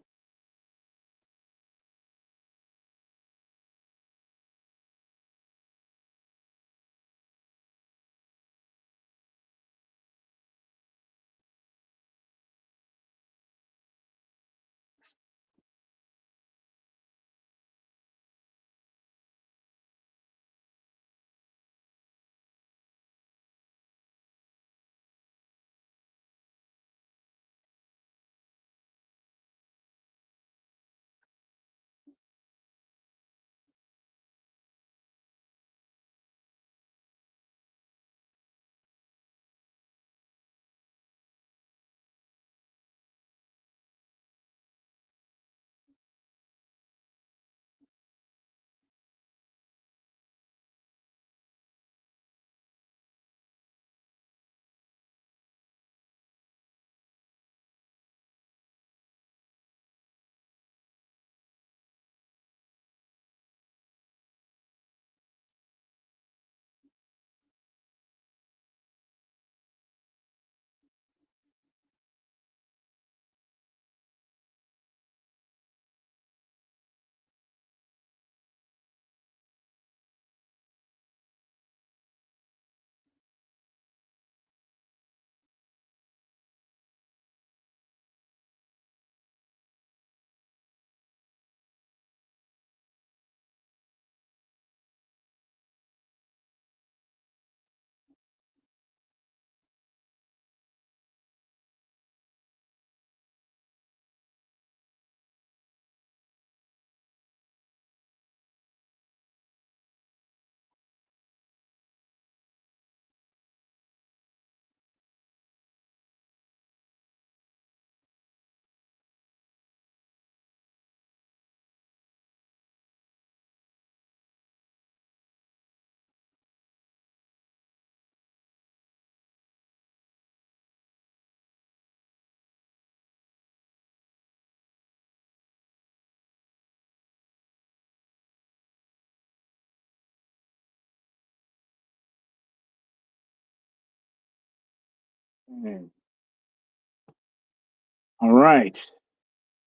All right.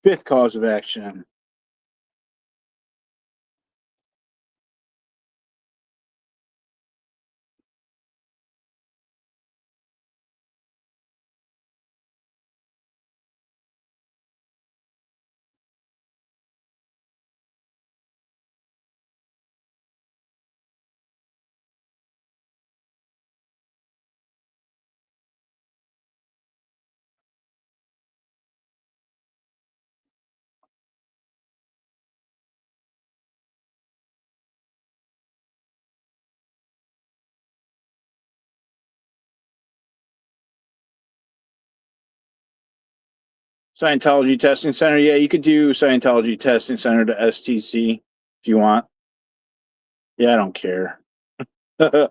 Fifth cause of action. Scientology Testing Center. Yeah, you could do Scientology Testing Center to STC if you want. Yeah, I don't care. I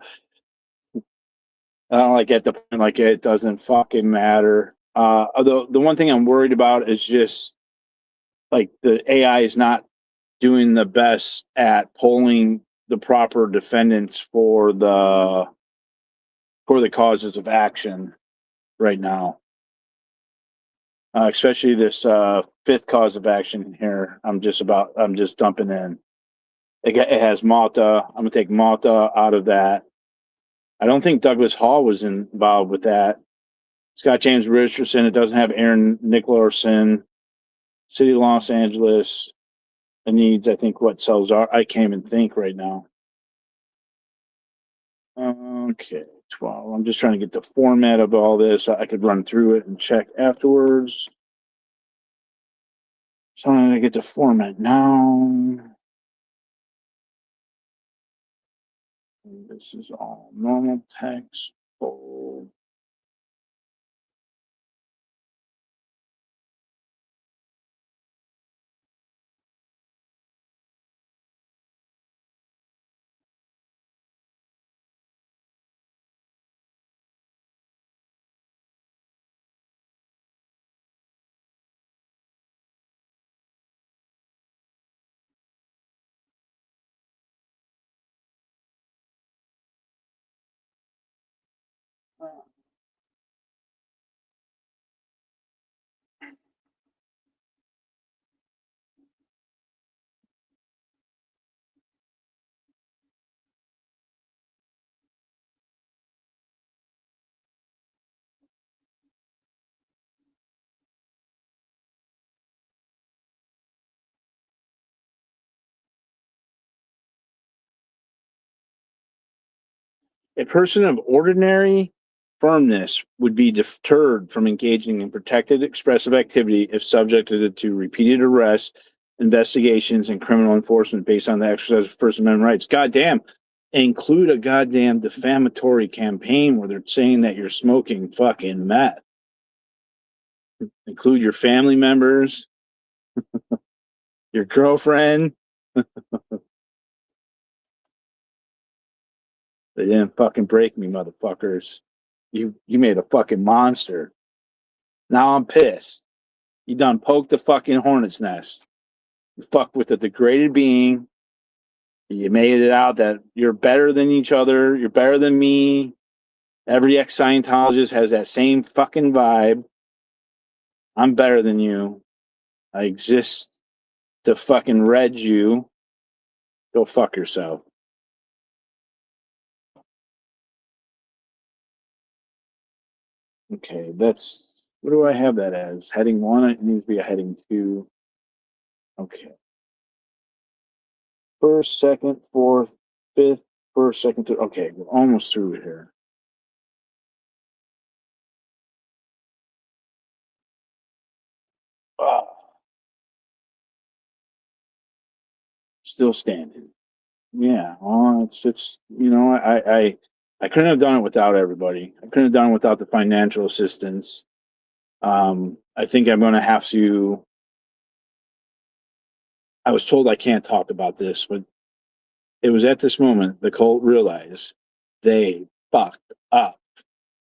don't like at the point like it doesn't fucking matter. Although the one thing I'm worried about is just like the AI is not doing the best at polling the proper defendants for the causes of action right now. Especially this fifth cause of action here. I'm just dumping in. It has Malta. I'm gonna take Malta out of that. I don't think Douglas Hall was involved with that. Scott James Richardson. It doesn't have Aaron Nicholson. City of Los Angeles. It needs, I think, what cells are. I can't even think right now. Okay, 12. I'm just trying to get the format of all this. I could run through it and check afterwards. So I'm going to get the format now. And this is all normal text. Bold. A person of ordinary firmness would be deterred from engaging in protected expressive activity if subjected to repeated arrests, investigations, and criminal enforcement based on the exercise of First Amendment rights. Goddamn, include a goddamn defamatory campaign where they're saying that you're smoking fucking meth. Include your family members, your girlfriend. They didn't fucking break me, motherfuckers. You made a fucking monster. Now I'm pissed. You done poked the fucking hornet's nest. You fucked with a degraded being. You made it out that you're better than each other. You're better than me. Every ex-Scientologist has that same fucking vibe. I'm better than you. I exist to fucking red you. Go fuck yourself. Okay, that's... What do I have that as? Heading 1? It needs to be a heading 2. Okay. First, second, fourth, fifth, first, second, third. Okay, we're almost through here. Ah, still standing. Yeah, well, it's I couldn't have done it without everybody. I couldn't have done it without the financial assistance. I think I'm going to have to. I was told I can't talk about this, but it was at this moment the cult realized they fucked up.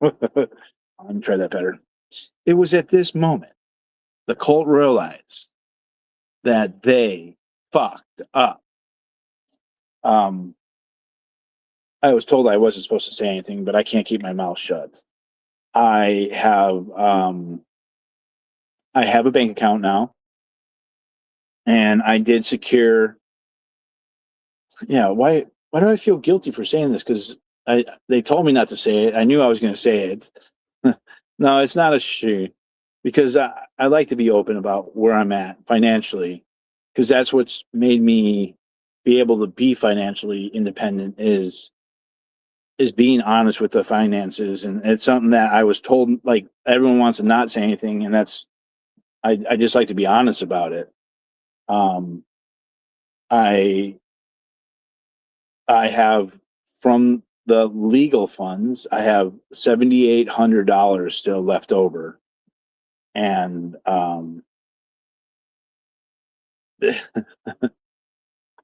Let me try that better. It was at this moment the cult realized that they fucked up. I was told I wasn't supposed to say anything, but I can't keep my mouth shut. I have a bank account now, and I did secure. Yeah, why do I feel guilty for saying this? Because they told me not to say it. I knew I was going to say it. No, it's not a shame, because I like to be open about where I'm at financially, because that's what's made me be able to be financially independent is being honest with the finances. And it's something that I was told, like, everyone wants to not say anything, and that's I just like to be honest about it. I have, from the legal funds, I have $7,800 still left over. And,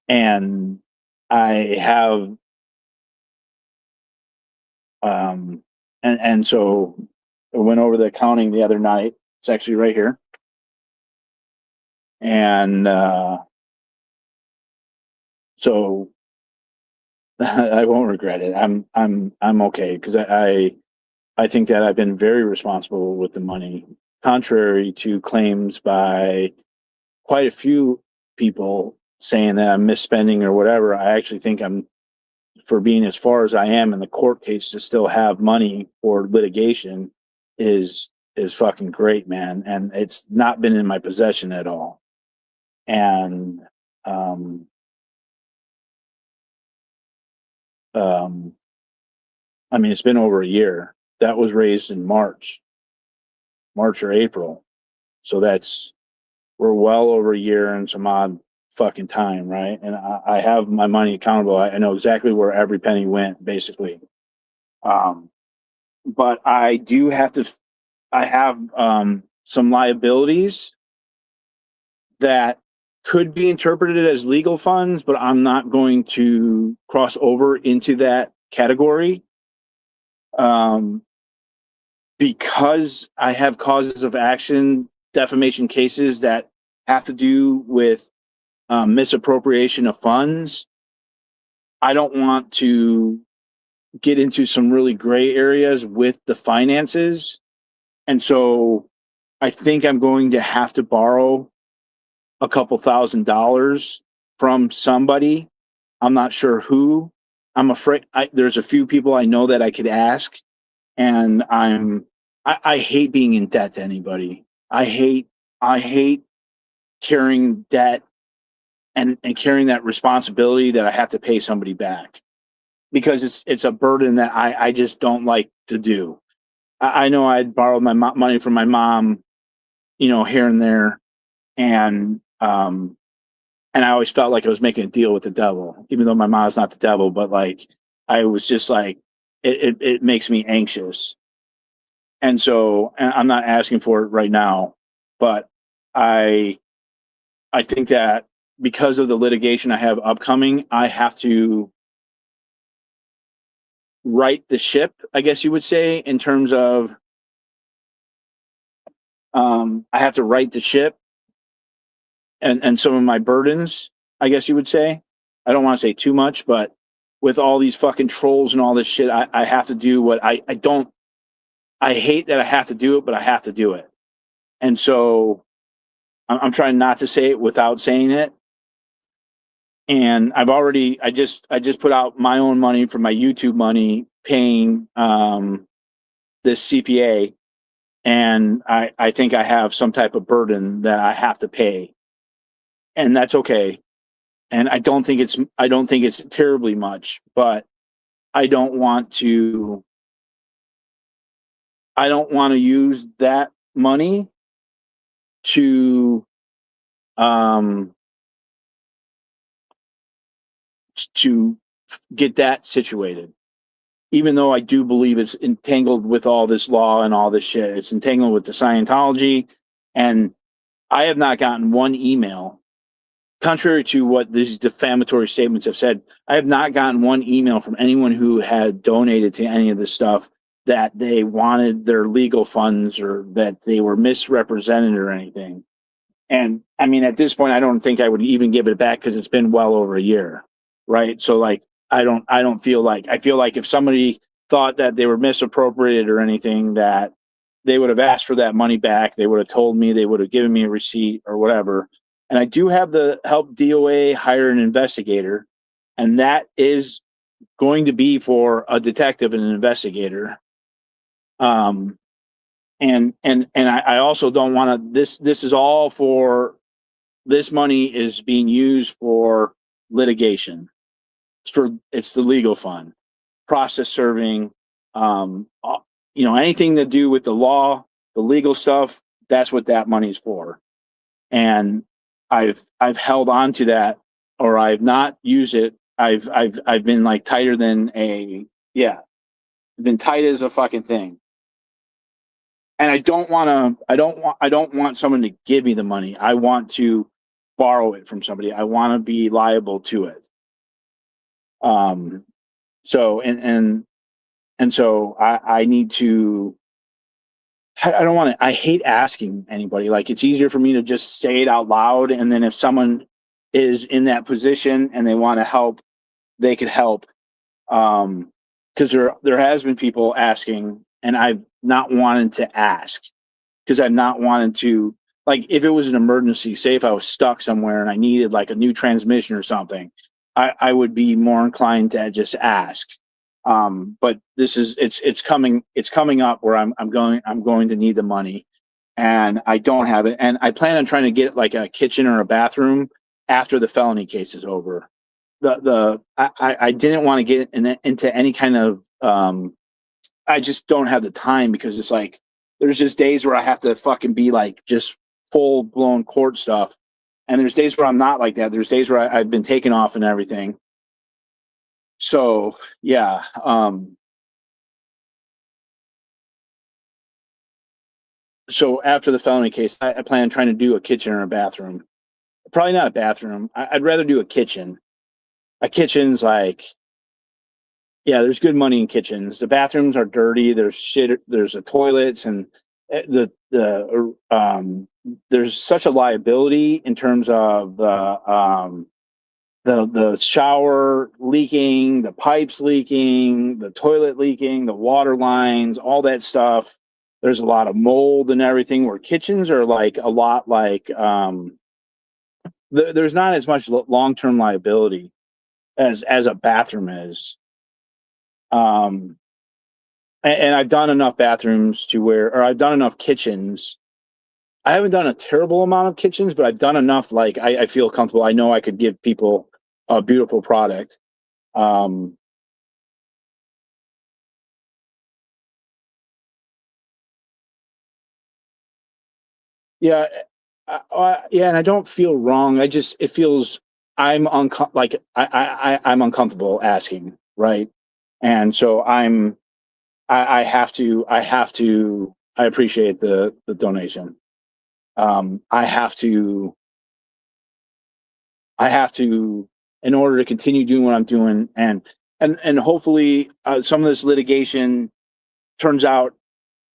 and I have, and so I went over the accounting the other night. It's actually right here. And, so I won't regret it. I'm okay. Cause I think that I've been very responsible with the money, contrary to claims by quite a few people saying that I'm misspending or whatever. I actually think I'm, for being as far as I am in the court case, to still have money for litigation is fucking great, man. And it's not been in my possession at all. And I mean, it's been over a year. That was raised in March or April. So we're well over a year and some odd fucking time, right? And I have my money accountable. I know exactly where every penny went, basically. But I do have to, I have some liabilities that could be interpreted as legal funds, but I'm not going to cross over into that category. Because I have causes of action, defamation cases that have to do with misappropriation of funds. I don't want to get into some really gray areas with the finances. And so I think I'm going to have to borrow a couple $1,000s from somebody. I'm not sure who. I'm afraid there's a few people I know that I could ask. And I hate being in debt to anybody. I hate carrying debt and carrying that responsibility that I have to pay somebody back, because it's a burden that I just don't like to do. I know I'd borrowed my money from my mom, here and there. And I always felt like I was making a deal with the devil, even though my mom's not the devil, but like, I was just like, it makes me anxious. And so, and I'm not asking for it right now, but I think that because of the litigation I have upcoming, I have to right the ship, I guess you would say, in terms of I have to right the ship and some of my burdens, I guess you would say. I don't want to say too much, but with all these fucking trolls and all this shit, I have to do what I hate that I have to do it, but I have to do it. And so I'm trying not to say it without saying it. And I just put out my own money from my YouTube money paying this CPA. And I think I have some type of burden that I have to pay. And that's okay. And I don't think it's terribly much, but I don't want to use that money to get that situated. Even though I do believe it's entangled with all this law and all this shit, it's entangled with the Scientology. And I have not gotten one email, contrary to what these defamatory statements have said. I have not gotten one email from anyone who had donated to any of this stuff that they wanted their legal funds or that they were misrepresented or anything. And I mean, at this point, I don't think I would even give it back because it's been well over a year, right? So like, I feel like if somebody thought that they were misappropriated or anything, that they would have asked for that money back. They would have told me, they would have given me a receipt or whatever. And I do have the help DOA hire an investigator, and that is going to be for a detective and an investigator. And I also don't want to, this is all for, this money is being used for litigation. It's the legal fund, process serving, anything to do with the law, the legal stuff. That's what that money's for. And I've held on to that, or I've not used it. I've been like tighter than been tight as a fucking thing. and I don't want someone to give me the money. I want to borrow it from somebody. I want to be liable to it. So so I need to. I don't want to. I hate asking anybody. Like, it's easier for me to just say it out loud, and then if someone is in that position and they want to help, they could help. Because there has been people asking, and I've not wanted to ask because I've not wanted to. Like, if it was an emergency, say if I was stuck somewhere and I needed like a new transmission or something, I would be more inclined to just ask. But it's coming up where I'm going to need the money, and I don't have it, and I plan on trying to get like a kitchen or a bathroom after the felony case is over. I didn't want to get into any kind of I just don't have the time because it's like there's just days where I have to fucking be like just full blown court stuff, and there's days where I'm not like that. There's days where I've been taken off and everything. So yeah, so after the felony case, I plan on trying to do a kitchen or a bathroom. Probably not a bathroom. I'd rather do a kitchen. A kitchen's like, yeah, there's good money in kitchens. The bathrooms are dirty. There's shit. There's the toilets and there's such a liability in terms of the shower leaking, the pipes leaking, the toilet leaking, the water lines, all that stuff. There's a lot of mold and everything. Where kitchens are like a lot like there's not as much long-term liability as a bathroom is. And I've done enough bathrooms to where, or I've done enough kitchens. I haven't done a terrible amount of kitchens, but I've done enough. Like I feel comfortable. I know I could give people a beautiful product. Yeah, yeah, and I don't feel wrong. It feels I'm uncomfortable asking, right? And so I appreciate the donation. I have to in order to continue doing what I'm doing, and hopefully some of this litigation turns out,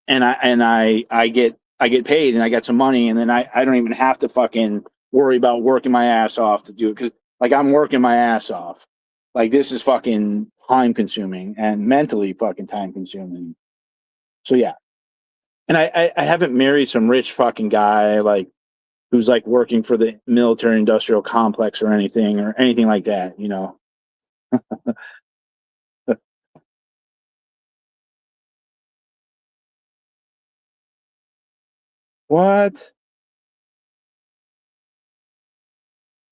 and I get paid and I get some money, and then I don't even have to fucking worry about working my ass off to do it, because like I'm working my ass off. Like, this is fucking time consuming and mentally fucking time consuming. So yeah. And I haven't married some rich fucking guy like who's like working for the military industrial complex or anything like that, you know. What?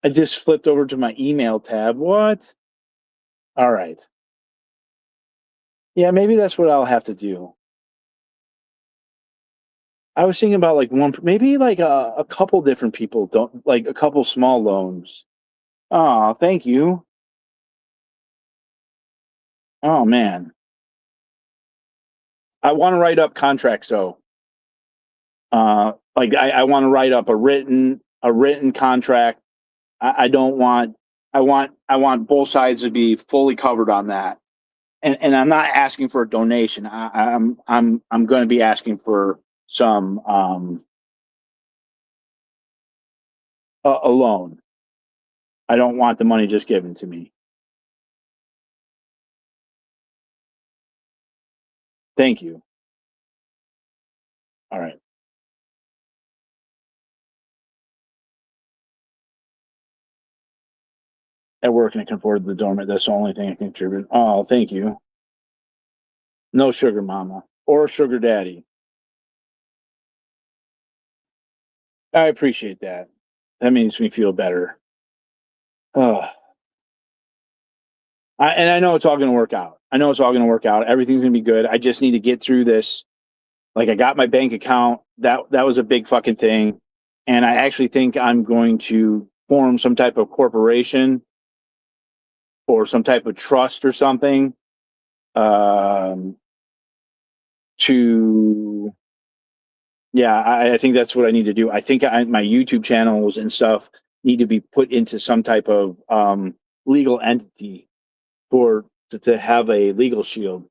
I just flipped over to my email tab. What? All right. Yeah, maybe that's what I'll have to do. I was thinking about like maybe like a couple different people don't like a couple small loans. Oh, thank you. Oh man, I want to write up contracts though. Like I want to write up a written contract. I don't want. I want both sides to be fully covered on that. And I'm not asking for a donation. I'm going to be asking for some a loan. I don't want the money just given to me. Thank you. All right. At work and I can afford the dormant. That's the only thing I can contribute. Oh, thank you. No sugar mama or sugar daddy. I appreciate that. That makes me feel better. Oh, and I know it's all going to work out. I know it's all going to work out. Everything's going to be good. I just need to get through this. Like, I got my bank account. That was a big fucking thing. And I actually think I'm going to form some type of corporation or some type of trust or something to Yeah, I think that's what I need to do. I think my YouTube channels and stuff need to be put into some type of legal entity to have a legal shield.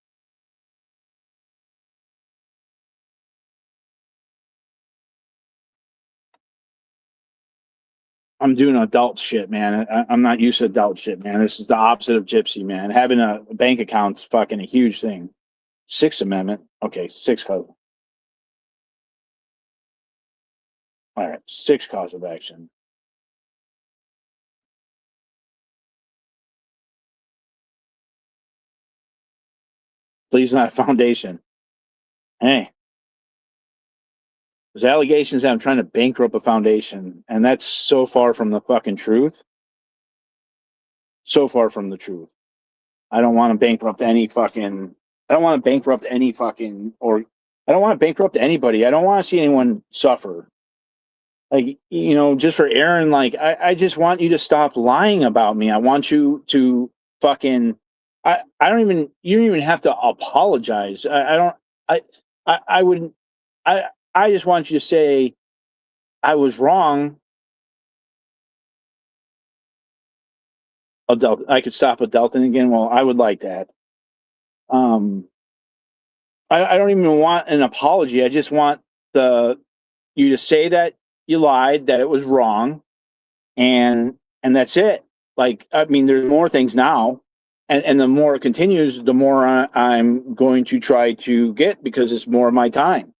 I'm doing adult shit, man. I'm not used to adult shit, man. This is the opposite of gypsy, man. Having a bank account's fucking a huge thing. Sixth Amendment. Okay, sixth cause. All right, sixth cause of action. Please not foundation. Hey, there's allegations that I'm trying to bankrupt a foundation, and that's so far from the fucking truth. So far from the truth. I don't want to bankrupt any fucking. I don't want to bankrupt any fucking, or I don't want to bankrupt anybody. I don't want to see anyone suffer. Like, just for Aaron, like, I just want you to stop lying about me. I want you to fucking. I don't even. You don't even have to apologize. I don't. I wouldn't. I just want you to say I was wrong. I could stop adulting again. Well, I would like that. I don't even want an apology. I just want you to say that you lied, that it was wrong, and that's it. Like, I mean, there's more things now, and the more it continues, the more I'm going to try to get, because it's more of my time.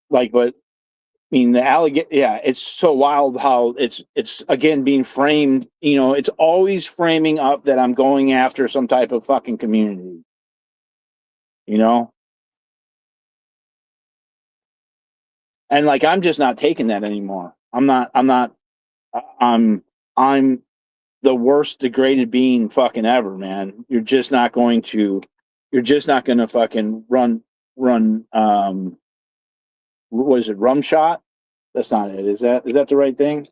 Like, but I mean, yeah, it's so wild how it's again being framed. It's always framing up that I'm going after some type of fucking community. And like, I'm just not taking that anymore. I'm the worst degraded being fucking ever, man. You're just not going to fucking run what is it, rum shot? That's not it. Is that the right thing?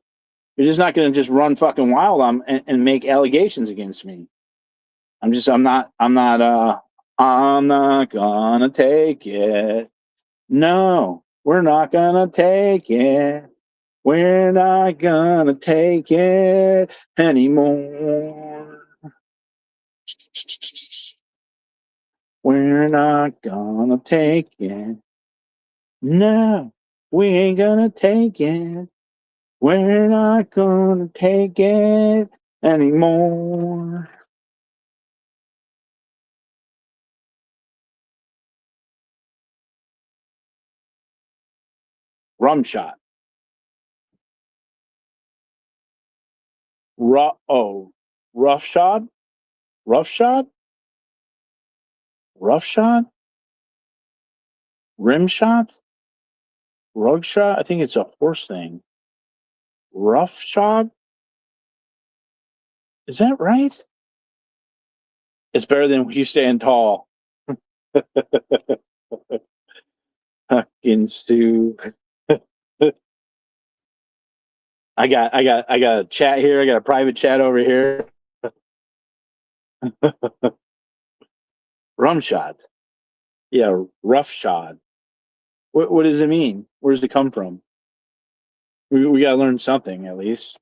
You're just not going to just run fucking wild and make allegations against me. I'm not gonna take it. No, we're not gonna take it. We're not gonna take it anymore. We're not gonna take it. No, we ain't gonna take it. We're not gonna take it anymore. Rum shot. Rough shot? Rough shot? Rough shot? Rim shot? Rug shot? I think it's a horse thing. Rough shot? Is that right? It's better than you stand tall. Fucking Stu. I got a chat here. I got a private chat over here. Rum shot. Yeah, rough shot. What does it mean? Where does it come from? We gotta learn something at least.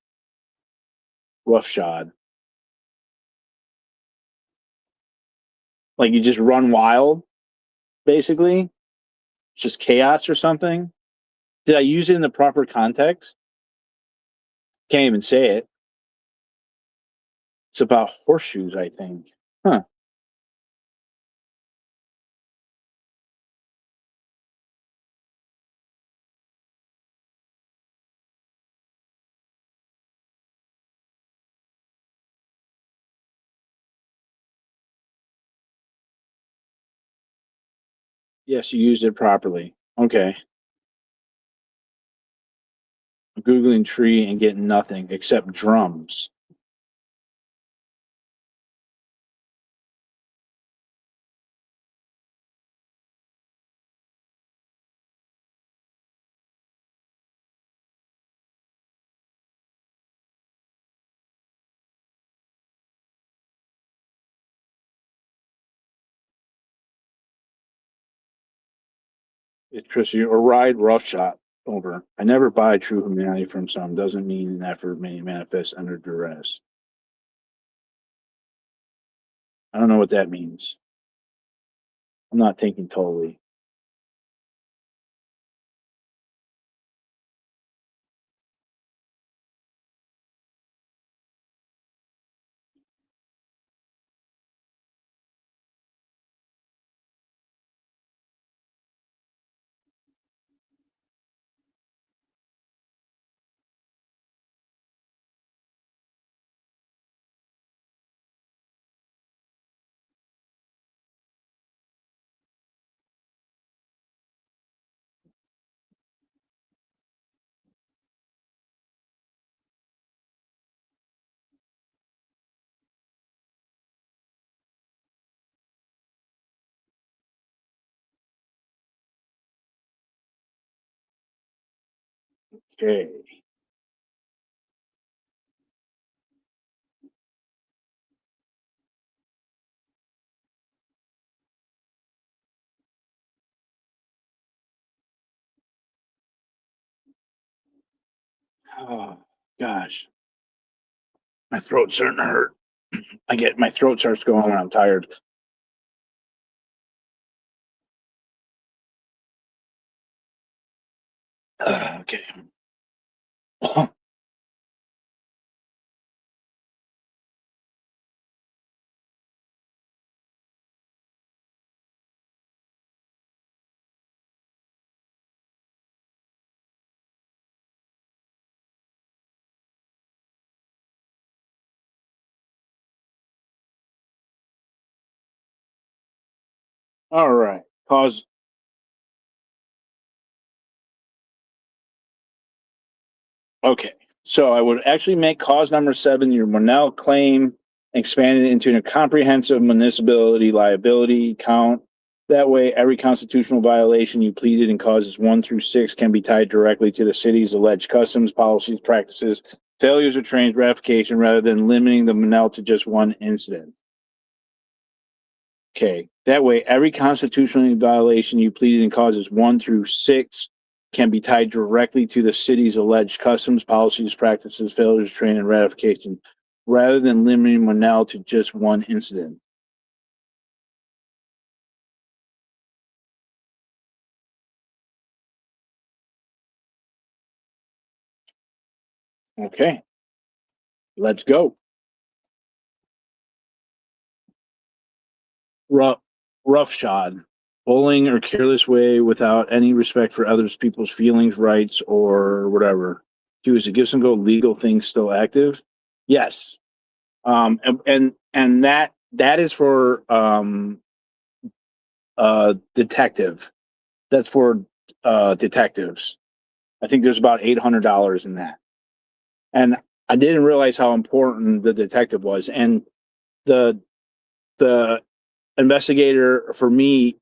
Rough shot. Like, you just run wild, basically. It's just chaos or something. Did I use it in the proper context? Can't even say it. It's about horseshoes, I think. Huh. Yes, you used it properly. Okay. I'm Googling tree and getting nothing except drums. It's Chrissy or ride roughshod over. I never buy true humanity from some. Doesn't mean an effort may manifest under duress. I don't know what that means. I'm not thinking totally. Okay. Oh gosh. My throat's starting to hurt. My throat starts going when I'm tired. Okay. All right. Cause. Okay. So I would actually make cause number 7 your Monell claim, expand it into a comprehensive municipality liability count. That way, every constitutional violation you pleaded in causes 1 through 6 can be tied directly to the city's alleged customs, policies, practices, failures of trains, ratification, rather than limiting the Monell to just one incident. Okay. That way, every constitutional violation you pleaded in causes 1 through 6 can be tied directly to the city's alleged customs, policies, practices, failures, training, and ratification, rather than limiting Monell to just one incident. Okay. Let's go. Roughshod. Bullying or careless way without any respect for others people's feelings, rights, or whatever. 2, is the Gibson Go legal thing still active? Yes. And that is for detective. That's for detectives. I think there's about $800 in that. And I didn't realize how important the detective was. And the investigator for me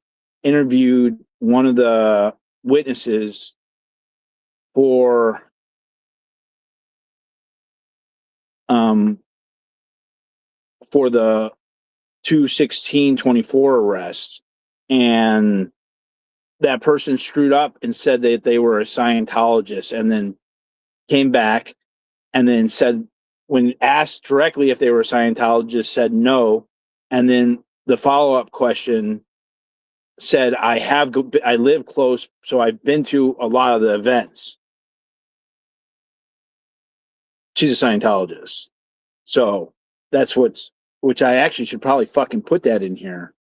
interviewed one of the witnesses for the 2/16/24 arrests, and that person screwed up and said that they were a Scientologist, and then came back and then said, when asked directly if they were a Scientologist, said no. And then the follow-up question said, I live close, so I've been to a lot of the events. She's a Scientologist. So that's which I actually should probably fucking put that in here.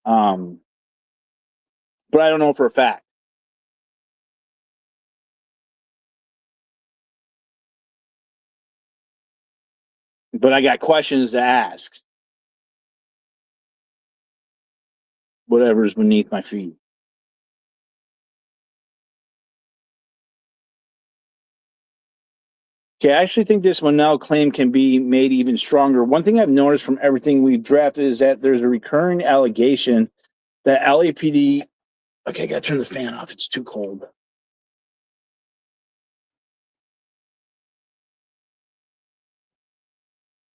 But I don't know for a fact. But I got questions to ask. Whatever is beneath my feet. Okay, I actually think this Monell claim can be made even stronger. One thing I've noticed from everything we've drafted is that there's a recurring allegation that LAPD. Okay, I gotta turn the fan off. It's too cold.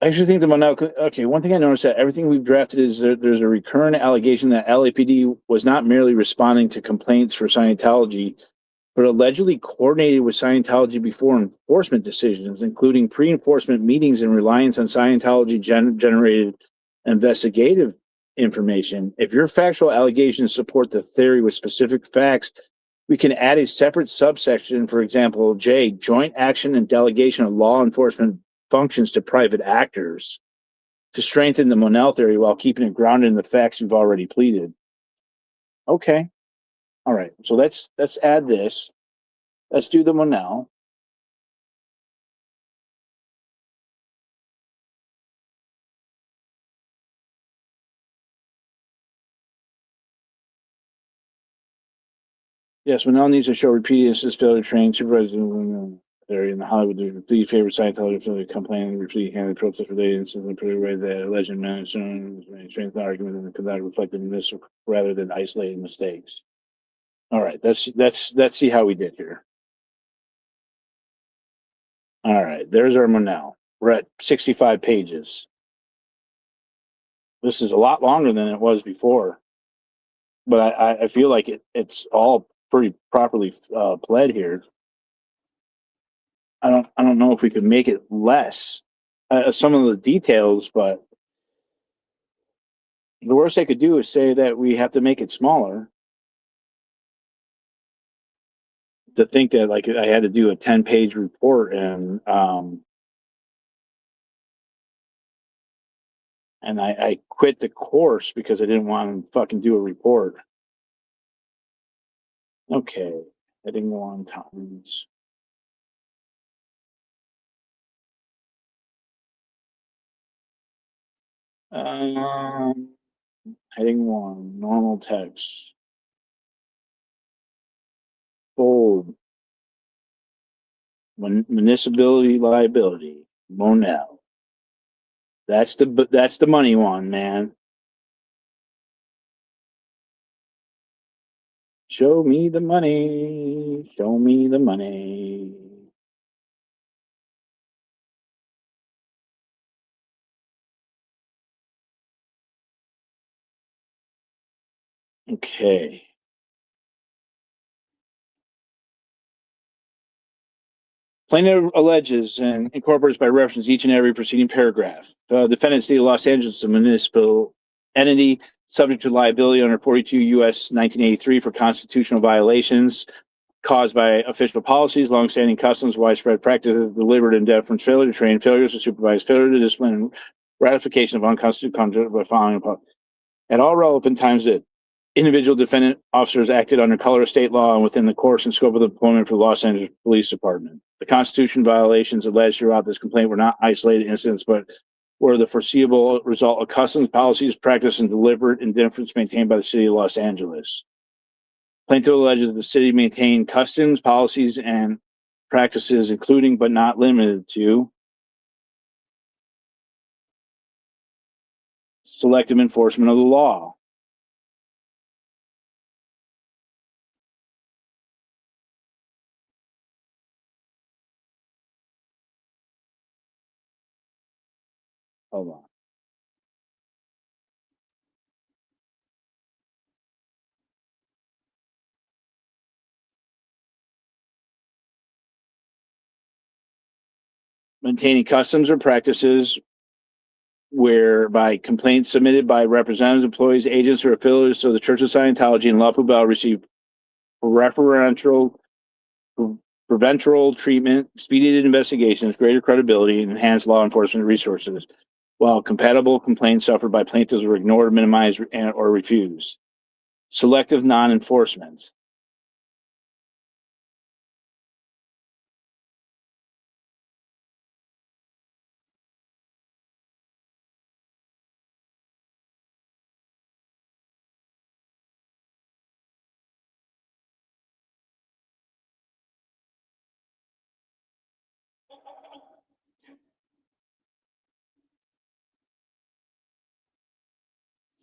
I actually think the Monell. Okay, one thing I noticed that everything we've drafted is there's a recurrent allegation that LAPD was not merely responding to complaints for Scientology, but allegedly coordinated with Scientology before enforcement decisions, including pre-enforcement meetings and reliance on Scientology generated investigative information. If your factual allegations support the theory with specific facts, we can add a separate subsection, for example, J, joint action and delegation of law enforcement functions to private actors to strengthen the Monell theory while keeping it grounded in the facts you've already pleaded. Okay. All right. So let's add this. Let's do the Monell. Yes, Monell needs to show repeated instances failure to train supervisors in the Hollywood. The favorite Scientology affiliate complaining repeatedly handed protest related instances in a way that alleged management strength argument and could not reflect in this rather than isolated mistakes. All right, let's see how we did here. All right, there's our Monell. We're at 65 pages. This is a lot longer than it was before, but I feel like it's all pretty properly pled here. I don't know if we could make it less. Some of the details, but the worst I could do is say that we have to make it smaller. To think that like I had to do a 10-page report and I quit the course because I didn't want to fucking do a report. Okay, heading 1 times. Heading 1, normal text. Bold. Municipality liability. Monell. That's the money one, man. Show me the money. Show me the money. Okay. Plaintiff alleges and incorporates by reference each and every preceding paragraph. Defendant State of Los Angeles is a municipal entity subject to liability under 42 U.S. 1983 for constitutional violations caused by official policies, longstanding customs, widespread practices, deliberate indifference, failure to train, failures to supervise, failure to discipline, and ratification of unconstitutional conduct by following upon. At all relevant times that individual defendant officers acted under color of state law and within the course and scope of the employment for the Los Angeles Police Department. The Constitution violations alleged throughout this complaint were not isolated incidents, but were the foreseeable result of customs, policies, practice, and deliberate indifference maintained by the city of Los Angeles. Plaintiff alleges that the city maintained customs, policies, and practices, including but not limited to selective enforcement of the law. Hold on. Maintaining customs or practices whereby complaints submitted by representatives, employees, agents, or affiliates of the Church of Scientology and Lawful Bell receive preferential treatment, speeded investigations, greater credibility, and enhanced law enforcement resources, while compatible complaints suffered by plaintiffs were ignored, minimized, or refused. Selective non-enforcement.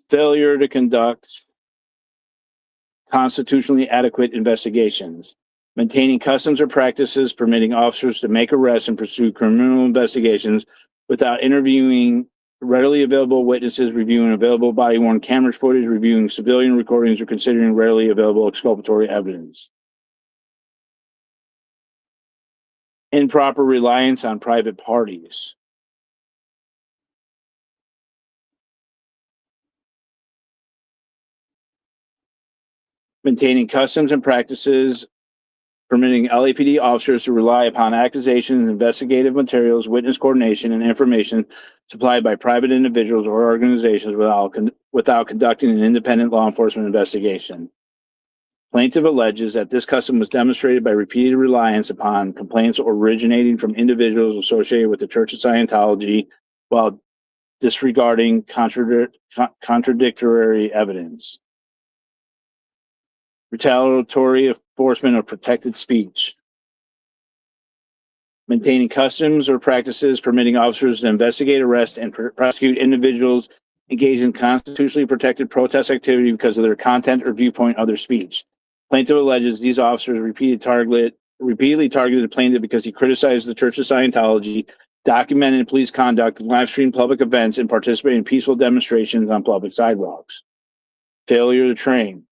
Failure to conduct constitutionally adequate investigations. Maintaining customs or practices permitting officers to make arrests and pursue criminal investigations without interviewing readily available witnesses, reviewing available body-worn camera footage, reviewing civilian recordings, or considering readily available exculpatory evidence. Improper reliance on private parties. Maintaining customs and practices permitting LAPD officers to rely upon accusations, investigative materials, witness coordination, and information supplied by private individuals or organizations without conducting an independent law enforcement investigation. Plaintiff alleges that this custom was demonstrated by repeated reliance upon complaints originating from individuals associated with the Church of Scientology while disregarding contradictory evidence. Retaliatory enforcement of protected speech. Maintaining customs or practices permitting officers to investigate, arrest, and prosecute individuals engaged in constitutionally protected protest activity because of their content or viewpoint of their speech. Plaintiff alleges these officers repeatedly targeted the plaintiff because he criticized the Church of Scientology, documented police conduct, live streamed public events, and participated in peaceful demonstrations on public sidewalks. Failure to train.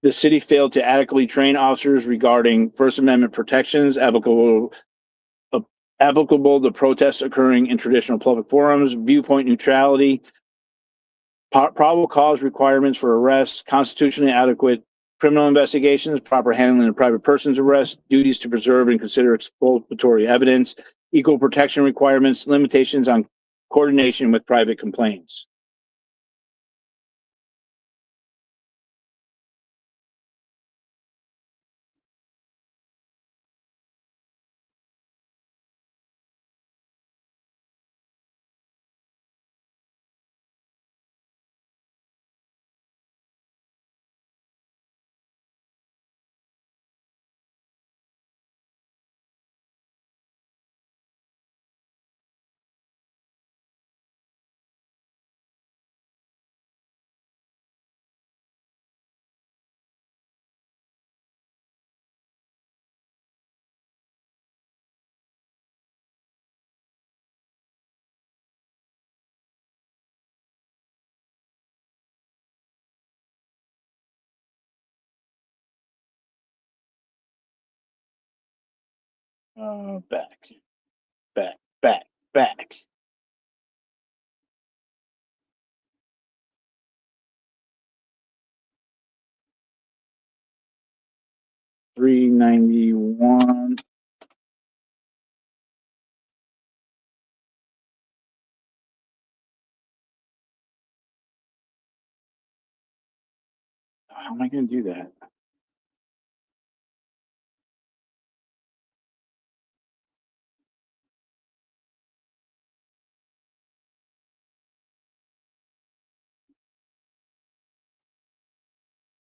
The city failed to adequately train officers regarding First Amendment protections applicable to protests occurring in traditional public forums, viewpoint neutrality, probable cause requirements for arrests, constitutionally adequate criminal investigations, proper handling of private persons' arrests, duties to preserve and consider exculpatory evidence, equal protection requirements, limitations on coordination with private complaints. Back. 391. How am I going to do that?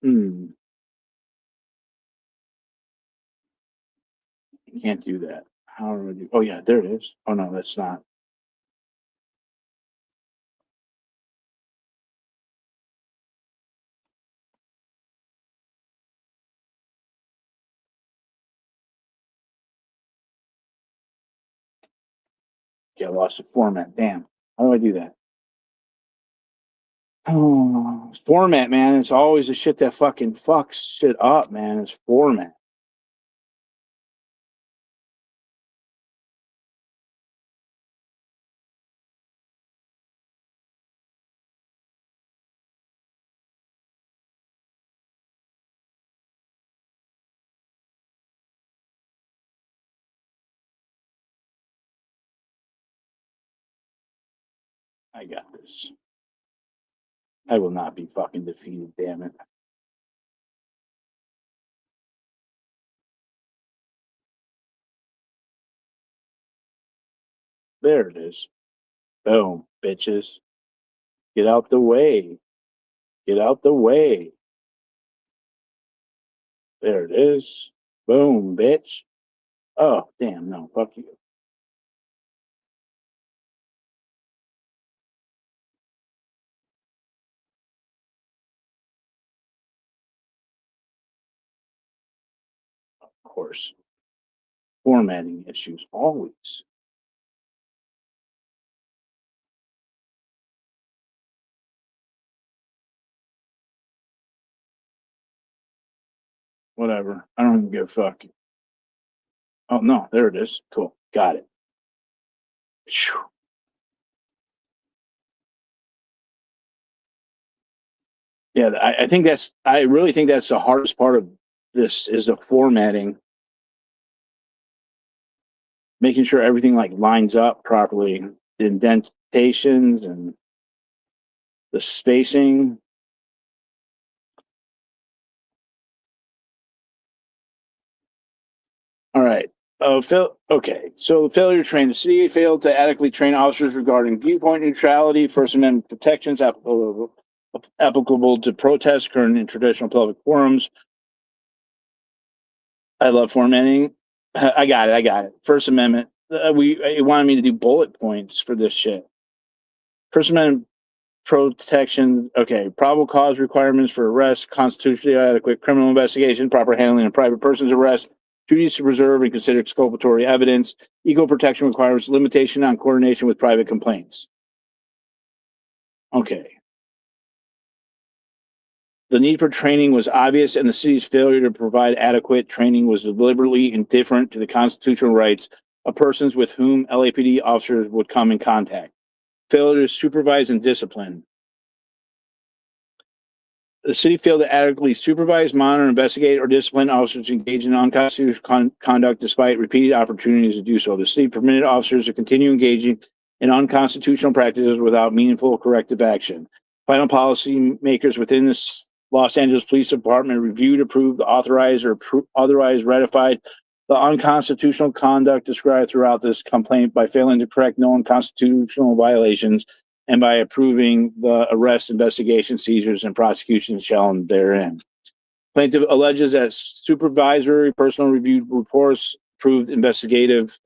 You can't do that. How do I do? Oh yeah, there it is. Oh no, that's not. Okay, I lost the format. Damn. How do I do that? Oh, format, man. It's always the shit that fucking fucks shit up, man. It's format. I got this. I will not be fucking defeated, damn it. There it is. Boom, bitches. Get out the way. Get out the way. There it is. Boom, bitch. Oh, damn, no, fuck you. Of course. Formatting issues, always. Whatever. I don't even give a fuck. Oh, no, there it is. Cool. Got it. Phew. Yeah, I really think that's the hardest part of this is the formatting. Making sure everything like lines up properly, the indentations and the spacing. All right. Okay. So failure to train. The city failed to adequately train officers regarding viewpoint neutrality, First Amendment protections applicable to protests occurring in traditional public forums. I love formatting. I got it. First Amendment. It wanted me to do bullet points for this shit. First Amendment protection. Okay. Probable cause requirements for arrest, constitutionally adequate criminal investigation, proper handling of private person's arrest, duties to preserve and consider exculpatory evidence, equal protection requirements, limitation on coordination with private complaints. Okay. The need for training was obvious, and the city's failure to provide adequate training was deliberately indifferent to the constitutional rights of persons with whom LAPD officers would come in contact. Failure to supervise and discipline. The city failed to adequately supervise, monitor, investigate, or discipline officers engaged in unconstitutional conduct despite repeated opportunities to do so. The city permitted officers to continue engaging in unconstitutional practices without meaningful corrective action. Final policy makers within the Los Angeles Police Department reviewed, approved, authorized, or otherwise ratified the unconstitutional conduct described throughout this complaint by failing to correct known constitutional violations and by approving the arrest, investigation, seizures, and prosecutions shown therein. Plaintiff alleges that supervisory personal review reports, approved investigative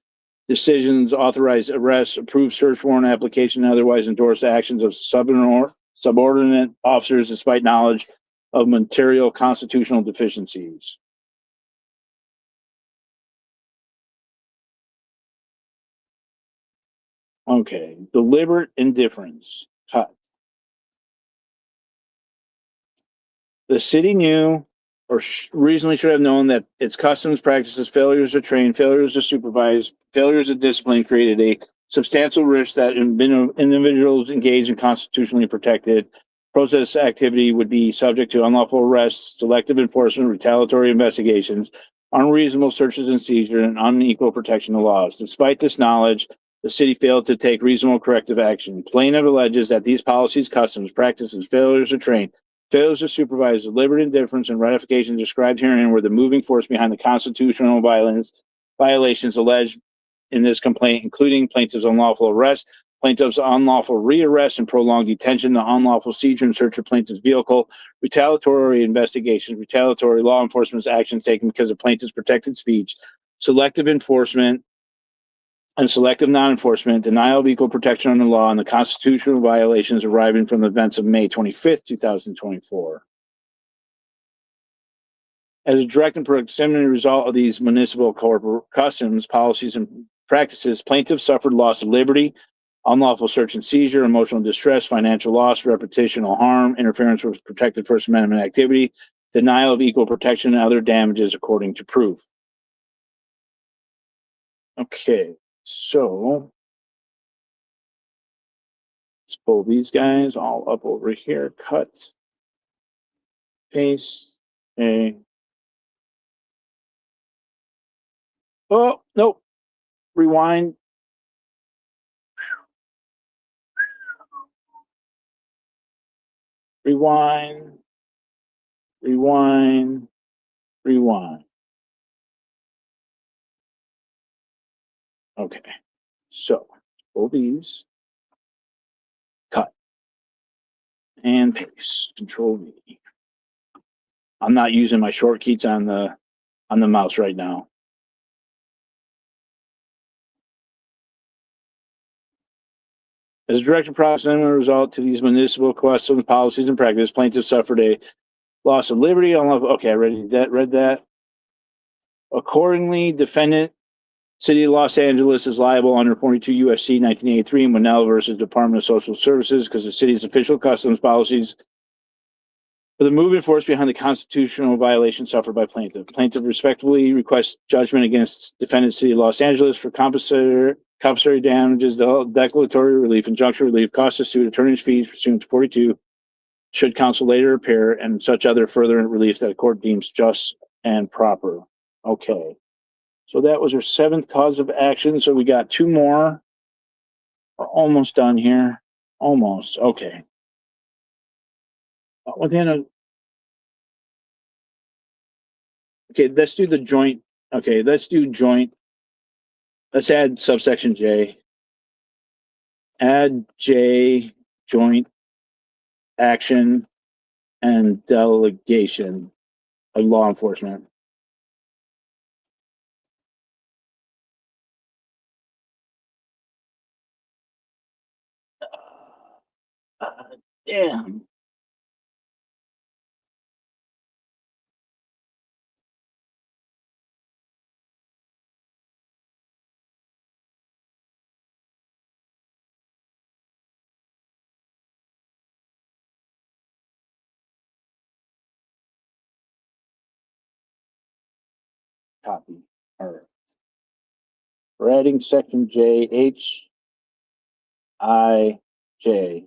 decisions, authorized arrests, approved search warrant application, and otherwise endorsed actions of subordinate officers despite knowledge of material constitutional deficiencies. Okay, deliberate indifference. Cut. The city knew or reasonably should have known that its customs, practices, failures to train, failures to supervise, failures of discipline created a substantial risk that individuals engaged in constitutionally protected protest activity would be subject to unlawful arrests, selective enforcement, retaliatory investigations, unreasonable searches and seizures, and unequal protection of laws. Despite this knowledge, the city failed to take reasonable corrective action. Plaintiff alleges that these policies, customs, practices, failures to train, failures to supervise, deliberate indifference, and ratification described herein were the moving force behind the constitutional violations alleged in this complaint, including plaintiff's unlawful arrest, plaintiff's unlawful rearrest and prolonged detention, the unlawful seizure and search of plaintiff's vehicle, retaliatory investigations, retaliatory law enforcement actions taken because of plaintiff's protected speech, selective enforcement, and selective non-enforcement, denial of equal protection under law, and the constitutional violations arising from the events of May 25th, 2024. As a direct and proximity result of these municipal corporate customs, policies, and practices, plaintiffs suffered loss of liberty, unlawful search and seizure, emotional distress, financial loss, reputational harm, interference with protected First Amendment activity, denial of equal protection, and other damages according to proof. Okay. So let's pull these guys all up over here. Cut, paste, A. Oh, nope. Rewind. Rewind. Rewind. Rewind. Okay, so pull these, cut, and paste. Control V. I'm not using my short keys on the mouse right now. As a direct and proximate result to these municipal customs, policies, and practices, plaintiffs suffered a loss of liberty. Okay, I read that. Accordingly, defendant City of Los Angeles is liable under 42 USC 1983 and Monell versus Department of Social Services because the city's official customs policies for the moving force behind the constitutional violation suffered by plaintiff. Plaintiff respectfully requests judgment against defendant City of Los Angeles for compensatory damages, declaratory relief, injunctive relief, cost of suit, attorney's fees pursuant to 42, should counsel later appear, and such other further relief that a court deems just and proper. Okay. So that was our 7th cause of action. So we got 2 more. We're almost done here. Almost. Okay. Okay, let's do the joint. Okay, let's do joint. Let's add subsection J. Add J, joint action and delegation of law enforcement. Damn. Copy. All right. We're adding section J, H, I, J.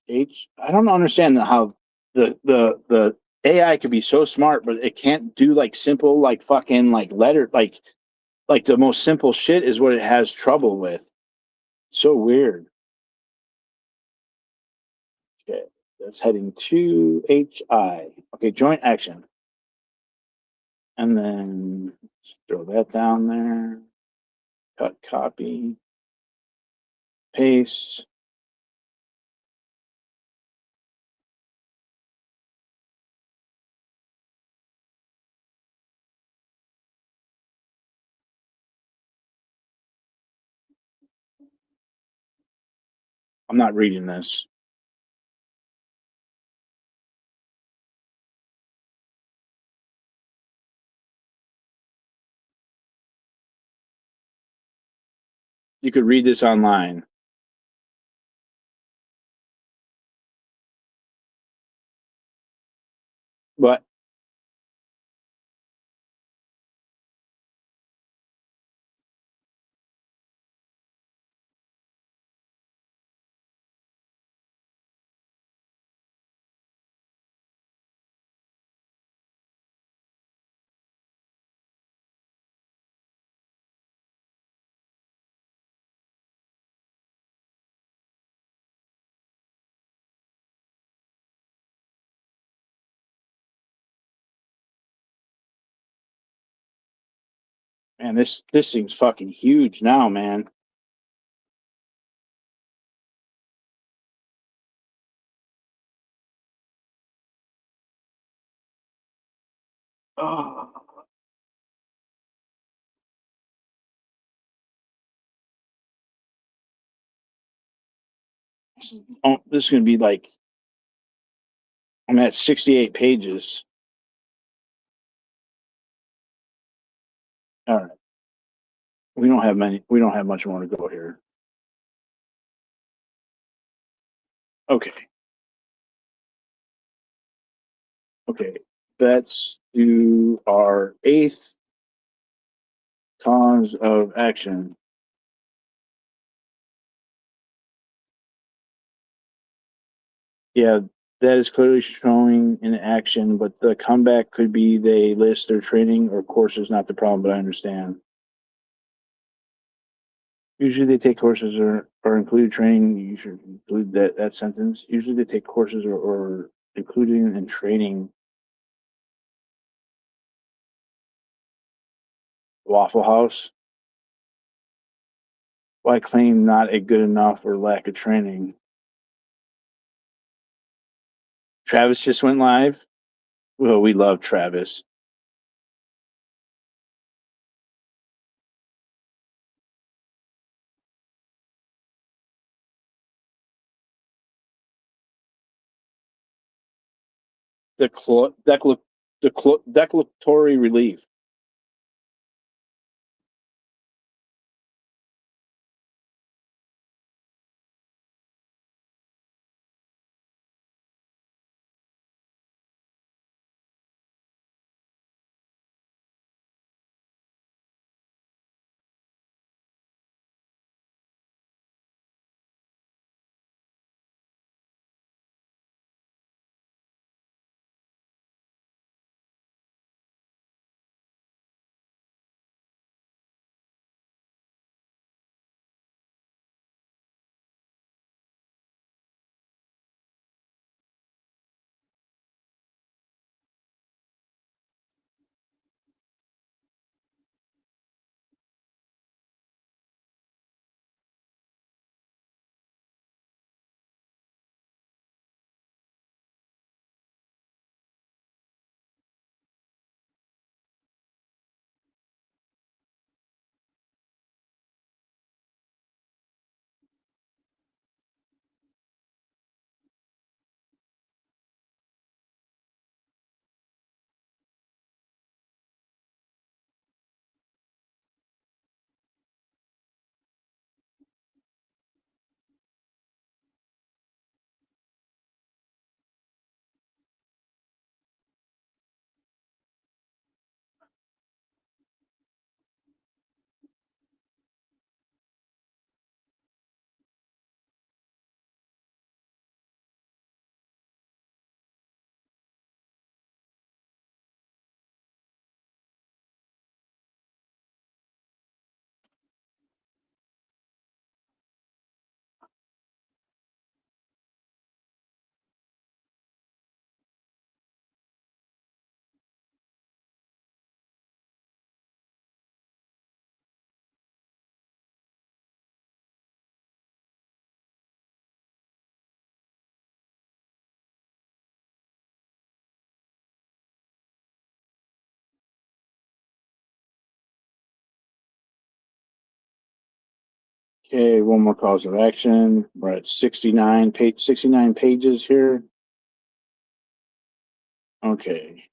I don't understand how the AI could be so smart, but it can't do like simple, like fucking like letter, like the most simple shit is what it has trouble with. So weird. Okay, that's heading to HI. Okay, joint action. And then throw that down there. Cut, copy, paste. I'm not reading this. You could read this online. But man, this thing's fucking huge now, man. Oh. Oh, this is gonna be like I'm at 68 pages. All right. We don't have much more to go here. Okay. Okay. Let's do our 8th cause of action. Yeah, that is clearly showing in action, but the comeback could be they list their training or courses, not the problem, but I understand. Usually they take courses or include training. You should include that sentence. Usually they take courses or including in training. Waffle House. Why claim not a good enough or lack of training? Travis just went live. Well, we love Travis. declaratory relief. Okay, one more cause of action. We're at 69 pages here. Okay.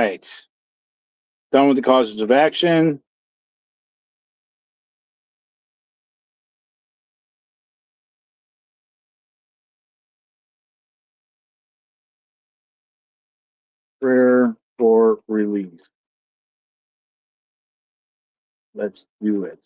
right. Done with the causes of action. Prayer for relief. Let's do it.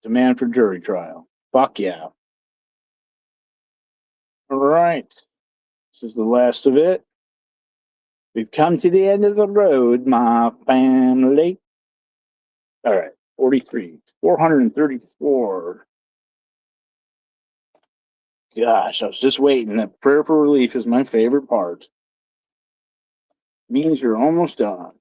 Demand for jury trial. Fuck yeah. All right. This is the last of it. We've come to the end of the road, my family. All right. 43. 434. Gosh, I was just waiting. That prayer for relief is my favorite part. Means you're almost done.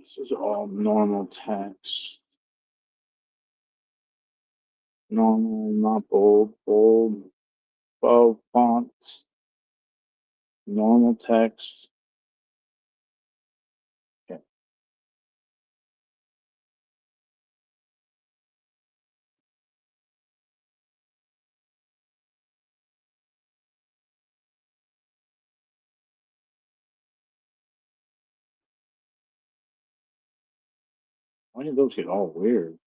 This is all normal text. Normal, not bold, bold, bold fonts. Normal text. Okay. Why did those get all weird?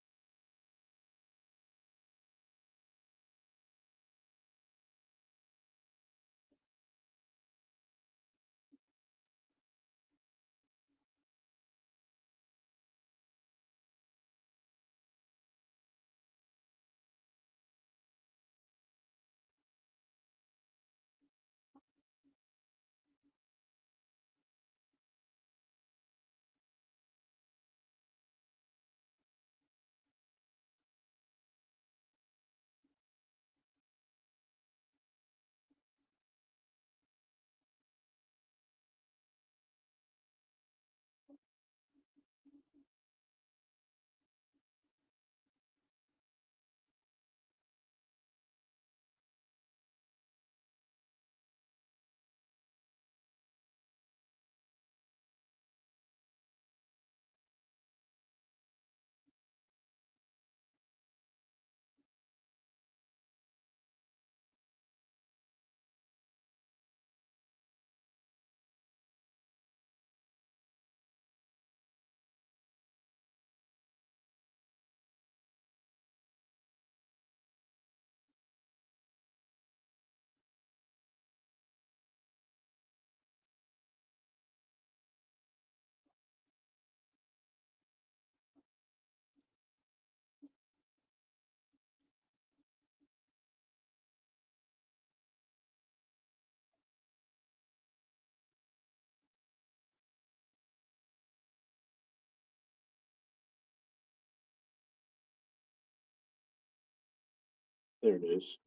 There it is.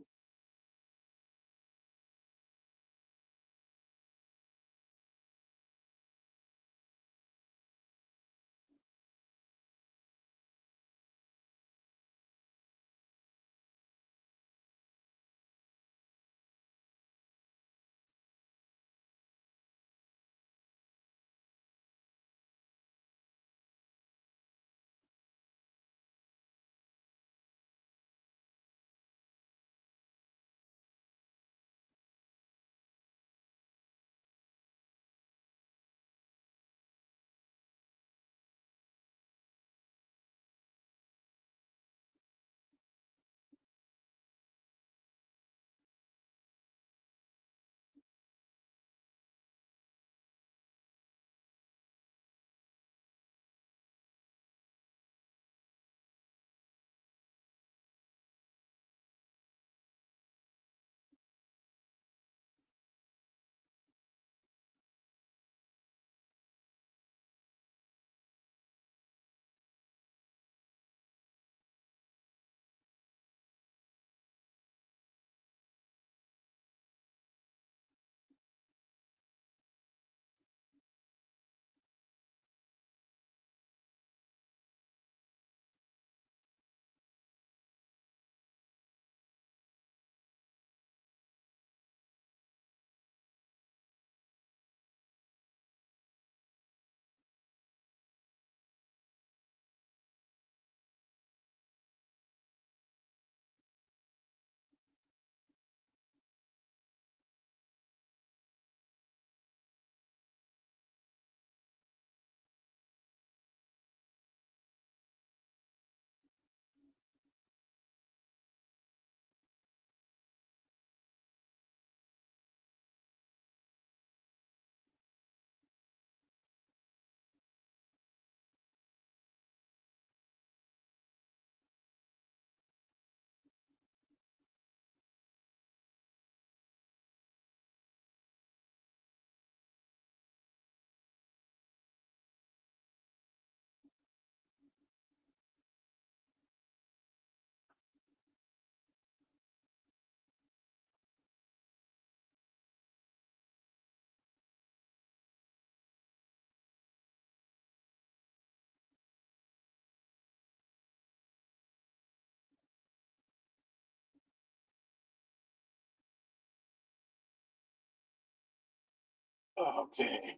Okay.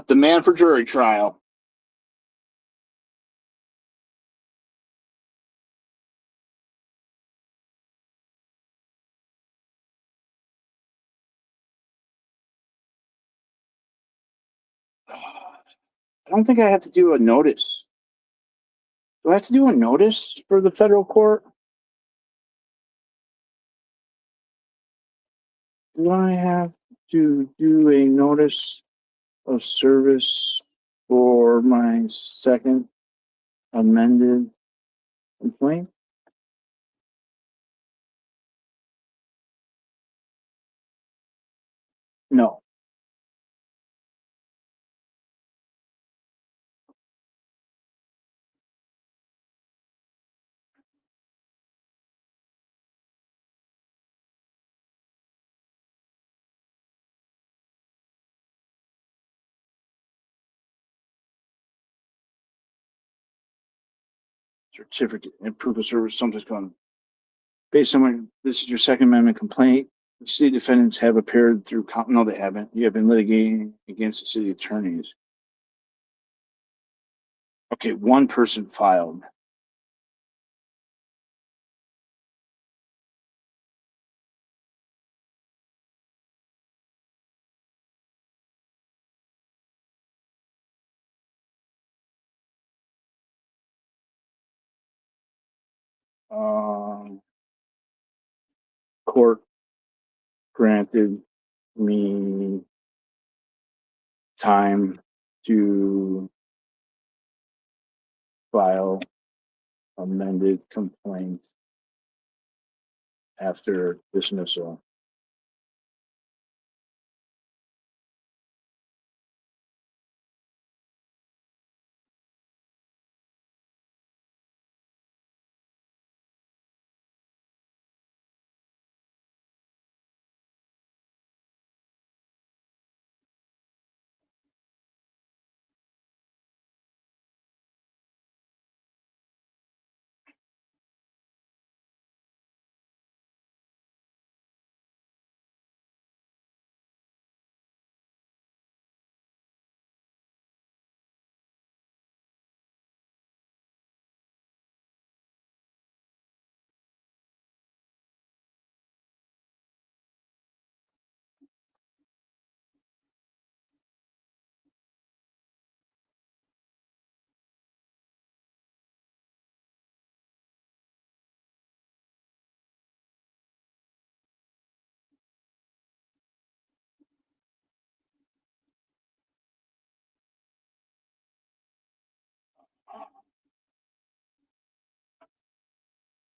Demand for jury trial. I don't think I have to do a notice. Do I have to do a notice for the federal court? Do I have to do a notice of service for my second amended complaint? No. Certificate and proof of service, something's going. Based on this is your second amendment complaint. The city defendants have appeared through, no, they haven't. You have been litigating against the city attorneys. Okay, one person filed. Court granted me time to file amended complaint after dismissal.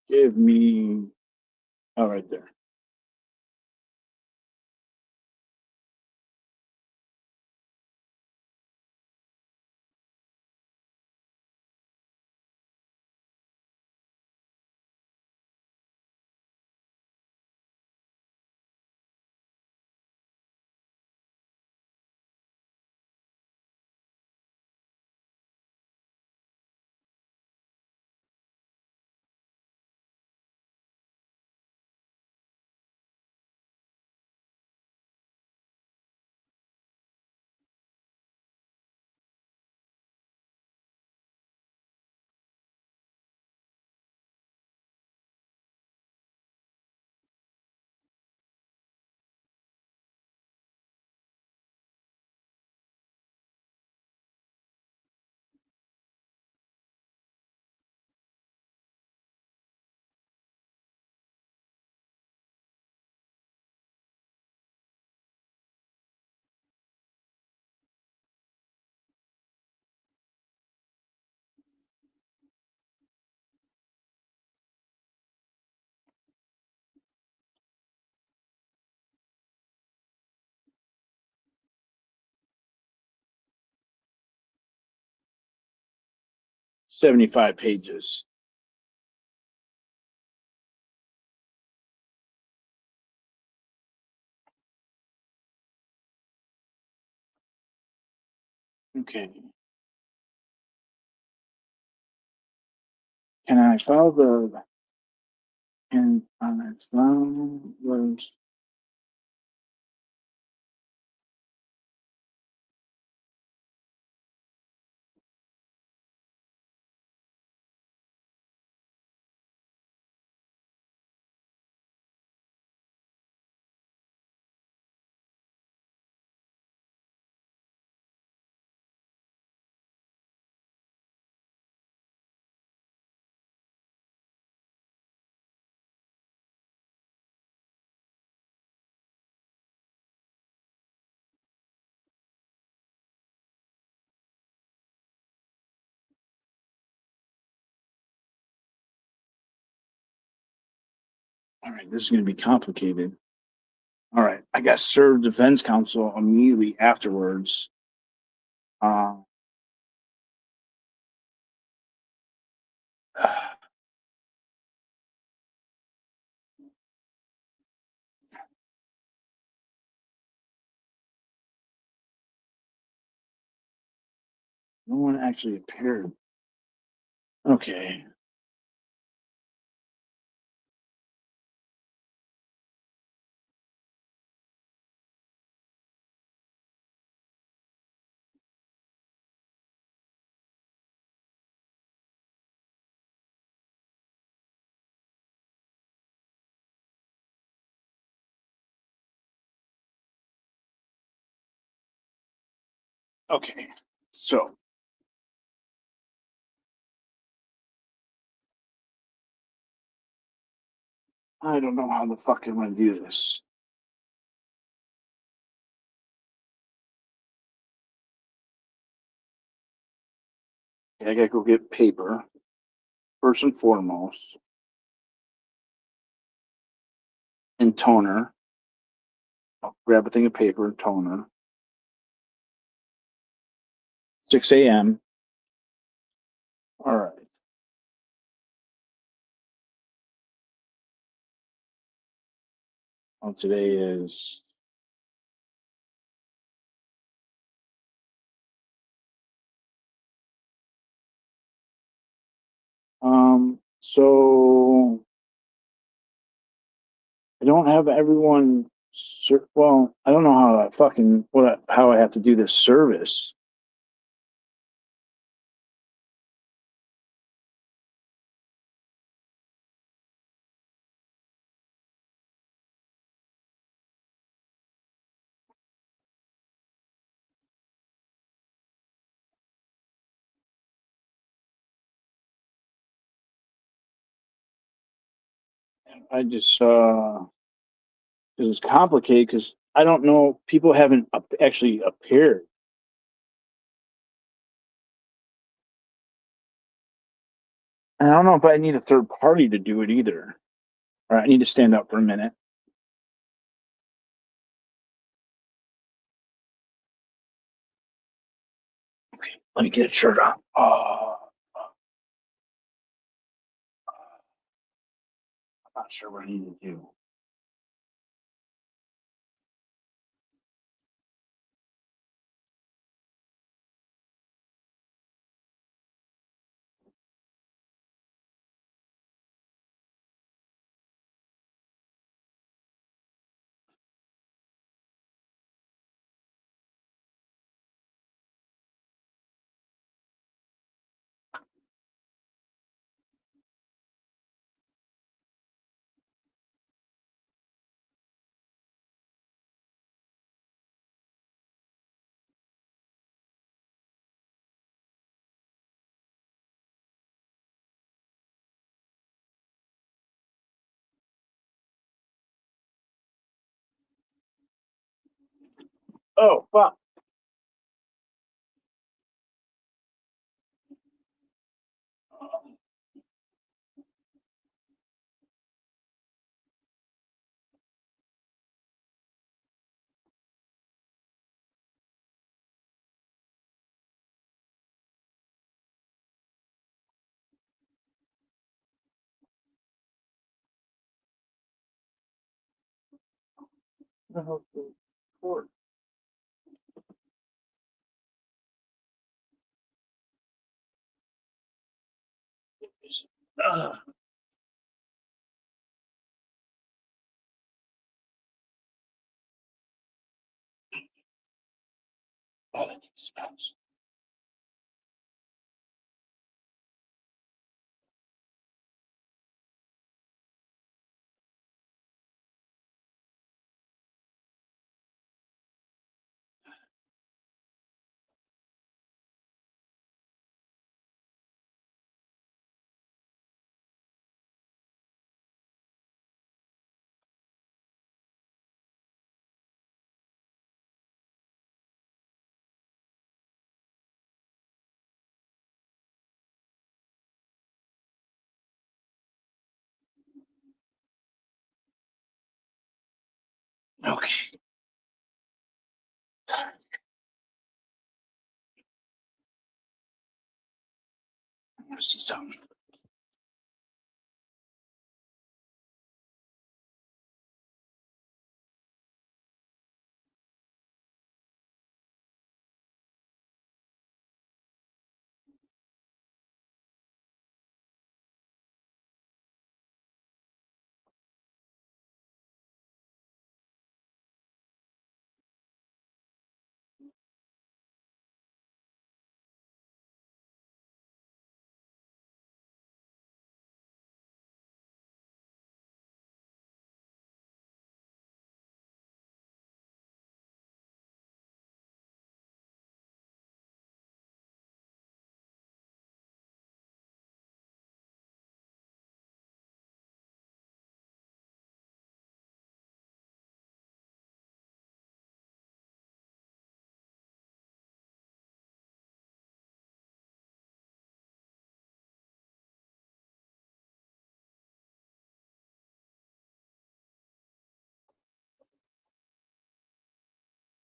Give me, oh, right there. $75 pages. Okay. Can I file the, and on its was All right, this is going to be complicated. All right, I got served defense counsel immediately afterwards. Uh, no one actually appeared. Okay. Okay. So I don't know how the fuck I'm going to do this. Okay, I got to go get paper first and foremost, and toner. I'll grab a thing of paper and toner. 6 a.m. All right. Well, today is so I don't have everyone. Well, I don't know how I fucking how I have to do this service. I just it's complicated because I don't know. People haven't actually appeared. And I don't know if I need a third party to do it either. All right, I need to stand up for a minute. Okay, let me get a shirt on. Oh, I'm not sure what I need to do. Oh, fuck. The hell's the cord? Ugh. Oh, that smells. Okay. I want to see something.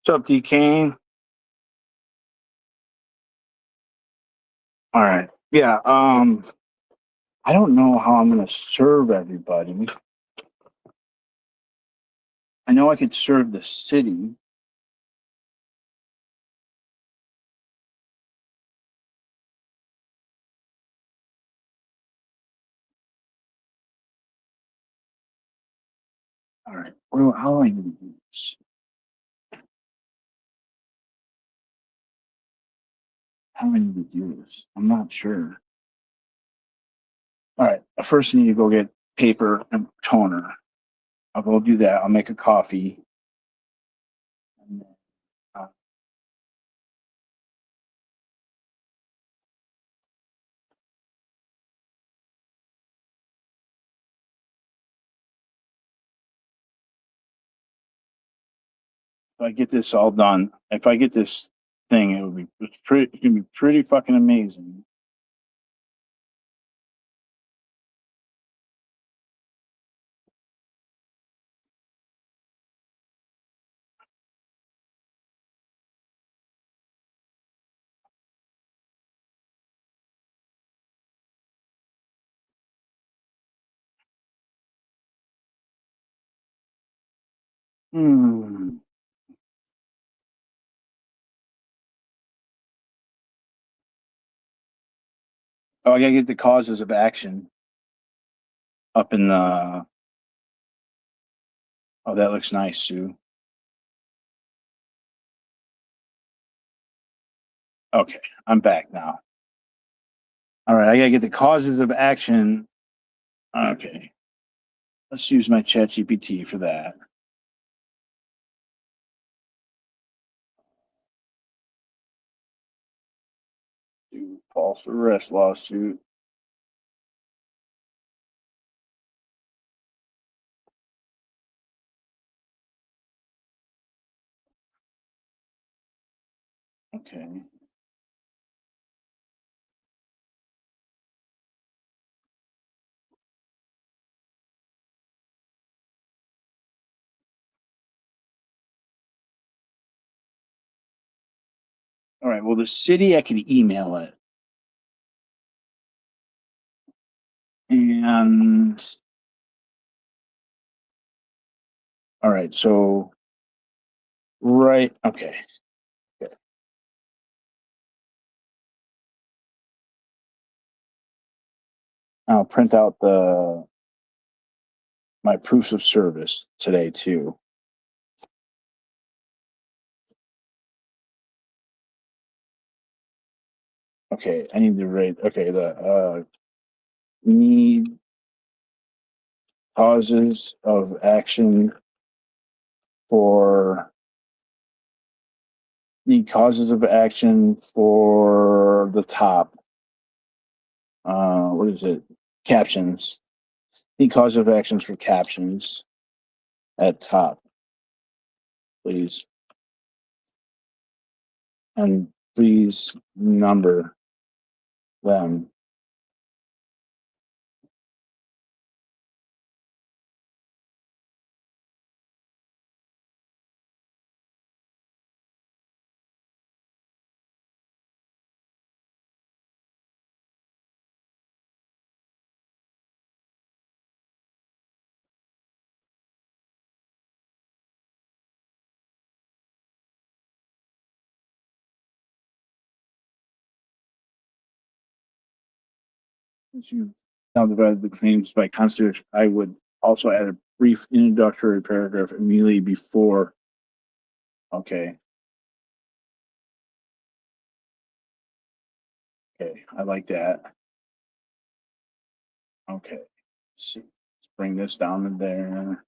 What's up, D Kane? All right. Yeah. I don't know how I'm going to serve everybody. I know I could serve the city. All right. How do I do this? How do I need to do this? I'm not sure. All right. First, I need to go get paper and toner. I'll go do that. I'll make a coffee. And then, if I get this all done, if I get this thing, it's gonna be pretty fucking amazing. Hmm. Oh, I gotta get the causes of action up in the. Oh, that looks nice, Sue. Okay, I'm back now. All right, I gotta get the causes of action. Okay, let's use my chat GPT for that. Do false arrest lawsuit. Okay. All right. Well, the city, I can email it. And all right. So, right. Okay. I'll print out my proofs of service today too. Okay, I need to rate. Okay, the need causes of action for need causes of action for the top. What is it? Captions. Need causes of actions for captions at top, please. And please number them. Since you now divided the claims by constitution, I would also add a brief introductory paragraph immediately before. Okay. Okay, I like that. Okay, let's see. Let's bring this down to there.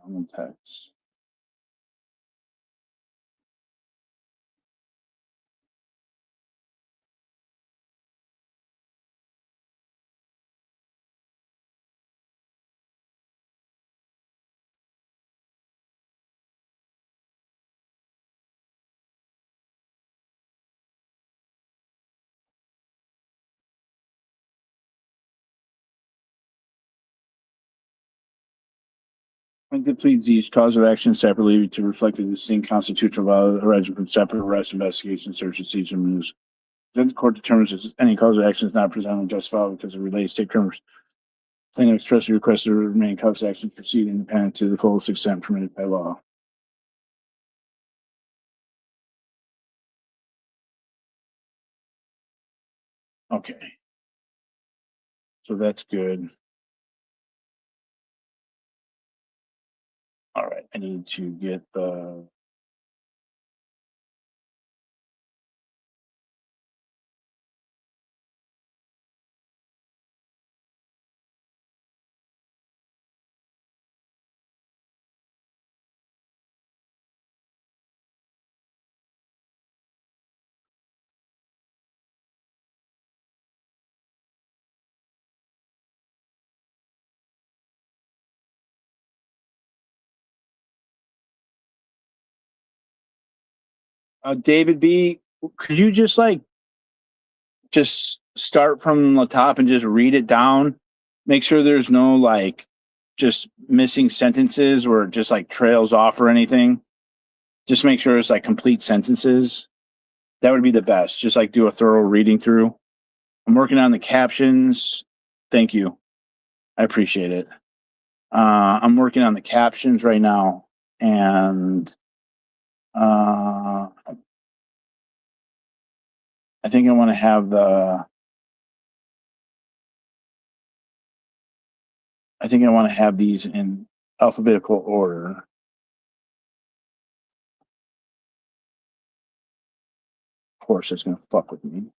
On text. Plaintiff pleads each cause of action separately to reflect the distinct constitutional value arising from separate arrest, investigation, search, and seizure moves. Then the court determines if any cause of action is not presented justifiable because it relates to criminals. Plaintiff expressly requested to remain cause of action proceed independent to the fullest extent permitted by law. Okay. So that's good. All right, I need to get the. David B, could you just start from the top and just read it down? Make sure there's no just missing sentences or just trails off or anything. Just make sure it's complete sentences. That would be the best. Just do a thorough reading through. I'm working on the captions. Thank you. I appreciate it. I'm working on the captions right now, and I think I want to have these in alphabetical order. Of course, it's gonna fuck with me.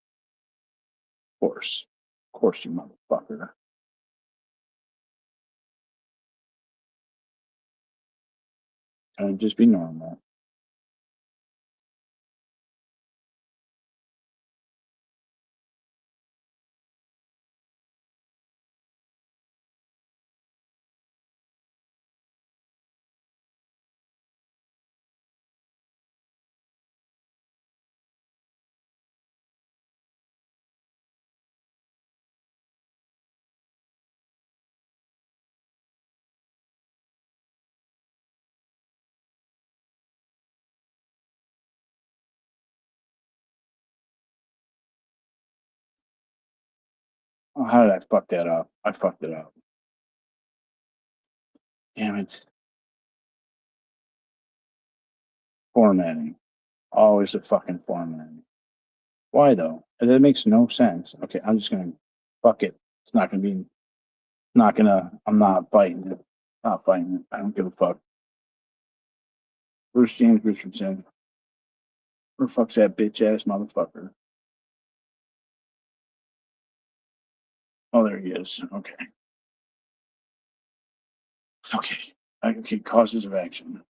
Of course, you motherfucker. Can it just be normal? Oh, how did I fuck that up? I fucked it up. Damn it. Formatting. Always the fucking formatting. Why though? That makes no sense. Okay, I'm just gonna fuck it. It's not gonna be. I'm not fighting it. Not fighting it. I don't give a fuck. Bruce James Richardson. Where the fuck's that bitch ass motherfucker? Oh, there he is. Okay. Okay. Okay. Causes of action.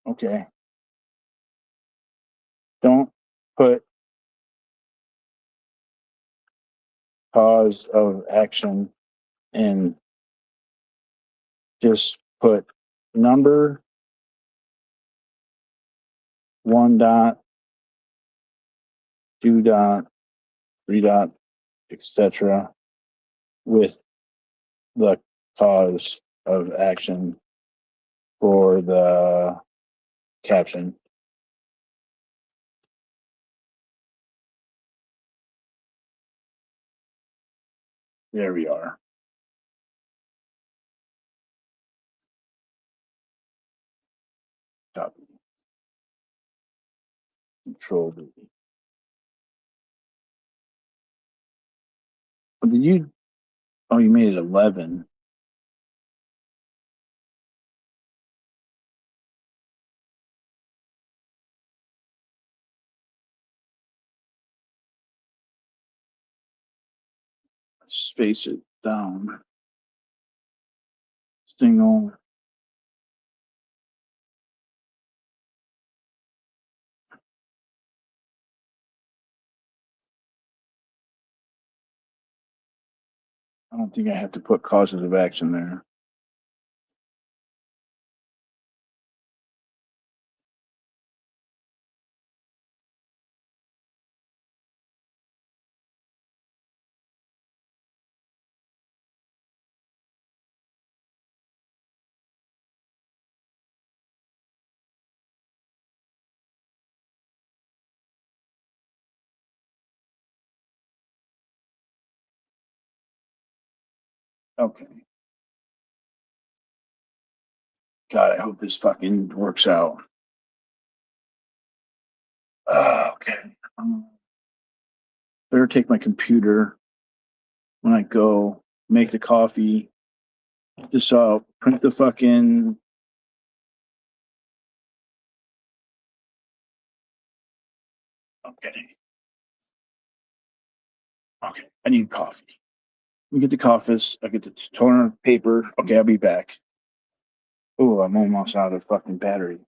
Okay. Don't put cause of action and just put number, 1 dot, 2 dot, 3 dot, etc. with the cause of action for the caption. There we are. Copy. Control V. Oh, did you? Oh, you made it 11. Space it down. Single. I don't think I have to put causes of action there. Okay. God, I hope this fucking works out. Okay. Better take my computer when I go make the coffee. This out. Print the fucking. Okay. Okay. I need coffee. Let me get the coffee. I get the toner paper. Okay, I'll be back. Oh, I'm almost out of fucking battery.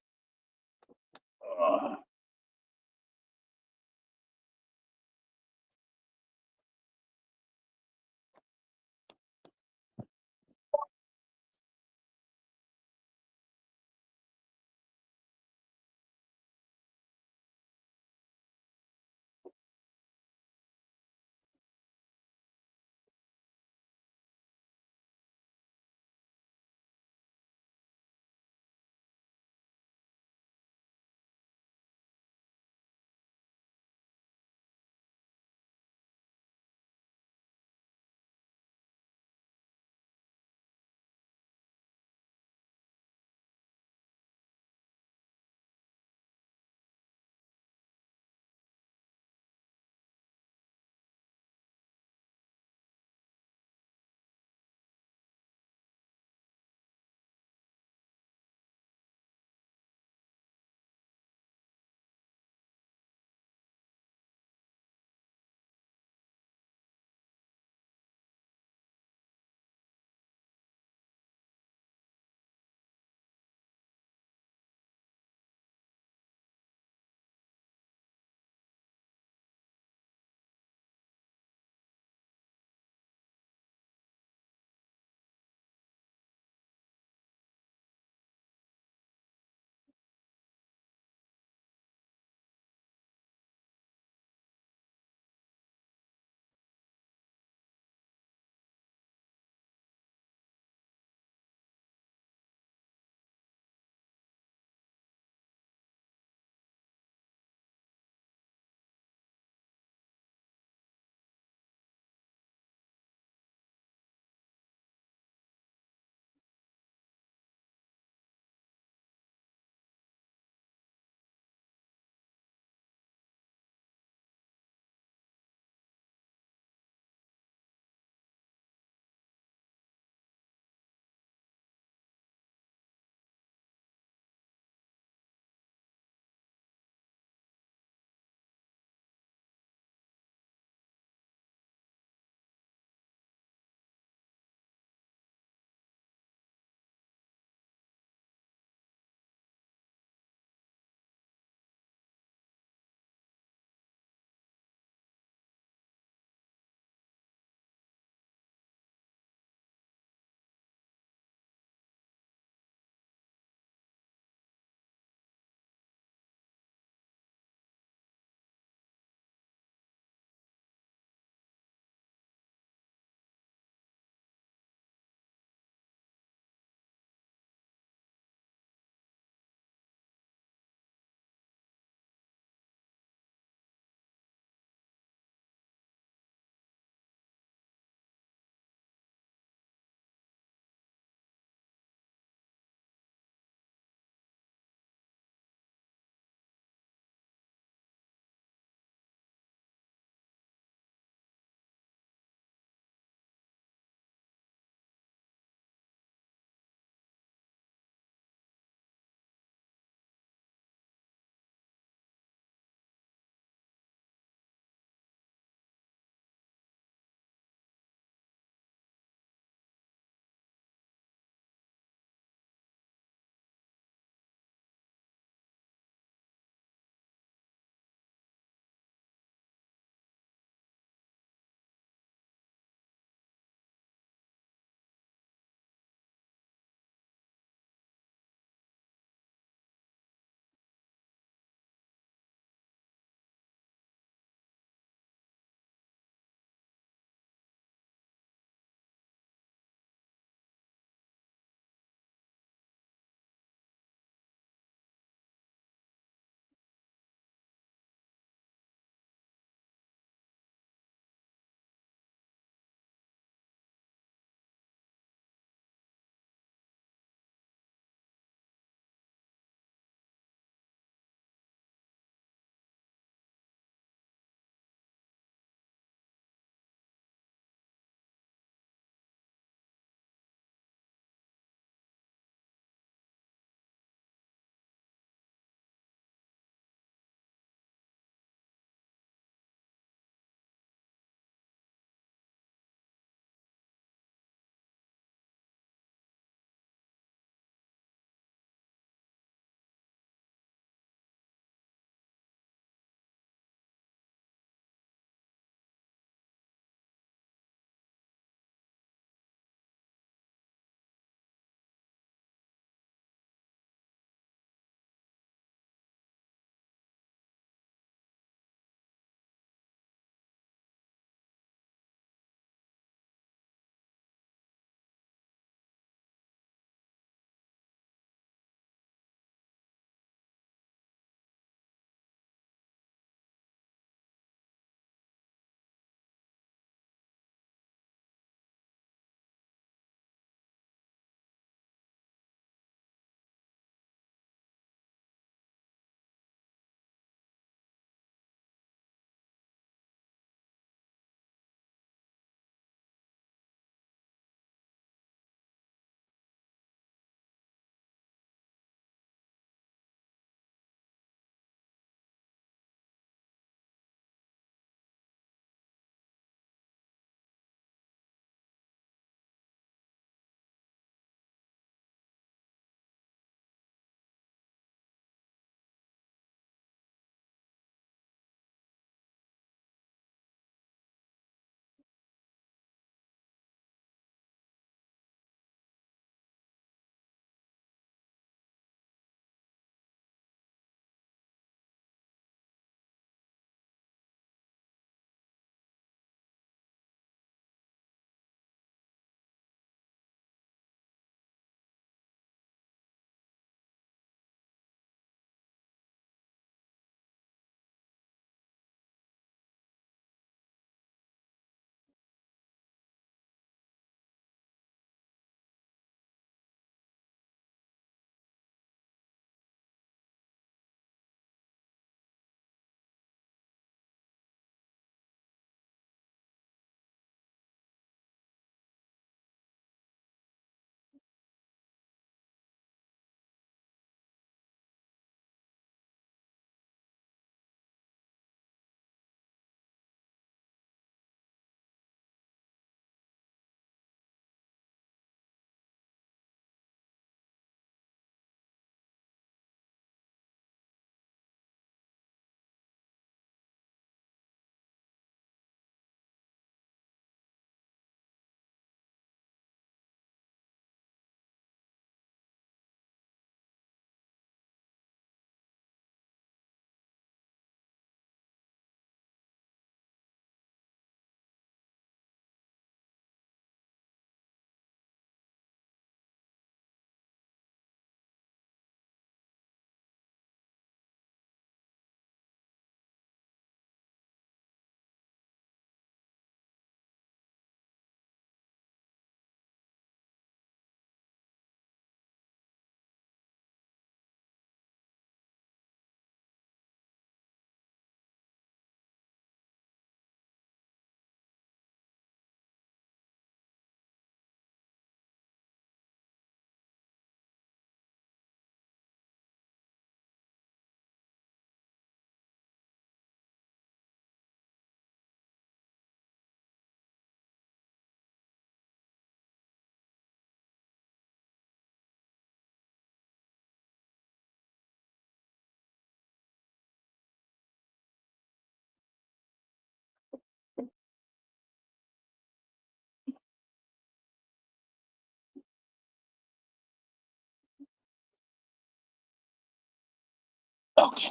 Okay.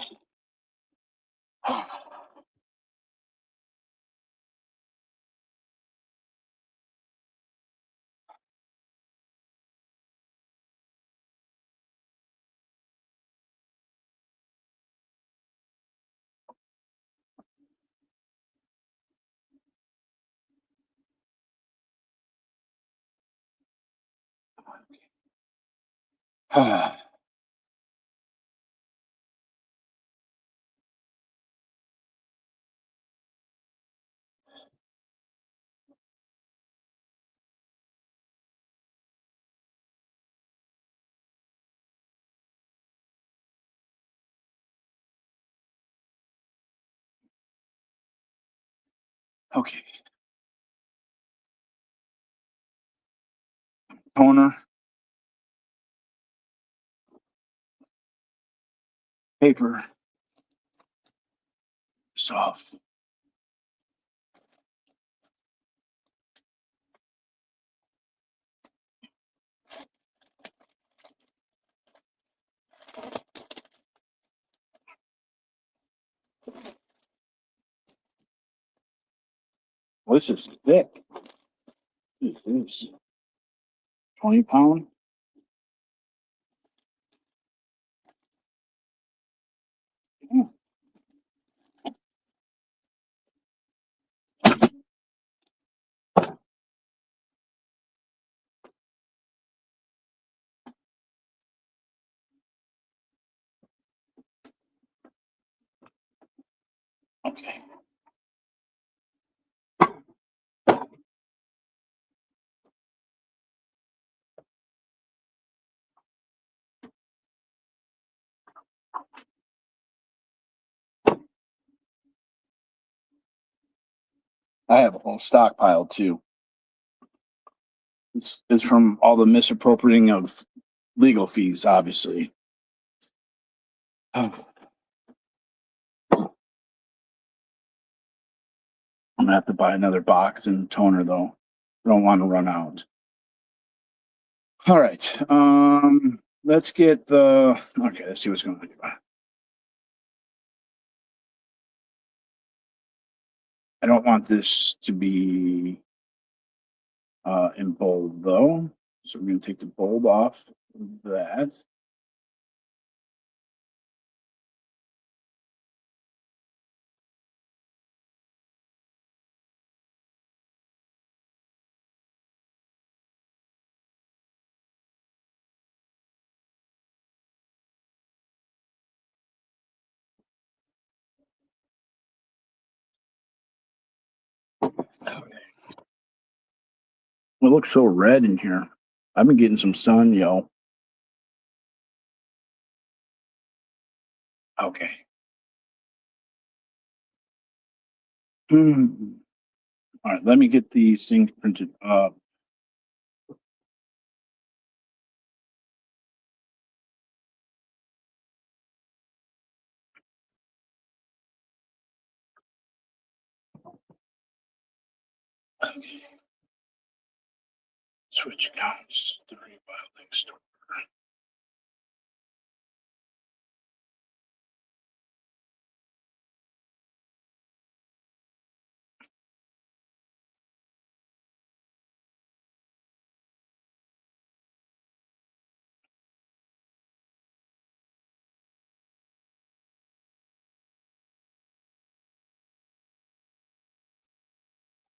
Okay. Toner, paper, soft. Well, this is thick. What is this? 20 pound? Hmm. Okay. I have a whole stockpile too. It's from all the misappropriating of legal fees, obviously. Oh, I'm gonna have to buy another box and toner though. I don't want to run out. All right. Let's get the okay, let's see what's going on. I don't want this to be in bold though. So we're gonna take the bold off of that. Okay. It looks so red in here. I've been getting some sun, yo. Okay. Hmm. All right, let me get these things printed up. Okay. Switch accounts. 3 file link store.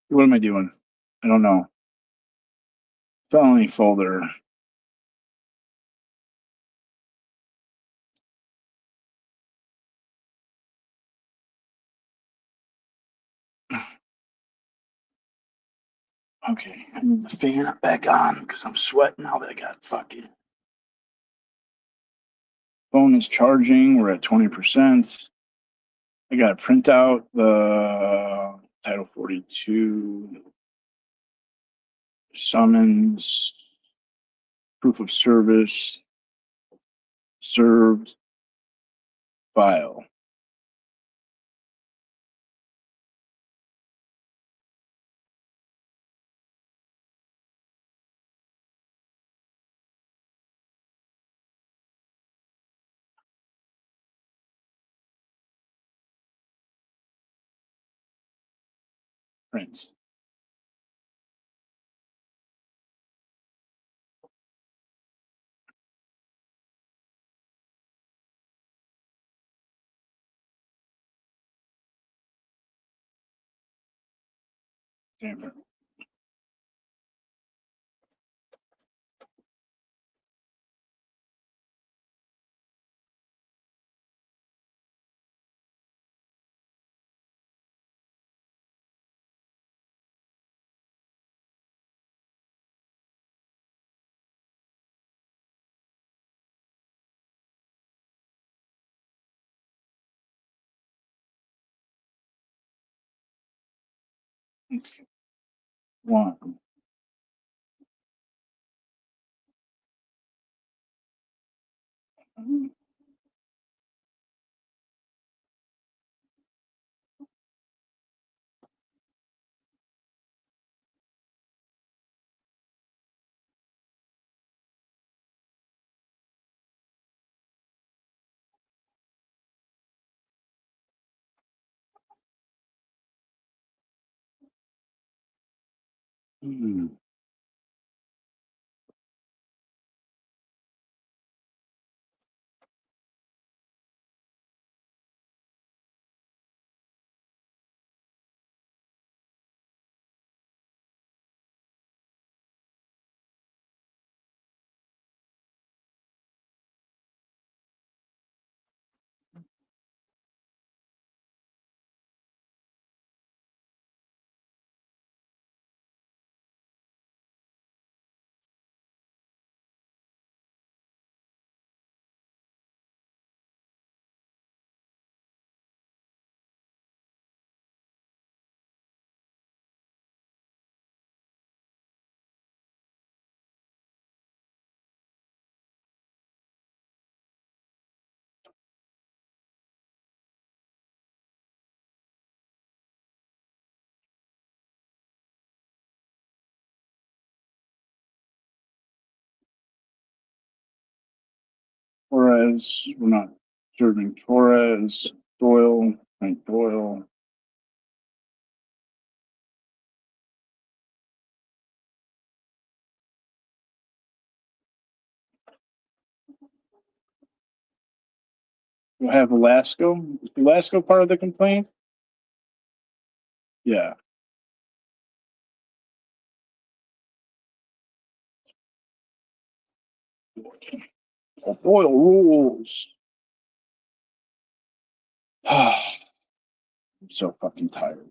What am I doing? I don't know. Felony folder. Okay, I need the fan back on because I'm sweating now that I got fucking. Phone is charging. We're at 20%. I got to print out the Title 42 summons, proof of service, served, file. Prints. Jennifer. Okay. One. Hmm. Torres, we're not serving Torres, Doyle, Frank Doyle. We'll have Velasco. Is Velasco part of the complaint? Yeah. Oh, Doyle rules. I'm so fucking tired.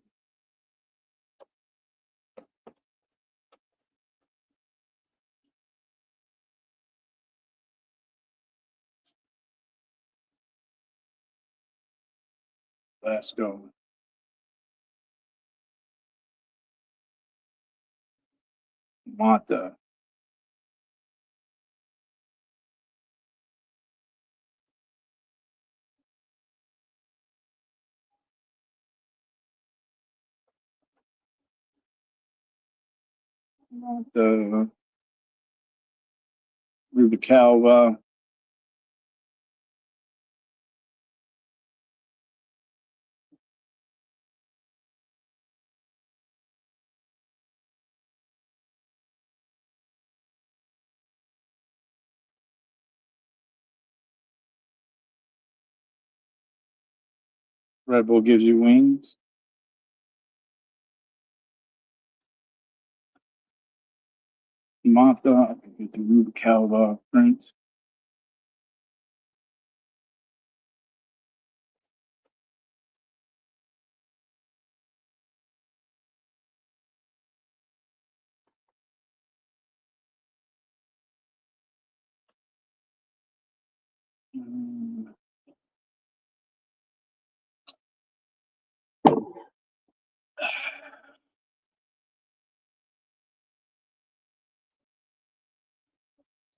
Velasco. Mata. Mata. Rubicalva. Red Bull gives you wings. Mata. Get the Rubicalva print.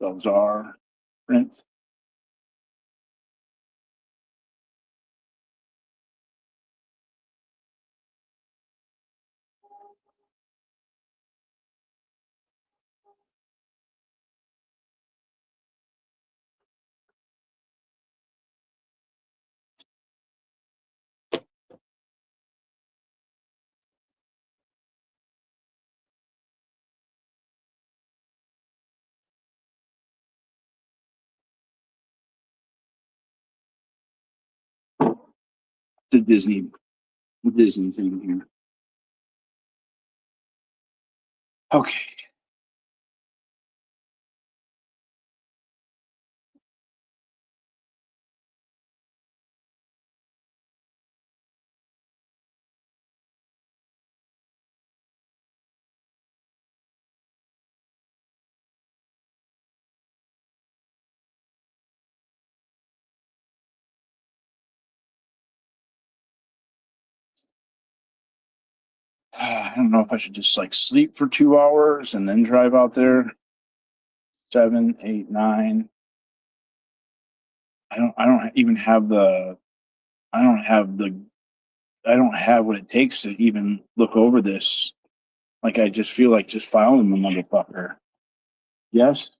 Those are prints. the Disney thing here. Okay. I don't know if I should just like sleep for 2 hours and then drive out there. 7, 8, 9. I don't even have the I don't have the I don't have what it takes to even look over this. Like I just feel like just filing the motherfucker. Yes?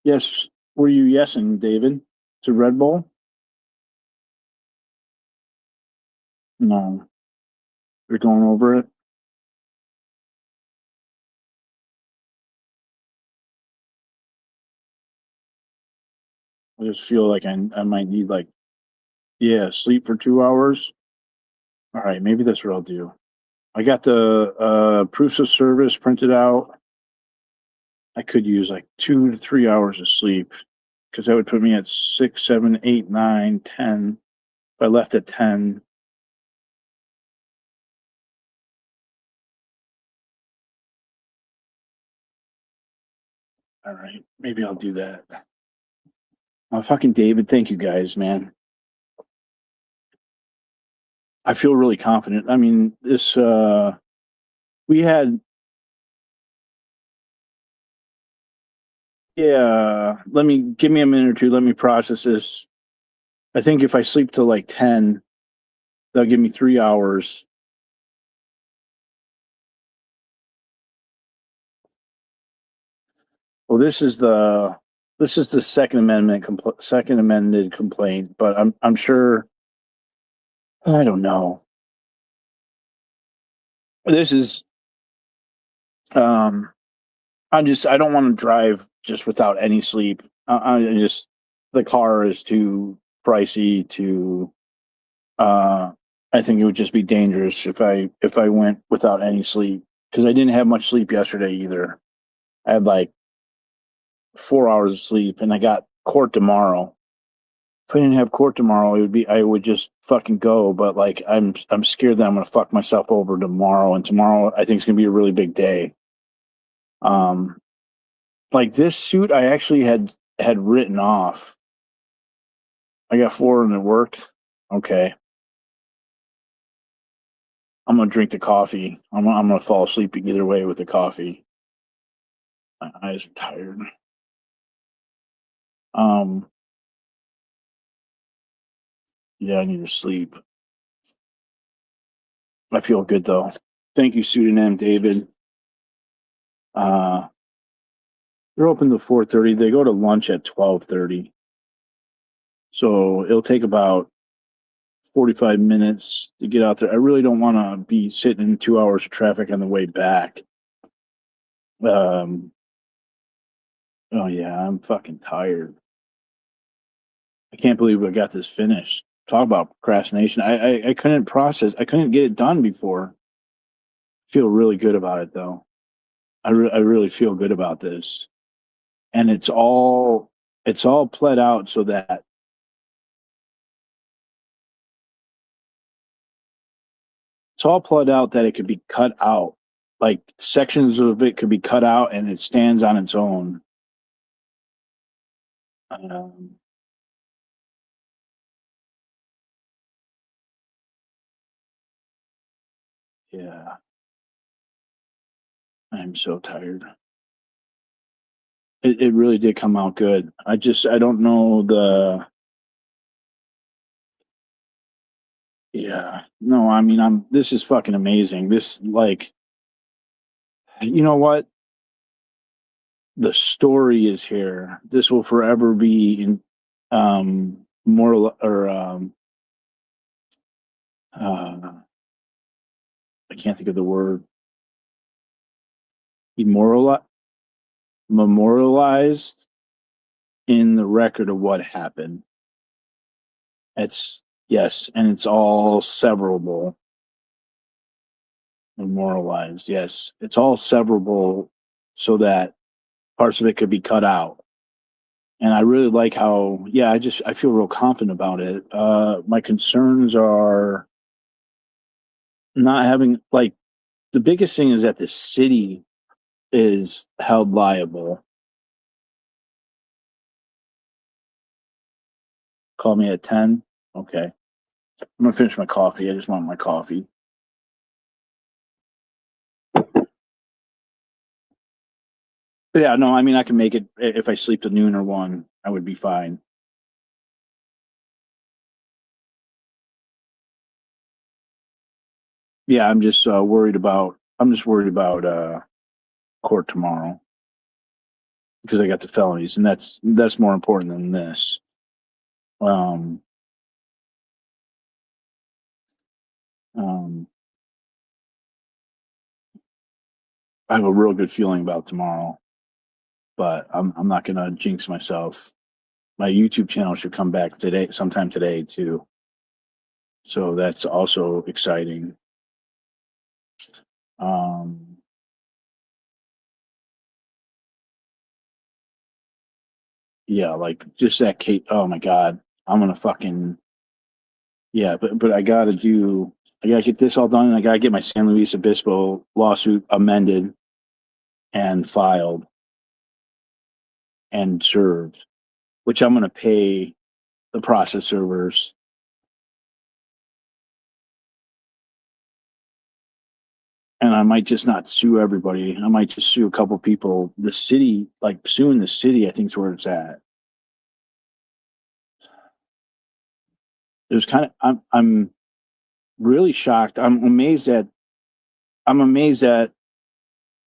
Yes. Were you yesing, David? To Red Bull? No. You're going over it? I just feel like I might need like sleep for 2 hours. All right, maybe that's what I'll do. I got the proofs of service printed out. I could use like 2 to 3 hours of sleep because that would put me at 6, 7, 8, 9, 10. If I left at 10. All right, maybe I'll do that. Fucking David, thank you guys, man. I feel really confident. I mean, this we had give me a minute or two, let me process this. I think if I sleep till like 10, that'll give me 3 hours. Well, this is the Second amended complaint, but I'm sure. I don't know. This is I don't want to drive just without any sleep. The car is too pricey to. I think it would just be dangerous if I went without any sleep because I didn't have much sleep yesterday either. I had like 4 hours of sleep, and I got court tomorrow. If I didn't have court tomorrow, I would just fucking go. But like, I'm scared that I'm gonna fuck myself over tomorrow, and tomorrow I think it's gonna be a really big day. Like this suit, I actually had written off. I got 4 and it worked. Okay, I'm gonna drink the coffee. I'm gonna fall asleep either way with the coffee. My eyes are tired. Yeah, I need to sleep. I feel good though. Thank you, pseudonym David. They're open to 4:30. They go to lunch at 12:30. So it'll take about 45 minutes to get out there. I really don't want to be sitting in 2 hours of traffic on the way back. Oh yeah, I'm fucking tired. I can't believe I got this finished. Talk about procrastination. I couldn't get it done before. Feel really good about it though. I really feel good about this. And it's all pled out so that it could be cut out. Like sections of it could be cut out and it stands on its own. Yeah. I'm so tired. It really did come out good. I don't know yeah. No, I mean this is fucking amazing. This like you know what? The story is here. This will forever be in moral or I can't think of the word. Memorialized in the record of what happened. Yes, and it's all severable, memorialized. Yes, it's all severable so that parts of it could be cut out. And I really like how, I feel real confident about it. My concerns are not having, like, the biggest thing is that the city is held liable. Call me at 10. Okay. I'm going to finish my coffee. I just want my coffee. Yeah, no, I mean, I can make it if I sleep to noon or 1, I would be fine. Yeah, I'm just worried about court tomorrow because I got the felonies, and that's more important than this. Um, I have a real good feeling about tomorrow, but I'm not gonna jinx myself. My YouTube channel should come back sometime today too. So that's also exciting. Yeah, like just that Kate. Oh my God, I'm gonna fucking but I gotta get this all done, and I gotta get my San Luis Obispo lawsuit amended and filed and served, which I'm gonna pay the process servers. And I might just not sue everybody. I might just sue a couple people. The city, like suing the city, I think is where it's at. There's kind of I'm really shocked. I'm amazed that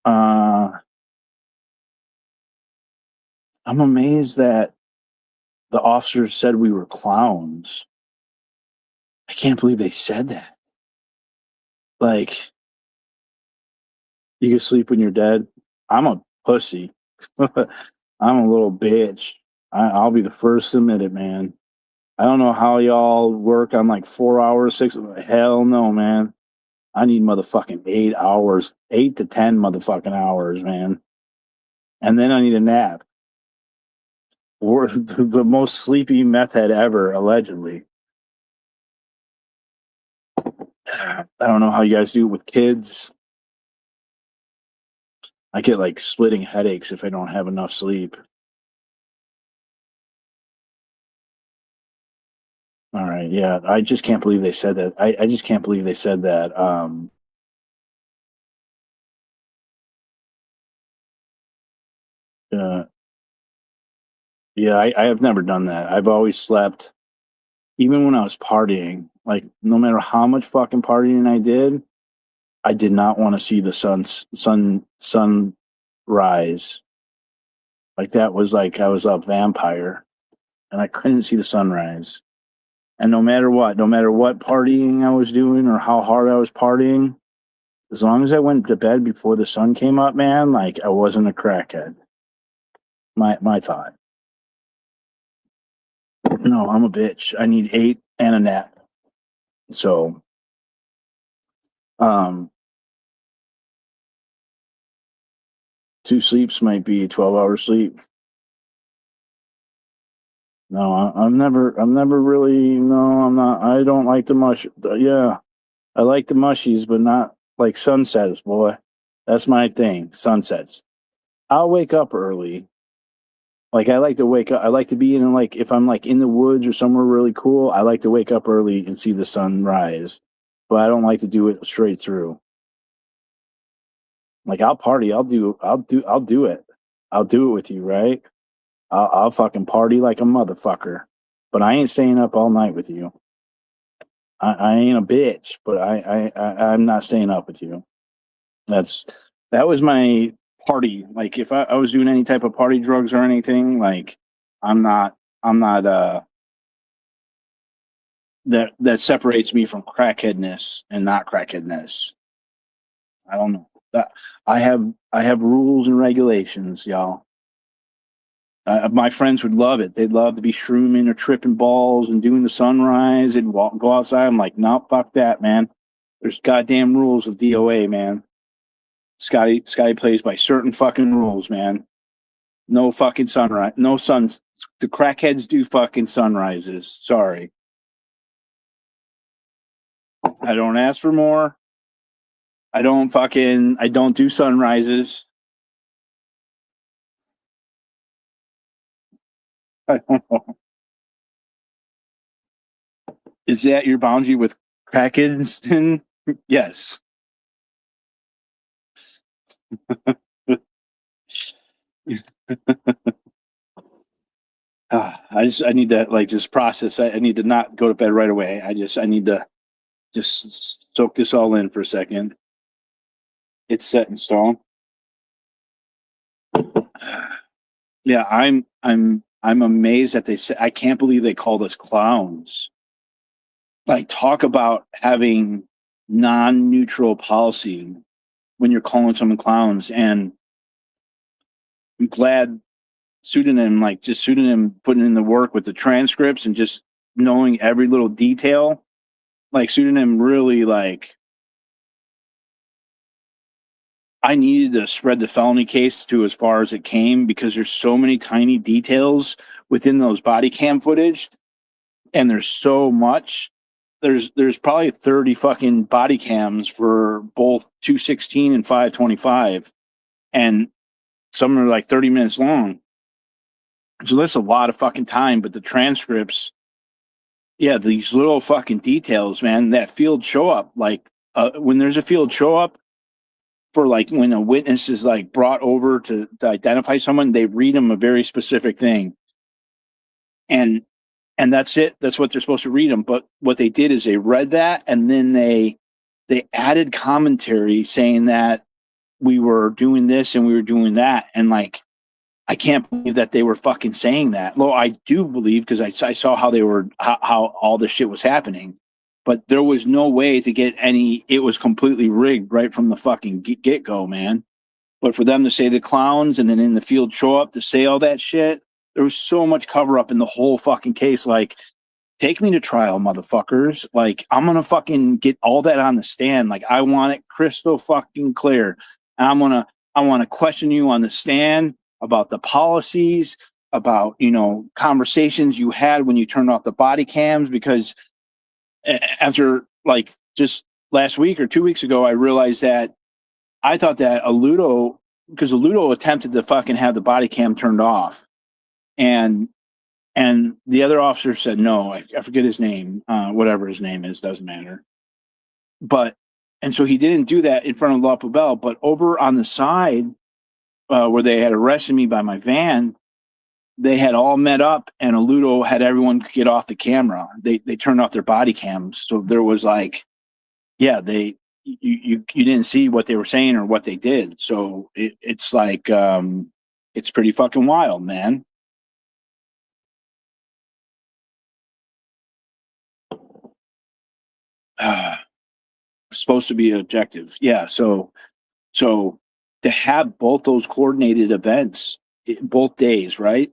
uh I'm amazed that the officers said we were clowns. I can't believe they said that. Like, you can sleep when you're dead. I'm a pussy. I'm a little bitch. I'll be the first to admit it, man. I don't know how y'all work on like 4 hours, 6. Hell no, man. I need motherfucking 8 hours, 8 to 10 motherfucking hours, man. And then I need a nap. Or the most sleepy meth head ever, allegedly. I don't know how you guys do it with kids. I get like splitting headaches if I don't have enough sleep. All right, yeah. I just can't believe they said that. I just can't believe they said that. Uh, yeah, I have never done that. I've always slept, even when I was partying. Like, no matter how much fucking partying I did not want to see the sun rise. Like, that was like I was a vampire, and I couldn't see the sunrise. And no matter what partying I was doing or how hard I was partying, as long as I went to bed before the sun came up, man, like I wasn't a crackhead. My thought. No, I'm a bitch. I need 8 and a nap. So, 2 sleeps might be 12 hours sleep. No, I'm never really. No, I'm not. I don't like the mush. Yeah, I like the mushies, but not like sunsets, boy. That's my thing. Sunsets. I'll wake up early. Like, I like to wake up. I like to be in, like, if I'm like in the woods or somewhere really cool, I like to wake up early and see the sun rise. But I don't like to do it straight through. Like, I'll party. I'll do it. I'll do it with you, right? I'll fucking party like a motherfucker. But I ain't staying up all night with you. I ain't a bitch, but I'm not staying up with you. That was my party. Like, if I was doing any type of party drugs or anything, like, I'm not that separates me from crackheadness and not crackheadness. I don't know. That I have rules and regulations, y'all. My friends would love it. They'd love to be shrooming or tripping balls and doing the sunrise and go outside. I'm like, no, fuck that, man. There's goddamn rules of DOA, man. Scotty plays by certain fucking rules, man. No fucking sunrise. No suns. The crackheads do fucking sunrises. Sorry. I don't ask for more. I don't do sunrises. I don't know. Is that your boundary with crackheads? Yes. I need to just process. I need to not go to bed right away. I need to just soak this all in for a second. It's set in stone. Yeah, I'm amazed that they say. I can't believe they called us clowns. Like, talk about having non-neutral policy when you're calling someone clowns. And I'm glad pseudonym putting in the work with the transcripts and just knowing every little detail. Like, pseudonym really, I needed to spread the felony case to as far as it came because there's so many tiny details within those body cam footage, and there's so much. There's probably 30 fucking body cams for both 216 and 525, and some are like 30 minutes long. So that's a lot of fucking time. But the transcripts, yeah, these little fucking details, man. That field show up, when there's a field show up for when a witness is brought over to identify someone, they read them a very specific thing, and that's it. That's what they're supposed to read them. But what they did is they read that, and then they added commentary saying that we were doing this and we were doing that, and I can't believe that they were fucking saying that. Well, I do believe because I saw how how all this shit was happening, but there was no way to get any. It was completely rigged right from the fucking get go, man. But for them to say the clowns and then in the field show up to say all that shit, there was so much cover up in the whole fucking case. Take me to trial, motherfuckers. I'm gonna fucking get all that on the stand. I want it crystal fucking clear. And I wanna question you on the stand about the policies, about conversations you had when you turned off the body cams, because after just last week or 2 weeks ago, I realized that I thought that because Aludo attempted to fucking have the body cam turned off, and the other officer said no. I forget his name, whatever his name is, doesn't matter. And so he didn't do that in front of La Poubelle, but over on the side where they had arrested me by my van, they had all met up, and Aludo had everyone get off the camera. They turned off their body cams, so there was you didn't see what they were saying or what they did. So it's it's pretty fucking wild, man. Supposed to be objective, yeah. So to have both those coordinated events both days, right?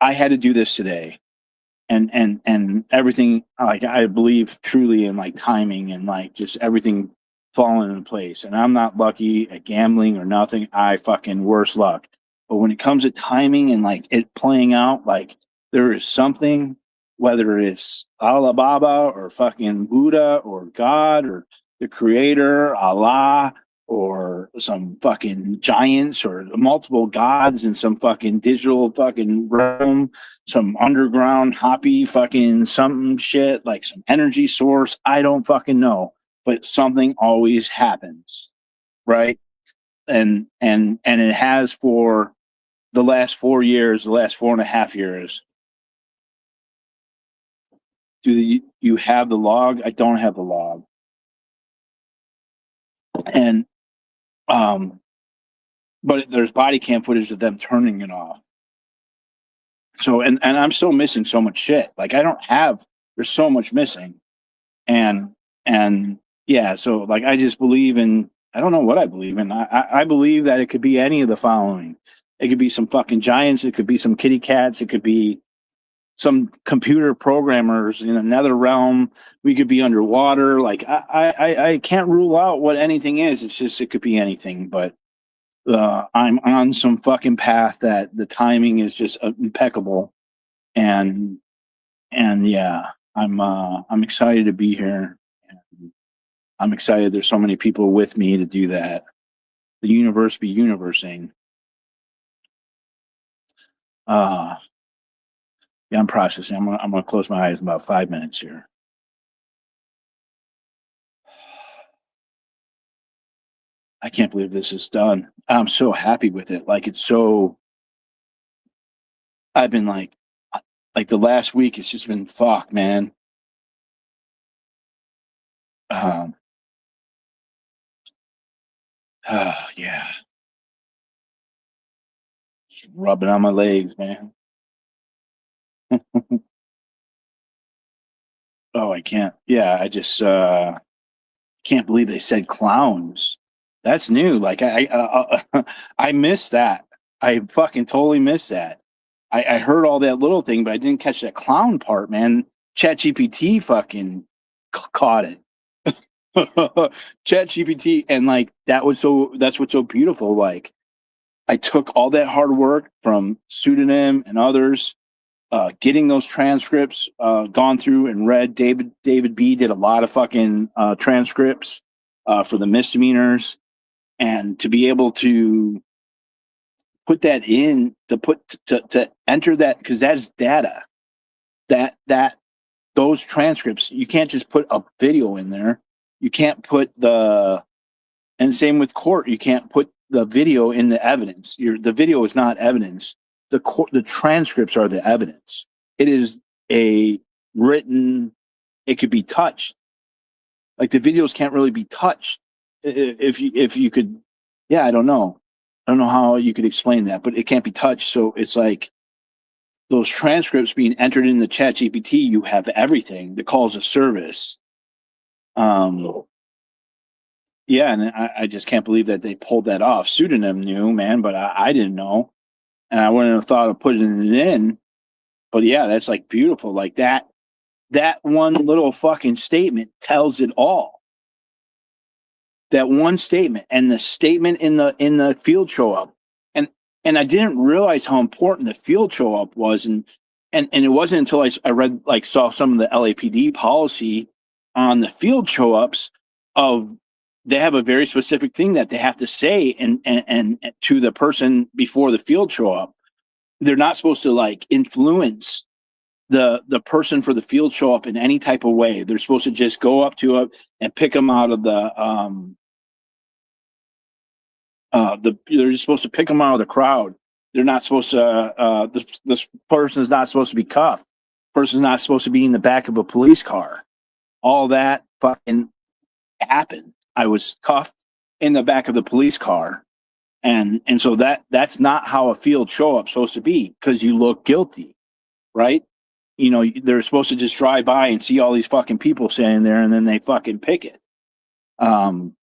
I had to do this today, and everything. I believe truly in timing and just everything falling into place. And I'm not lucky at gambling or nothing. I fucking worse luck. But when it comes to timing and it playing out, there is something, whether it's Alibaba or fucking Buddha or God or the creator, Allah, or some fucking giants or multiple gods in some fucking digital fucking realm, some underground hoppy fucking something shit, some energy source. I don't fucking know, but something always happens, right? And it has for the last 4 years, the last 4.5 years. Do you have the log? I don't have the log. And but there's body cam footage of them turning it off. So and I'm still missing so much shit. There's so much missing. And yeah, so I just believe in, I don't know what I believe in. I believe that it could be any of the following. It could be some fucking giants. It could be some kitty cats. It could be some computer programmers in another realm. We could be underwater. Like I can't rule out what anything is. It's just it could be anything. But I'm on some fucking path that the timing is just impeccable, and yeah, I'm excited to be here. I'm excited. There's so many people with me to do that. The universe be universing. Yeah, I'm processing. I'm gonna close my eyes in about 5 minutes here. I can't believe this is done. I'm so happy with it. Like it's so. I've been like the last week. It's just been fuck, man. Um. Yeah. Just rubbing on my legs, man. Oh, I can't. Yeah, I just can't believe they said clowns. That's new. Like I missed that. I fucking totally missed that. I heard all that little thing, but I didn't catch that clown part, man. ChatGPT fucking caught it. ChatGPT, and like that's what's so beautiful. Like I took all that hard work from Pseudonym and others, getting those transcripts, gone through and read. David B did a lot of fucking transcripts for the misdemeanors, and to be able to put that in, to enter that, because that's data. That those transcripts, you can't just put a video in there. You can't put and same with court, you can't put the video in the evidence. The video is not evidence. The transcripts are the evidence. It is a written. It could be touched. Like the videos can't really be touched. If you could, yeah, I don't know how you could explain that, but it can't be touched. So it's like those transcripts being entered in the ChatGPT. You have everything. The calls of service. Yeah, and I just can't believe that they pulled that off. Pseudonym knew, man, but I didn't know, and I wouldn't have thought of putting it in. But yeah, that's like beautiful. Like that one little fucking statement tells it all. That one statement, and the statement in the field show up, and I didn't realize how important the field show up was, and it wasn't until I read, like, saw some of the LAPD policy on the field show ups of. They have a very specific thing that they have to say and to the person before the field show up. They're not supposed to like influence the person for the field show up in any type of way. They're supposed to just go up to it and pick them out of they're just supposed to pick them out of the crowd. They're not supposed to this person is not supposed to be cuffed. Person's not supposed to be in the back of a police car. All that fucking happened. I was cuffed in the back of the police car. And so that's not how a field show up's supposed to be, because you look guilty, right? You know, they're supposed to just drive by and see all these fucking people standing there, and then they fucking pick it. And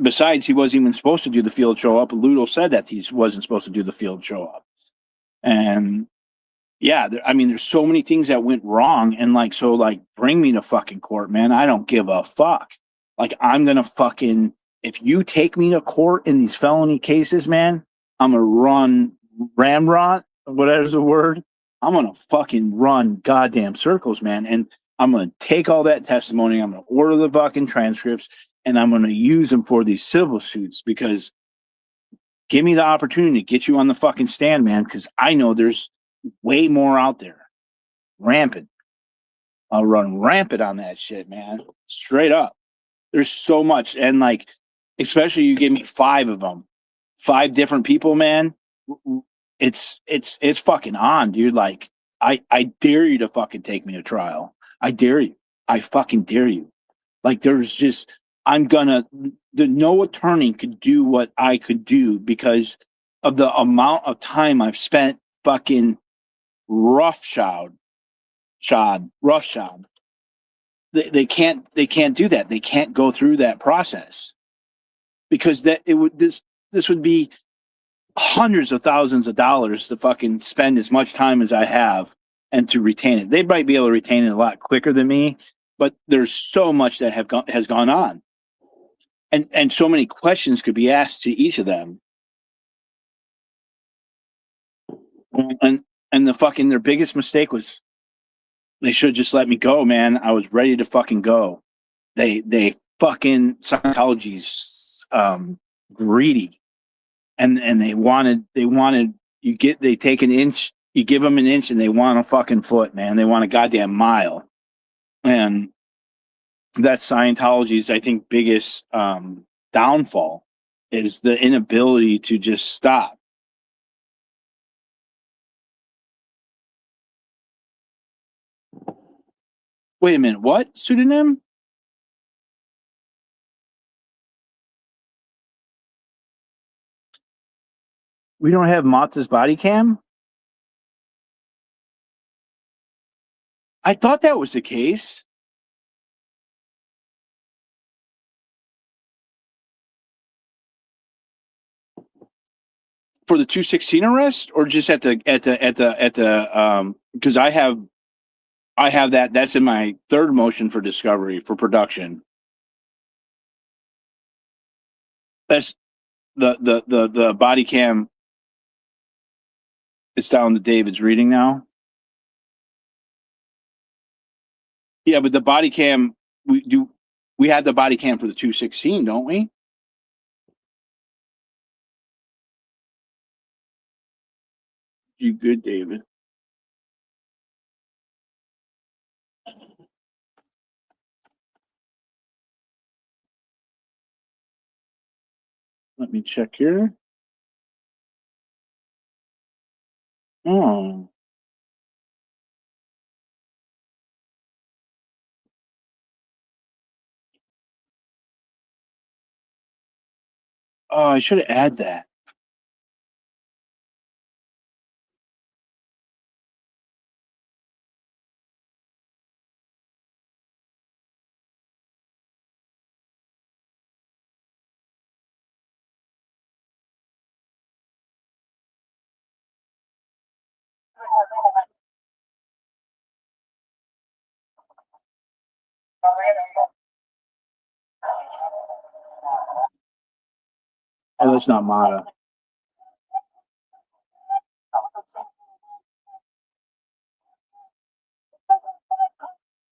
besides, he wasn't even supposed to do the field show up. Ludo said that he wasn't supposed to do the field show up. And yeah, there's so many things that went wrong, and bring me to fucking court, man. I don't give a fuck. Like, I'm gonna fucking, if you take me to court in these felony cases, man, I'm gonna run ramrod, whatever's the word. I'm gonna fucking run goddamn circles, man, and I'm gonna take all that testimony. I'm gonna order the fucking transcripts, and I'm gonna use them for these civil suits, because give me the opportunity to get you on the fucking stand, man, because I know there's way more out there. Rampant. I'll run rampant on that shit, man. Straight up. There's so much. And like, especially you give me 5 of them, 5 different people, man. It's fucking on, dude. Like, I dare you to fucking take me to trial. I dare you. I fucking dare you. Like, there's just, no attorney could do what I could do because of the amount of time I've spent fucking roughshod. They can't do that. They can't go through that process, because this would be hundreds of thousands of dollars to fucking spend as much time as I have and to retain it. They might be able to retain it a lot quicker than me, but there's so much that has gone on. And so many questions could be asked to each of them. And the fucking their biggest mistake was they should have just let me go, man. I was ready to fucking go. They fucking Scientology's greedy. And they wanted they take an inch, you give them an inch and they want a fucking foot, man. They want a goddamn mile. And that's Scientology's, I think, biggest downfall is the inability to just stop. Wait a minute, what? Pseudonym? We don't have Mata's body cam? I thought that was the case. For the 216 arrest, or just at the because I have that's in my third motion for discovery for production. That's the body cam. It's down to David's reading now. Yeah, but the body cam we had the body cam for the 216, don't we? You good, David? Let me check here. Oh. Oh, I should have added that. Oh, that's not Mata.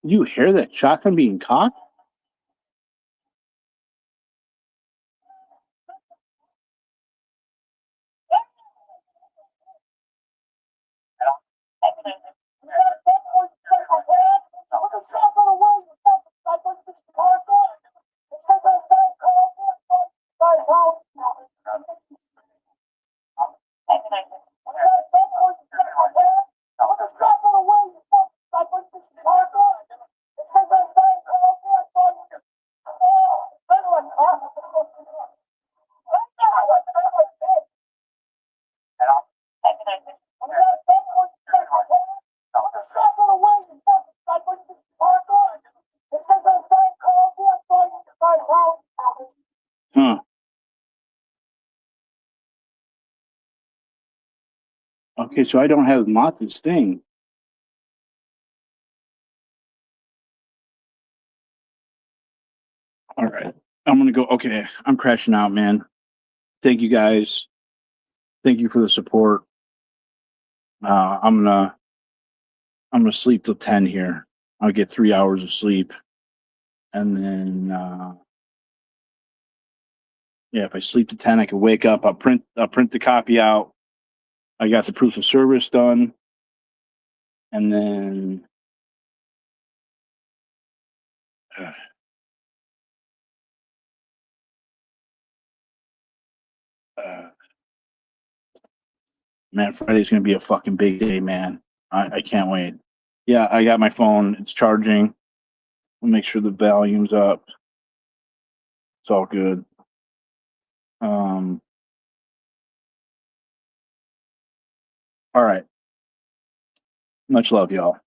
You hear that shotgun being cocked? Huh. Okay, so I don't have Mata's thing. All right. I'm gonna go. Okay, I'm crashing out, man. Thank you guys. Thank you for the support. I'm gonna sleep till 10 here. I'll get 3 hours of sleep, and then yeah, if I sleep to 10, I can wake up. I'll print the copy out. I got the proof of service done, and then man, Friday's gonna be a fucking big day, man. I can't wait. Yeah, I got my phone. It's charging. I'll make sure the volume's up. It's all good. All right. Much love, y'all.